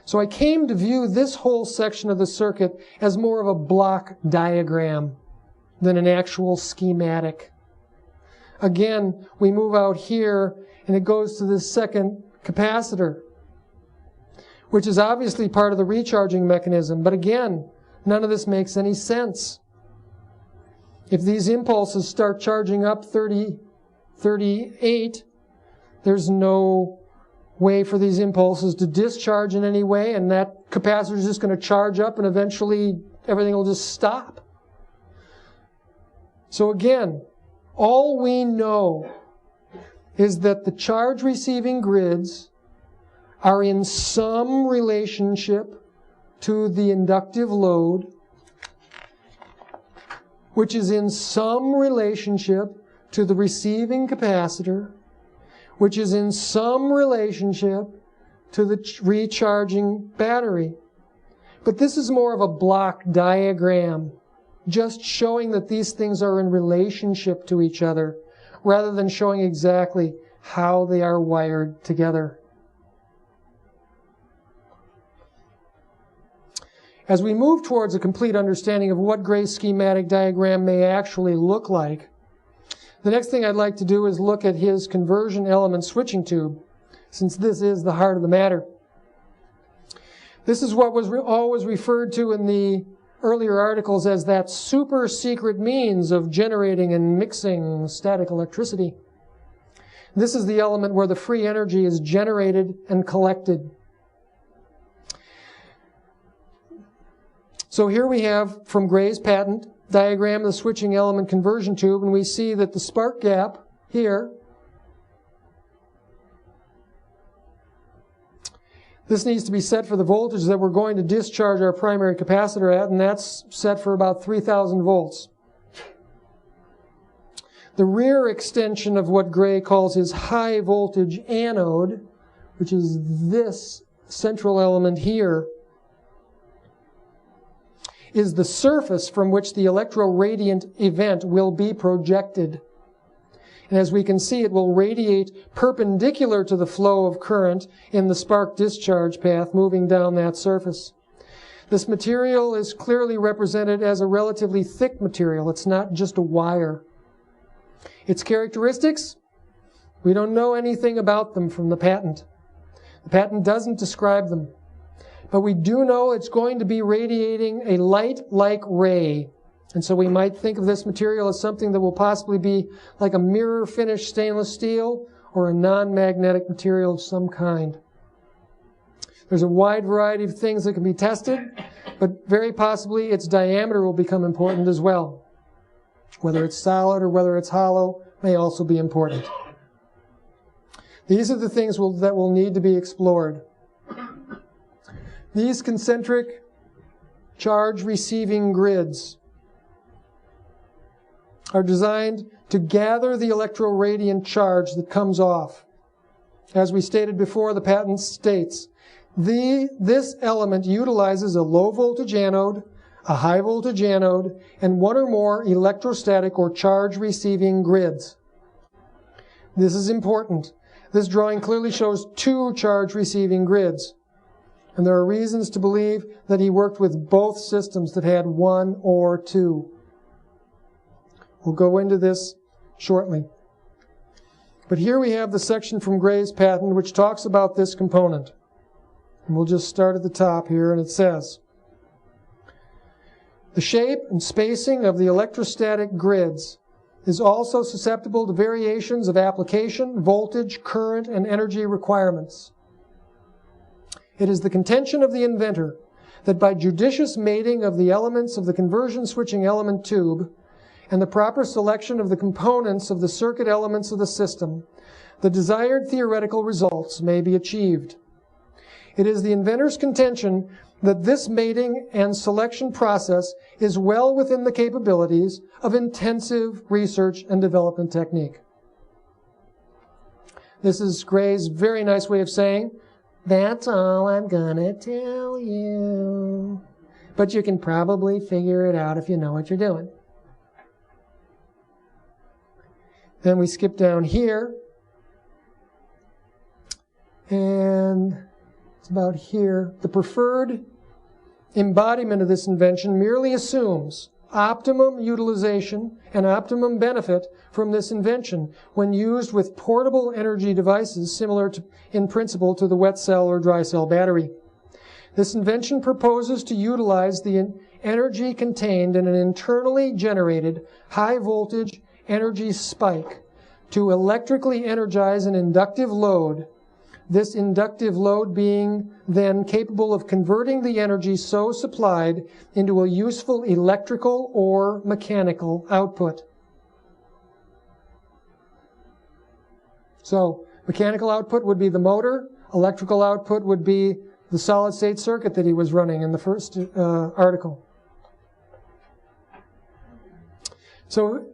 So I came to view this whole section of the circuit as more of a block diagram than an actual schematic. Again, we move out here, and it goes to the second capacitor, which is obviously part of the recharging mechanism. But again, none of this makes any sense. If these impulses start charging up 38, there's no way for these impulses to discharge in any way, and that capacitor is just going to charge up, and eventually everything will just stop. So again, all we know is that the charge-receiving grids are in some relationship to the inductive load, which is in some relationship to the receiving capacitor, which is in some relationship to the recharging battery. But this is more of a block diagram, just showing that these things are in relationship to each other, rather than showing exactly how they are wired together. As we move towards a complete understanding of what Gray's schematic diagram may actually look like, the next thing I'd like to do is look at his conversion element switching tube, since this is the heart of the matter. This is what was always referred to in the earlier articles as that super secret means of generating and mixing static electricity. This is the element where the free energy is generated and collected. So here we have, from Gray's patent diagram, the switching element conversion tube, and we see that the spark gap here, this needs to be set for the voltage that we're going to discharge our primary capacitor at, and that's set for about 3,000 volts. The rear extension of what Gray calls his high voltage anode, which is this central element here, is the surface from which the electroradiant event will be projected. And as we can see, it will radiate perpendicular to the flow of current in the spark discharge path moving down that surface. This material is clearly represented as a relatively thick material. It's not just a wire. Its characteristics, we don't know anything about them from the patent. The patent doesn't describe them. But we do know it's going to be radiating a light-like ray. And so we might think of this material as something that will possibly be like a mirror-finished stainless steel or a non-magnetic material of some kind. There's a wide variety of things that can be tested, but very possibly its diameter will become important as well. Whether it's solid or whether it's hollow may also be important. These are the things that will need to be explored. These concentric charge-receiving grids are designed to gather the electroradiant charge that comes off. As we stated before, the patent states, this element utilizes a low-voltage anode, a high-voltage anode, and one or more electrostatic or charge-receiving grids. This is important. This drawing clearly shows 2 charge-receiving grids. And there are reasons to believe that he worked with both systems that had 1 or 2. We'll go into this shortly. But here we have the section from Gray's patent which talks about this component. And we'll just start at the top here, and it says, the shape and spacing of the electrostatic grids is also susceptible to variations of application, voltage, current, and energy requirements. It is the contention of the inventor that by judicious mating of the elements of the conversion switching element tube and the proper selection of the components of the circuit elements of the system, the desired theoretical results may be achieved. It is the inventor's contention that this mating and selection process is well within the capabilities of intensive research and development technique. This is Gray's very nice way of saying, that's all I'm gonna tell you. But you can probably figure it out if you know what you're doing. Then we skip down here. And it's about here. The preferred embodiment of this invention merely assumes optimum utilization and optimum benefit from this invention when used with portable energy devices similar to, in principle, to the wet cell or dry cell battery. This invention proposes to utilize the energy contained in an internally generated high voltage energy spike to electrically energize an inductive load, this inductive load being then capable of converting the energy so supplied into a useful electrical or mechanical output. So, mechanical output would be the motor, electrical output would be the solid-state circuit that he was running in the first article. So,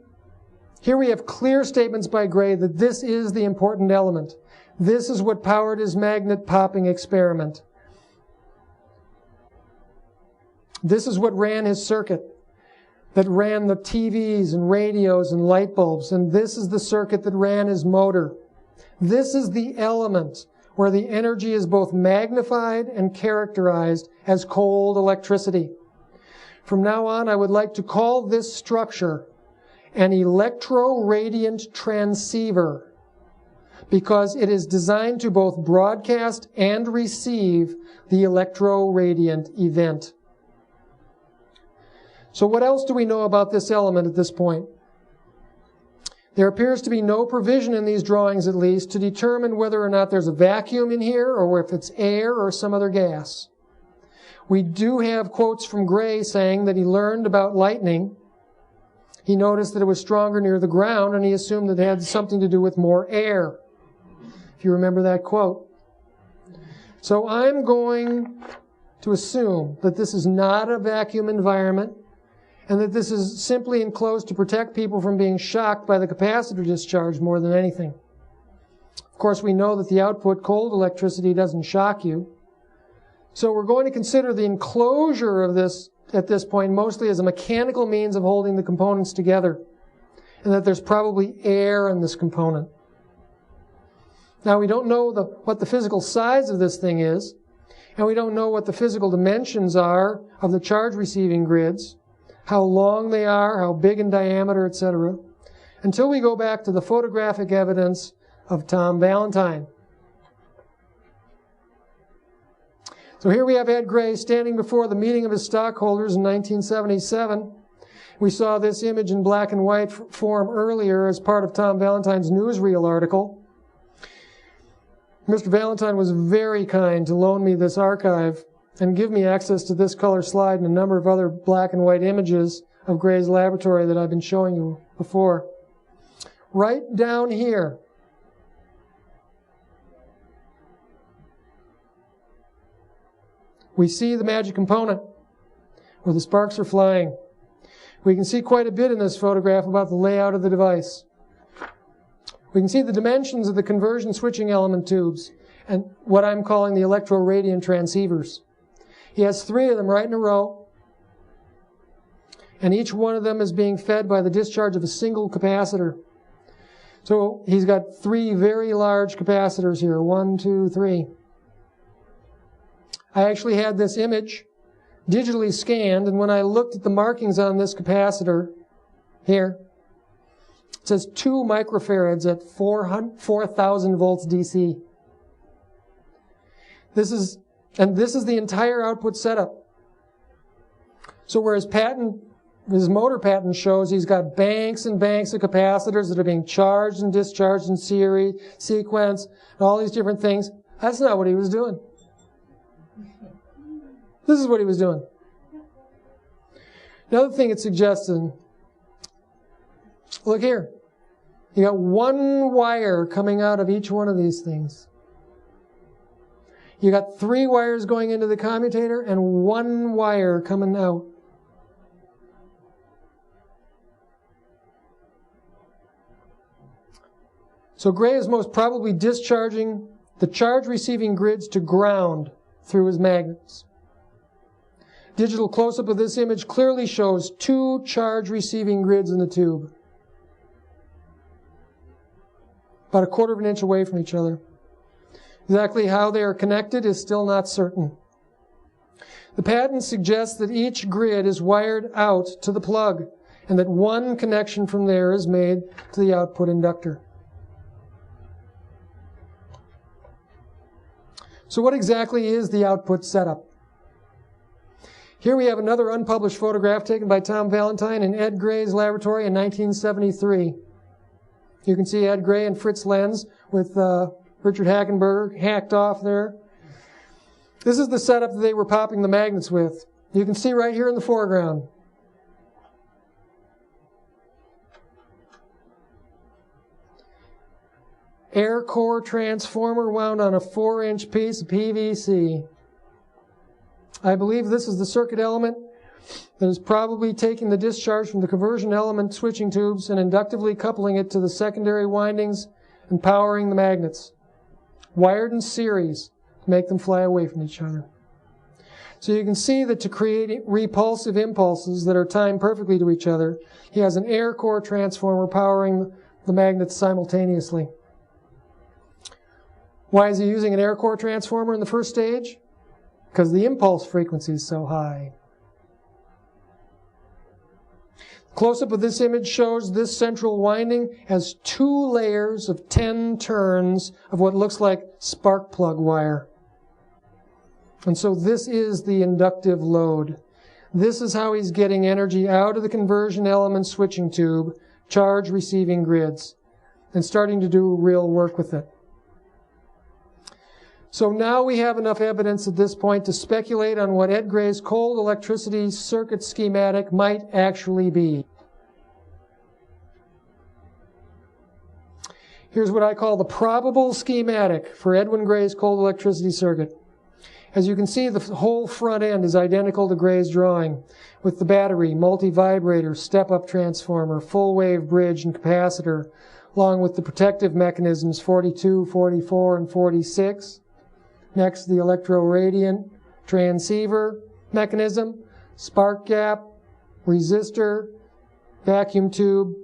here we have clear statements by Gray that this is the important element. This is what powered his magnet popping experiment. This is what ran his circuit, that ran the TVs and radios and light bulbs, and this is the circuit that ran his motor. This is the element where the energy is both magnified and characterized as cold electricity. From now on, I would like to call this structure an electroradiant transceiver, because it is designed to both broadcast and receive the electroradiant event. So what else do we know about this element at this point? There appears to be no provision in these drawings, at least, to determine whether or not there's a vacuum in here or if it's air or some other gas. We do have quotes from Gray saying that he learned about lightning. He noticed that it was stronger near the ground, and he assumed that it had something to do with more air, if you remember that quote. So I'm going to assume that this is not a vacuum environment, and that this is simply enclosed to protect people from being shocked by the capacitor discharge more than anything. Of course, we know that the output cold electricity doesn't shock you. So we're going to consider the enclosure of this at this point mostly as a mechanical means of holding the components together, and that there's probably air in this component. Now, we don't know what the physical size of this thing is, and we don't know what the physical dimensions are of the charge receiving grids, how long they are, how big in diameter, etc. until we go back to the photographic evidence of Tom Valentine. So here we have Ed Gray standing before the meeting of his stockholders in 1977. We saw this image in black and white form earlier as part of Tom Valentine's newsreel article. Mr. Valentine was very kind to loan me this archive and give me access to this color slide and a number of other black and white images of Gray's laboratory that I've been showing you before. Right down here, we see the magic component where the sparks are flying. We can see quite a bit in this photograph about the layout of the device. We can see the dimensions of the conversion switching element tubes and what I'm calling the electro-radiant transceivers. He has 3 of them right in a row, and each one of them is being fed by the discharge of a single capacitor. So he's got 3 very large capacitors here, 1, 2, 3. I actually had this image digitally scanned, and when I looked at the markings on this capacitor here, it says 2 microfarads at 4,000 volts DC. This is the entire output setup. So where his motor patent shows he's got banks and banks of capacitors that are being charged and discharged in series, sequence, and all these different things, that's not what he was doing. This is what he was doing. Another thing it's suggesting, look here. You got 1 wire coming out of each one of these things. You got 3 wires going into the commutator and 1 wire coming out. So Gray is most probably discharging the charge receiving grids to ground through his magnets. Digital close-up of this image clearly shows 2 charge receiving grids in the tube, about 1/4 of an inch away from each other. Exactly how they are connected is still not certain. The patent suggests that each grid is wired out to the plug and that 1 connection from there is made to the output inductor. So what exactly is the output setup? Here we have another unpublished photograph taken by Tom Valentine in Ed Gray's laboratory in 1973. You can see Ed Gray and Fritz Lenz with Richard Hackenberger hacked off there. This is the setup that they were popping the magnets with. You can see right here in the foreground. Air core transformer wound on a 4-inch piece of PVC. I believe this is the circuit element that is probably taking the discharge from the conversion element switching tubes and inductively coupling it to the secondary windings and powering the magnets, wired in series to make them fly away from each other. So you can see that to create repulsive impulses that are timed perfectly to each other, he has an air core transformer powering the magnets simultaneously. Why is he using an air core transformer in the first stage? Because the impulse frequency is so high. Close-up of this image shows this central winding has 2 layers of 10 turns of what looks like spark plug wire. And so this is the inductive load. This is how he's getting energy out of the conversion element switching tube, charge receiving grids, and starting to do real work with it. So now we have enough evidence at this point to speculate on what Ed Gray's cold electricity circuit schematic might actually be. Here's what I call the probable schematic for Edwin Gray's cold electricity circuit. As you can see, the whole front end is identical to Gray's drawing, with the battery, multi-vibrator, step-up transformer, full-wave bridge, and capacitor, along with the protective mechanisms 42, 44, and 46. Next, the electro-radiant transceiver mechanism, spark gap, resistor, vacuum tube,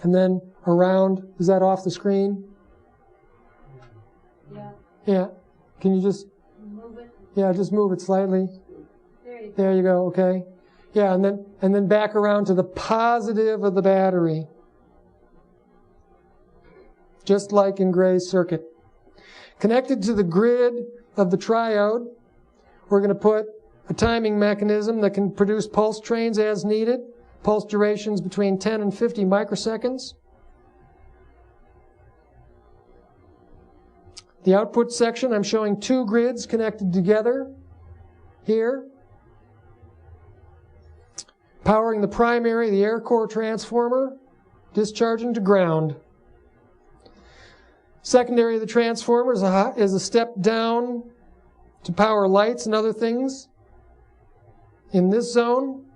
and then around, is that off the screen? Yeah. Yeah. Can you just Move it. Yeah, just move it slightly. There you go. Okay. Yeah, and then back around to the positive of the battery. just like in Gray's circuit. Connected to the grid of the triode, we're going to put a timing mechanism that can produce pulse trains as needed, pulse durations between 10 and 50 microseconds. The output section, I'm showing two grids connected together here. Powering the primary, the air core transformer, discharging to ground. Secondary of the transformer is a step down to power lights and other things in this zone,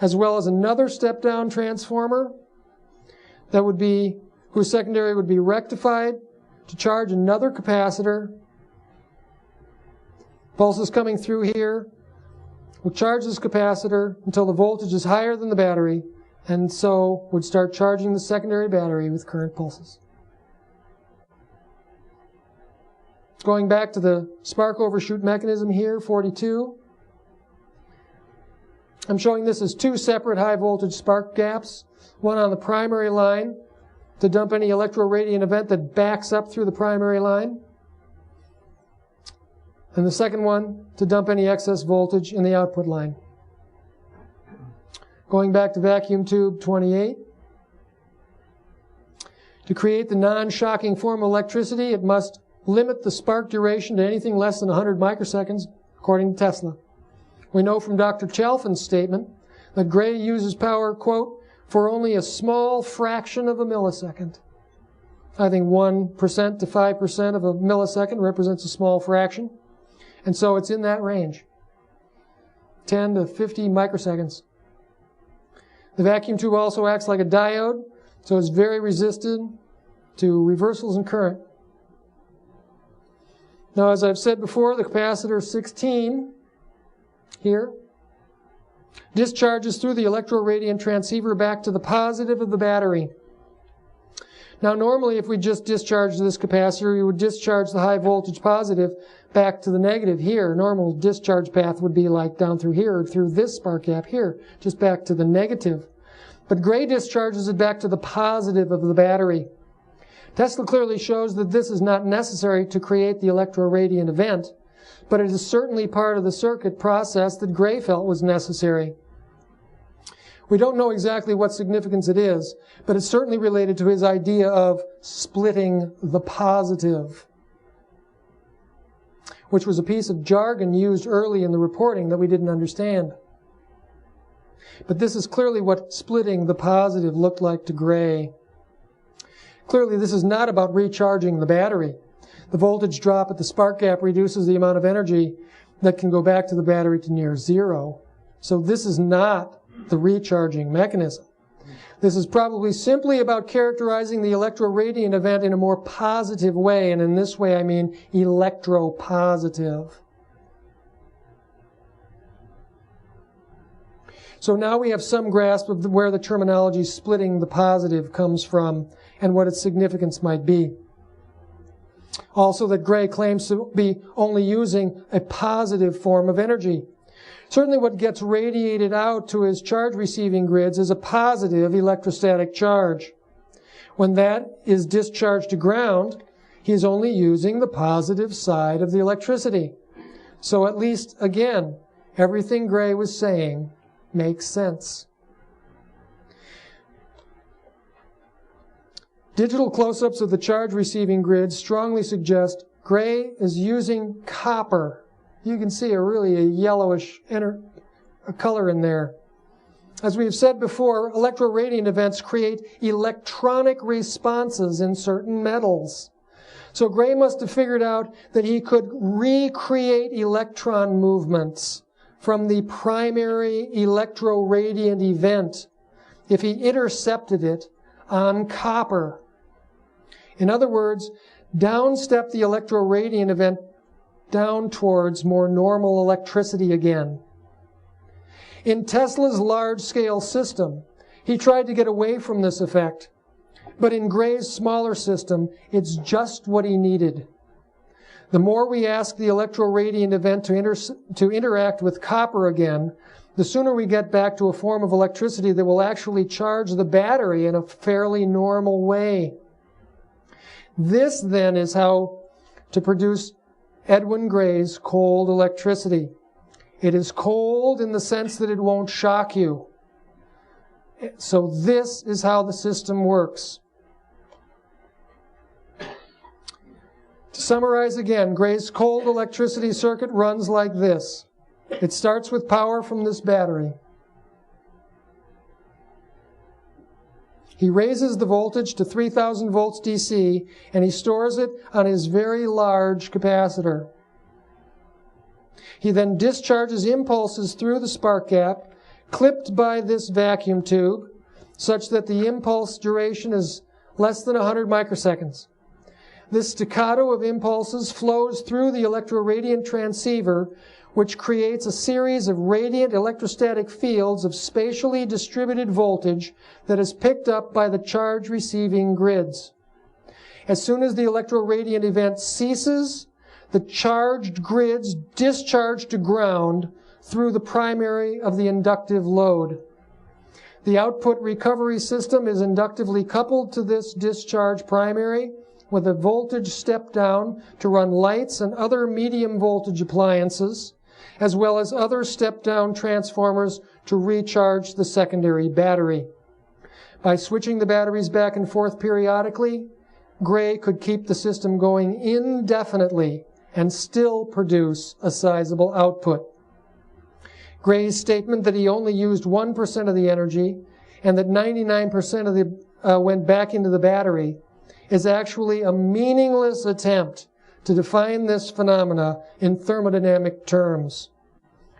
as well as another step down transformer that would be, whose secondary would be rectified to charge another capacitor. Pulses coming through here will charge this capacitor until the voltage is higher than the battery, and so would start charging the secondary battery with current pulses. Going back to the spark overshoot mechanism here, 42. I'm showing this as two separate high voltage spark gaps, one on the primary line to dump any electroradiant event that backs up through the primary line, and the second one to dump any excess voltage in the output line. Going back to vacuum tube 28. To create the non-shocking form of electricity, it must limit the spark duration to anything less than 100 microseconds, according to Tesla. We know from Dr. Chalfant's statement that Gray uses power, quote, for only a small fraction of a millisecond. I think 1% to 5% of a millisecond represents a small fraction. And so it's in that range, 10 to 50 microseconds. The vacuum tube also acts like a diode, so it's very resistant to reversals in current. Now, as I've said before, the capacitor 16 here discharges through the electroradiant transceiver back to the positive of the battery. Now, normally, if we just discharge this capacitor, you would discharge the high voltage positive back to the negative here. Normal discharge path would be like down through here, or through this spark gap here, just back to the negative. But Gray discharges it back to the positive of the battery. Tesla clearly shows that this is not necessary to create the electroradiant event, but it is certainly part of the circuit process that Gray felt was necessary. We don't know exactly what significance it is, but it's certainly related to his idea of splitting the positive, which was a piece of jargon used early in the reporting that we didn't understand. But this is clearly what splitting the positive looked like to Gray. Clearly, this is not about recharging the battery. The voltage drop at the spark gap reduces the amount of energy that can go back to the battery to near zero. So this is not the recharging mechanism. This is probably simply about characterizing the electroradiant event in a more positive way, and in this way I mean electropositive. So now we have some grasp of where the terminology splitting the positive comes from and what its significance might be. Also, that Gray claims to be only using a positive form of energy. Certainly what gets radiated out to his charge receiving grids is a positive electrostatic charge. When that is discharged to ground, he is only using the positive side of the electricity. So at least, again, everything Gray was saying makes sense. Digital close-ups of the charge receiving grid strongly suggest Gray is using copper. You can see a yellowish color in there. As we've said before, electroradiant events create electronic responses in certain metals. So Gray must have figured out that he could recreate electron movements from the primary electroradiant event if he intercepted it on copper. In other words, downstep the electroradiant event down towards more normal electricity again. In Tesla's large-scale system, he tried to get away from this effect. But in Gray's smaller system, it's just what he needed. The more we ask the electroradiant event to interact with copper again, the sooner we get back to a form of electricity that will actually charge the battery in a fairly normal way. This then is how to produce Edwin Gray's cold electricity. It is cold in the sense that it won't shock you. So this is how the system works. To summarize again, Gray's cold electricity circuit runs like this. It starts with power from this battery. He raises the voltage to 3,000 volts DC, and he stores it on his very large capacitor. He then discharges impulses through the spark gap, clipped by this vacuum tube, such that the impulse duration is less than 100 microseconds. This staccato of impulses flows through the electroradiant transceiver, which creates a series of radiant electrostatic fields of spatially distributed voltage that is picked up by the charge-receiving grids. As soon as the electroradiant event ceases, the charged grids discharge to ground through the primary of the inductive load. The output recovery system is inductively coupled to this discharge primary with a voltage step down to run lights and other medium voltage appliances, as well as other step-down transformers to recharge the secondary battery. By switching the batteries back and forth periodically, Gray could keep the system going indefinitely and still produce a sizable output. Gray's statement that he only used 1% of the energy and that 99% of the went back into the battery is actually a meaningless attempt to define this phenomena in thermodynamic terms.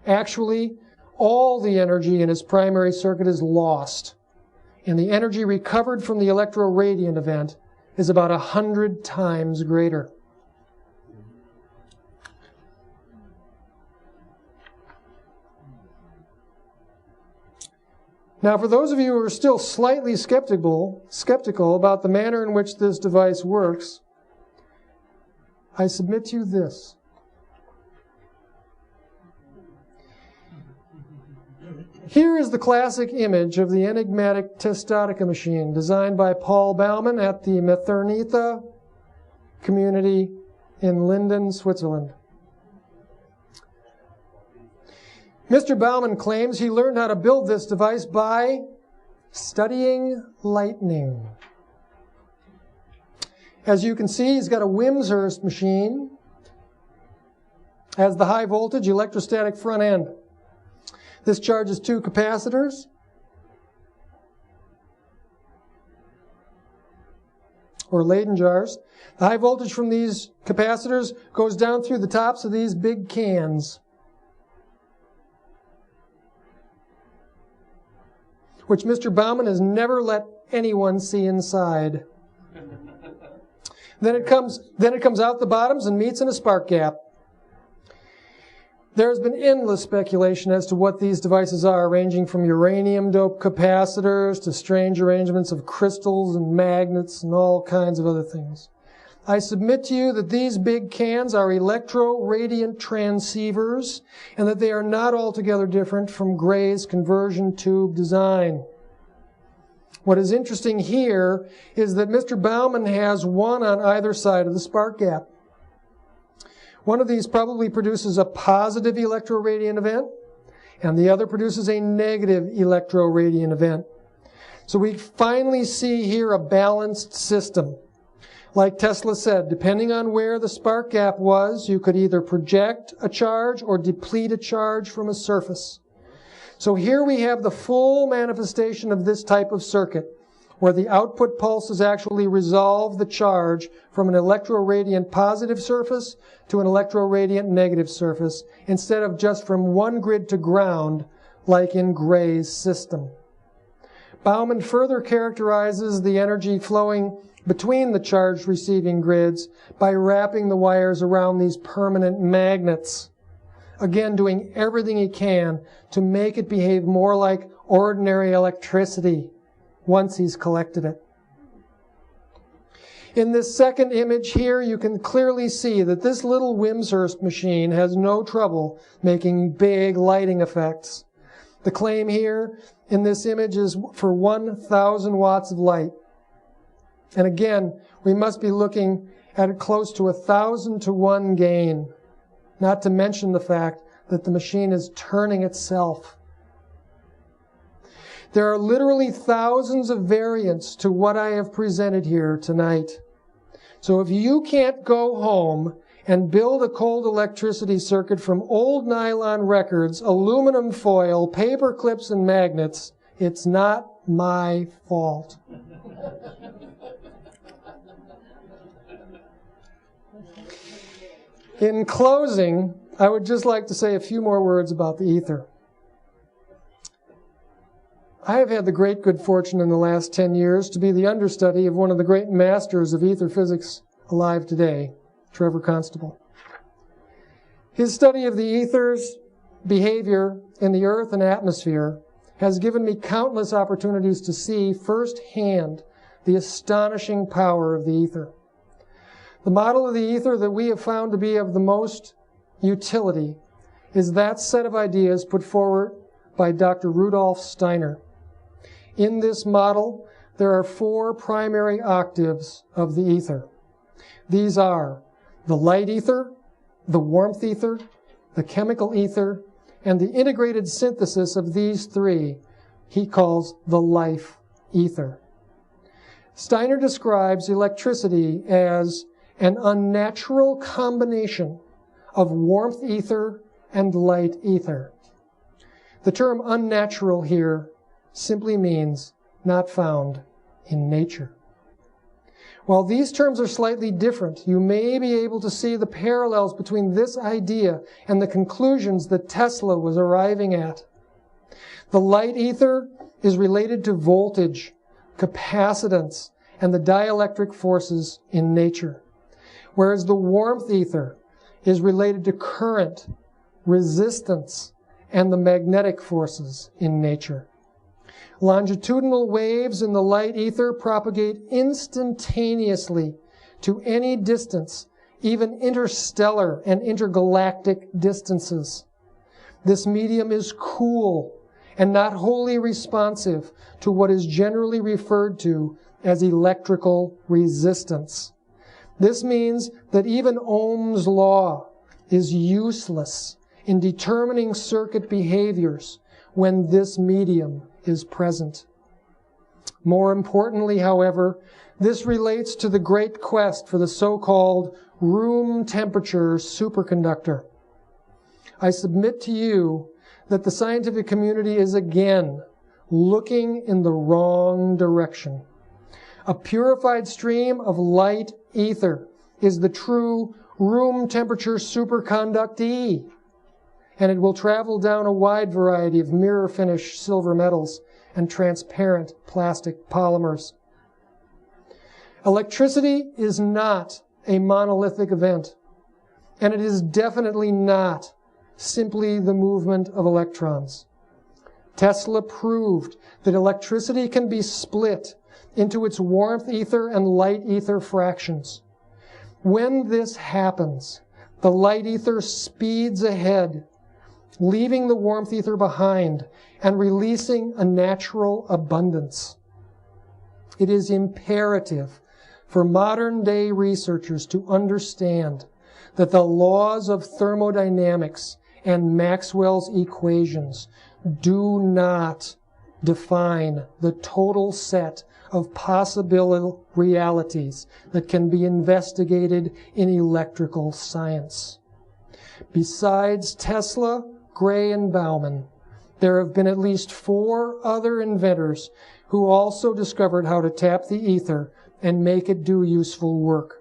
Actually, all the energy in his primary circuit is lost, and the energy recovered from the electroradiant event is about 100 times greater. Now, for those of you who are still slightly skeptical about the manner in which this device works, I submit to you this. Here is the classic image of the enigmatic Testotica machine designed by Paul Baumann at the Methernitha community in Linden, Switzerland. Mr. Baumann claims he learned how to build this device by studying lightning. As you can see, he's got a Wimshurst machine, has the high voltage electrostatic front end. This charges 2 capacitors. Or Leyden jars. The high voltage from these capacitors goes down through the tops of these big cans, which Mr. Baumann has never let anyone see inside. Then it comes out the bottoms and meets in a spark gap. There's been endless speculation as to what these devices are, ranging from uranium-doped capacitors to strange arrangements of crystals and magnets and all kinds of other things. I submit to you that these big cans are electroradiant transceivers and that they are not altogether different from Gray's conversion tube design. What is interesting here is that Mr. Baumann has one on either side of the spark gap. One of these probably produces a positive electroradiant event, and the other produces a negative electroradiant event. So we finally see here a balanced system. Like Tesla said, depending on where the spark gap was, you could either project a charge or deplete a charge from a surface. So here we have the full manifestation of this type of circuit, where the output pulses actually resolve the charge from an electroradiant positive surface to an electroradiant negative surface, instead of just from one grid to ground, like in Gray's system. Baumann further characterizes the energy flowing between the charge receiving grids by wrapping the wires around these permanent magnets. Again, doing everything he can to make it behave more like ordinary electricity once he's collected it. In this second image here, you can clearly see that this little Wimshurst machine has no trouble making big lighting effects. The claim here in this image is for 1,000 watts of light. And again, we must be looking at close to 1,000 to 1 gain, not to mention the fact that the machine is turning itself. There are literally thousands of variants to what I have presented here tonight. So if you can't go home and build a cold electricity circuit from old nylon records, aluminum foil, paper clips, and magnets, it's not my fault. In closing, I would just like to say a few more words about the ether. I have had the great good fortune in the last 10 years to be the understudy of one of the great masters of ether physics alive today, Trevor Constable. His study of the ether's behavior in the earth and atmosphere has given me countless opportunities to see firsthand the astonishing power of the ether. The model of the ether that we have found to be of the most utility is that set of ideas put forward by Dr. Rudolf Steiner. In this model, there are 4 primary octaves of the ether. These are the light ether, the warmth ether, the chemical ether, and the integrated synthesis of these 3 he calls the life ether. Steiner describes electricity as an unnatural combination of warmth ether and light ether. The term unnatural here simply means not found in nature. While these terms are slightly different, you may be able to see the parallels between this idea and the conclusions that Tesla was arriving at. The light ether is related to voltage, capacitance, and the dielectric forces in nature, whereas the warmth ether is related to current, resistance, and the magnetic forces in nature. Longitudinal waves in the light ether propagate instantaneously to any distance, even interstellar and intergalactic distances. This medium is cool and not wholly responsive to what is generally referred to as electrical resistance. This means that even Ohm's law is useless in determining circuit behaviors when this medium is present. More importantly, however, this relates to the great quest for the so-called room temperature superconductor. I submit to you that the scientific community is again looking in the wrong direction. A purified stream of light ether is the true room temperature superconductee, and it will travel down a wide variety of mirror-finished silver metals and transparent plastic polymers. Electricity is not a monolithic event, and it is definitely not simply the movement of electrons. Tesla proved that electricity can be split into its warmth ether and light ether fractions. When this happens, the light ether speeds ahead, leaving the warmth ether behind and releasing a natural abundance. It is imperative for modern-day researchers to understand that the laws of thermodynamics and Maxwell's equations do not define the total set of possible realities that can be investigated in electrical science. Besides Tesla, Gray, and Bauman, there have been at least 4 other inventors who also discovered how to tap the ether and make it do useful work.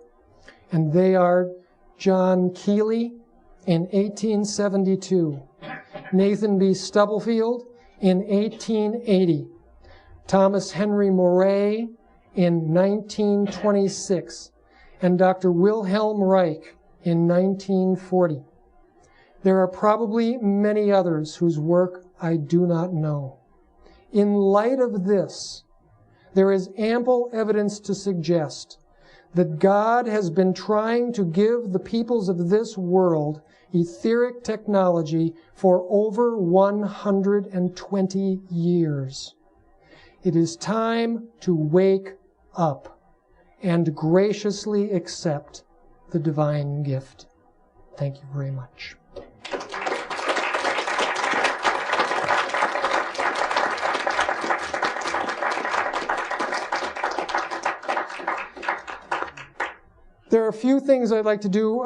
And they are John Keeley in 1872, Nathan B. Stubblefield in 1880, Thomas Henry Moray in 1926, and Dr. Wilhelm Reich in 1940. There are probably many others whose work I do not know. In light of this, there is ample evidence to suggest that God has been trying to give the peoples of this world etheric technology for over 120 years. It is time to wake up and graciously accept the divine gift. Thank you very much. There are a few things I'd like to do.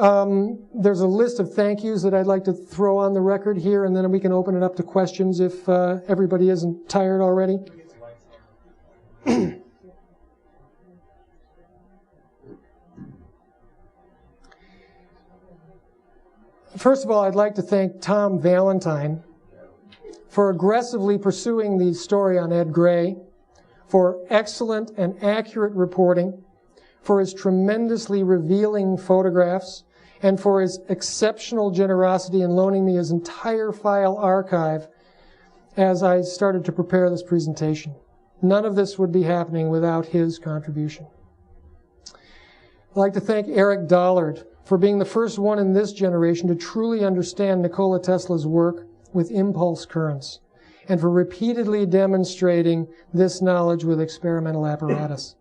There's a list of thank yous that I'd like to throw on the record here, and then we can open it up to questions if everybody isn't tired already. First of all, I'd like to thank Tom Valentine for aggressively pursuing the story on Ed Gray, for excellent and accurate reporting, for his tremendously revealing photographs, and for his exceptional generosity in loaning me his entire file archive as I started to prepare this presentation. None of this would be happening without his contribution. I'd like to thank Eric Dollard for being the first one in this generation to truly understand Nikola Tesla's work with impulse currents, and for repeatedly demonstrating this knowledge with experimental apparatus.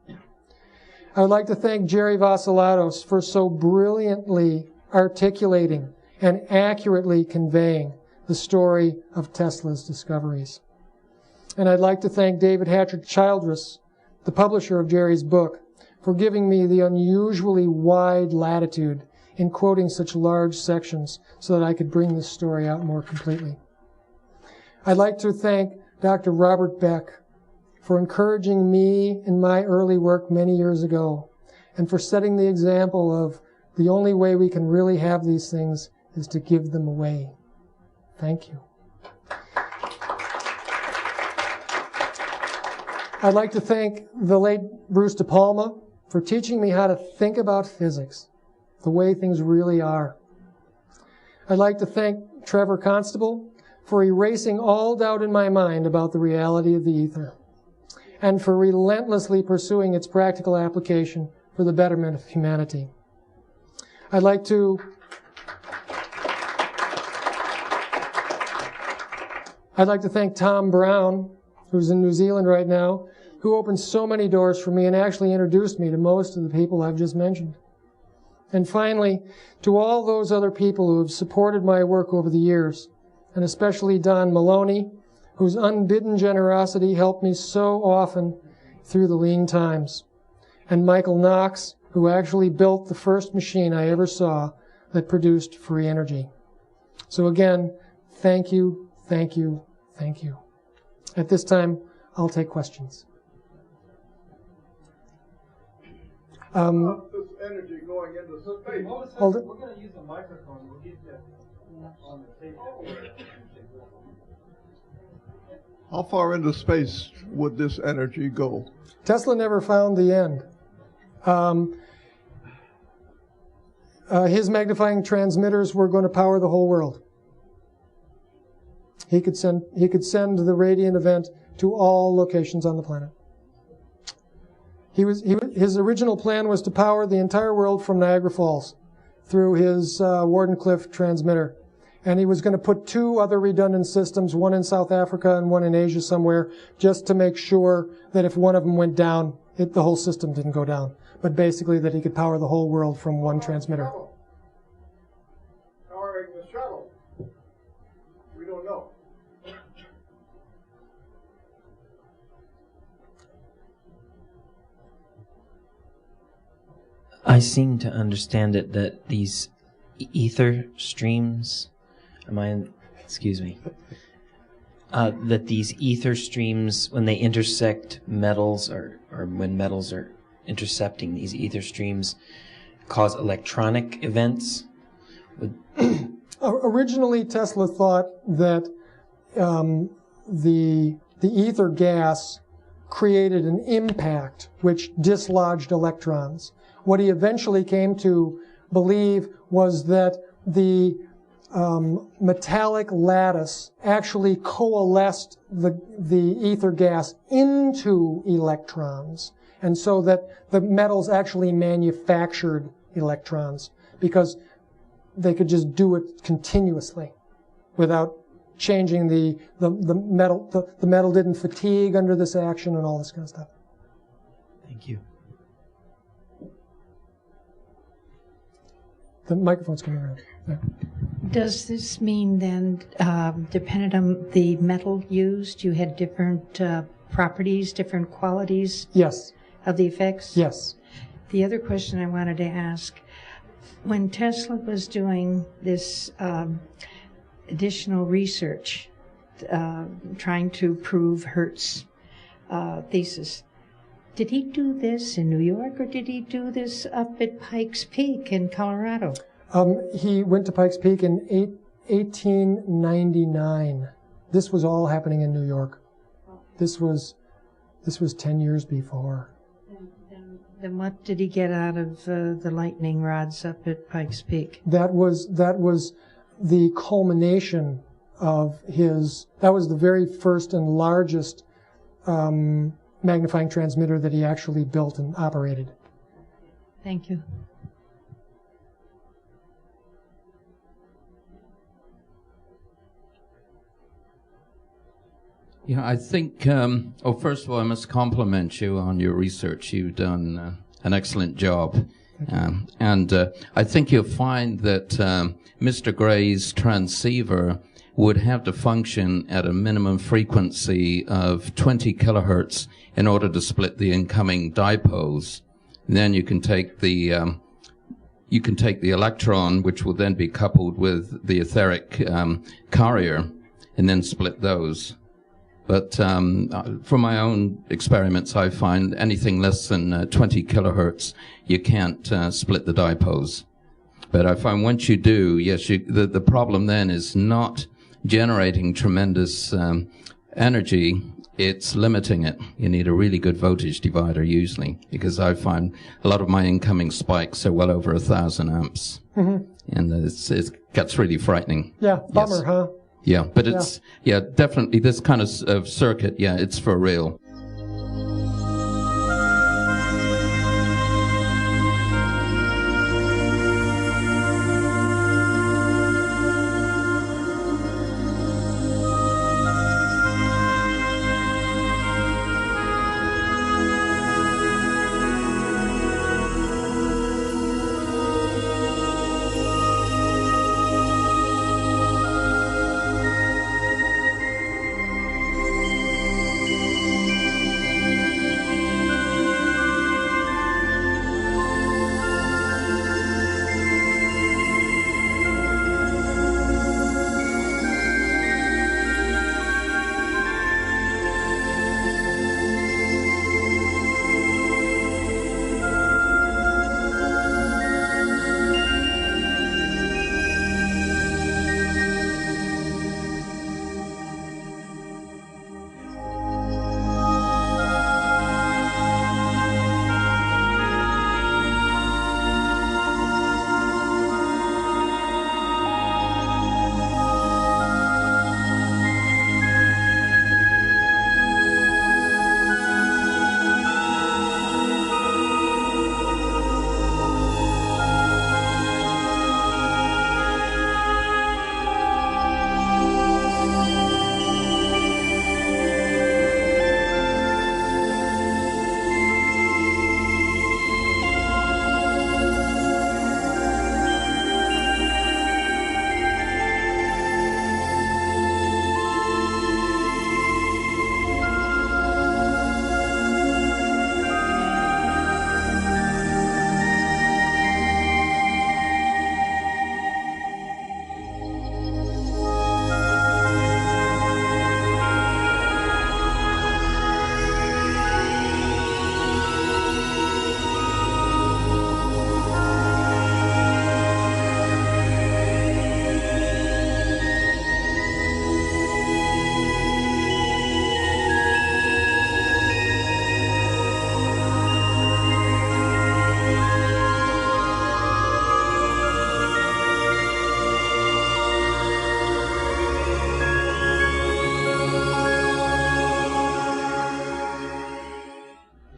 I would like to thank Jerry Vassilatos for so brilliantly articulating and accurately conveying the story of Tesla's discoveries. And I'd like to thank David Hatcher Childress, the publisher of Jerry's book, for giving me the unusually wide latitude in quoting such large sections so that I could bring this story out more completely. I'd like to thank Dr. Robert Beck for encouraging me in my early work many years ago, and for setting the example of the only way we can really have these things is to give them away. Thank you. I'd like to thank the late Bruce De Palma for teaching me how to think about physics, the way things really are. I'd like to thank Trevor Constable for erasing all doubt in my mind about the reality of the ether, and for relentlessly pursuing its practical application for the betterment of humanity. I'd like to thank Tom Brown, who's in New Zealand right now, who opened so many doors for me and actually introduced me to most of the people I've just mentioned. And finally, to all those other people who have supported my work over the years, and especially Don Maloney, whose unbidden generosity helped me so often through the lean times, and Michael Knox, who actually built the first machine I ever saw that produced free energy. So again, thank you, thank you, thank you. At this time, I'll take questions. This energy going into space. Hold it. We're going to use a microphone. We'll get you on the table. How far into space would this energy go? Tesla never found the end. His magnifying transmitters were going to power the whole world. He could send the radiant event to all locations on the planet. His original plan was to power the entire world from Niagara Falls through his Wardenclyffe transmitter. And he was going to put two other redundant systems, one in South Africa and one in Asia somewhere, just to make sure that if one of them went down, the whole system didn't go down. But basically that he could power the whole world from one transmitter. Powering the shuttle. We don't know. I seem to understand it that these ether streams, that these ether streams, when they intersect metals, or when metals are intercepting these ether streams, cause electronic events? Originally, Tesla thought that the ether gas created an impact which dislodged electrons. What he eventually came to believe was that the metallic lattice actually coalesced the ether gas into electrons, and so that the metals actually manufactured electrons because they could just do it continuously without changing the metal. The metal didn't fatigue under this action and all this kind of stuff. Thank you. The microphone's coming around. Yeah. Does this mean then, dependent on the metal used, you had different properties, different qualities Yes. of the effects? Yes. The other question I wanted to ask, when Tesla was doing this additional research, trying to prove Hertz's thesis, did he do this in New York or did he do this up at Pikes Peak in Colorado? He went to Pikes Peak in 1899. This was all happening in New York. This was 10 years before. Then what did he get out of the lightning rods up at Pikes Peak? That was the culmination of his. That was the very first and largest magnifying transmitter that he actually built and operated. Thank you. Yeah, I think, first of all, I must compliment you on your research. You've done an excellent job. And I think you'll find that Mr. Gray's transceiver would have to function at a minimum frequency of 20 kilohertz in order to split the incoming dipoles. Then you can take the electron, which will then be coupled with the etheric carrier, and then split those. But from my own experiments, I find anything less than 20 kilohertz, you can't split the dipoles. But I find once you do, yes, the problem then is not generating tremendous energy, it's limiting it. You need a really good voltage divider usually, because I find a lot of my incoming spikes are well over 1,000 amps. Mm-hmm. And it gets really frightening. Yeah, bummer, yes. Huh? Yeah, but it's, definitely this kind of circuit, it's for real.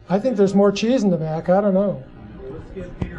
I think there's more cheese in the back. I don't know. Let's get Peter.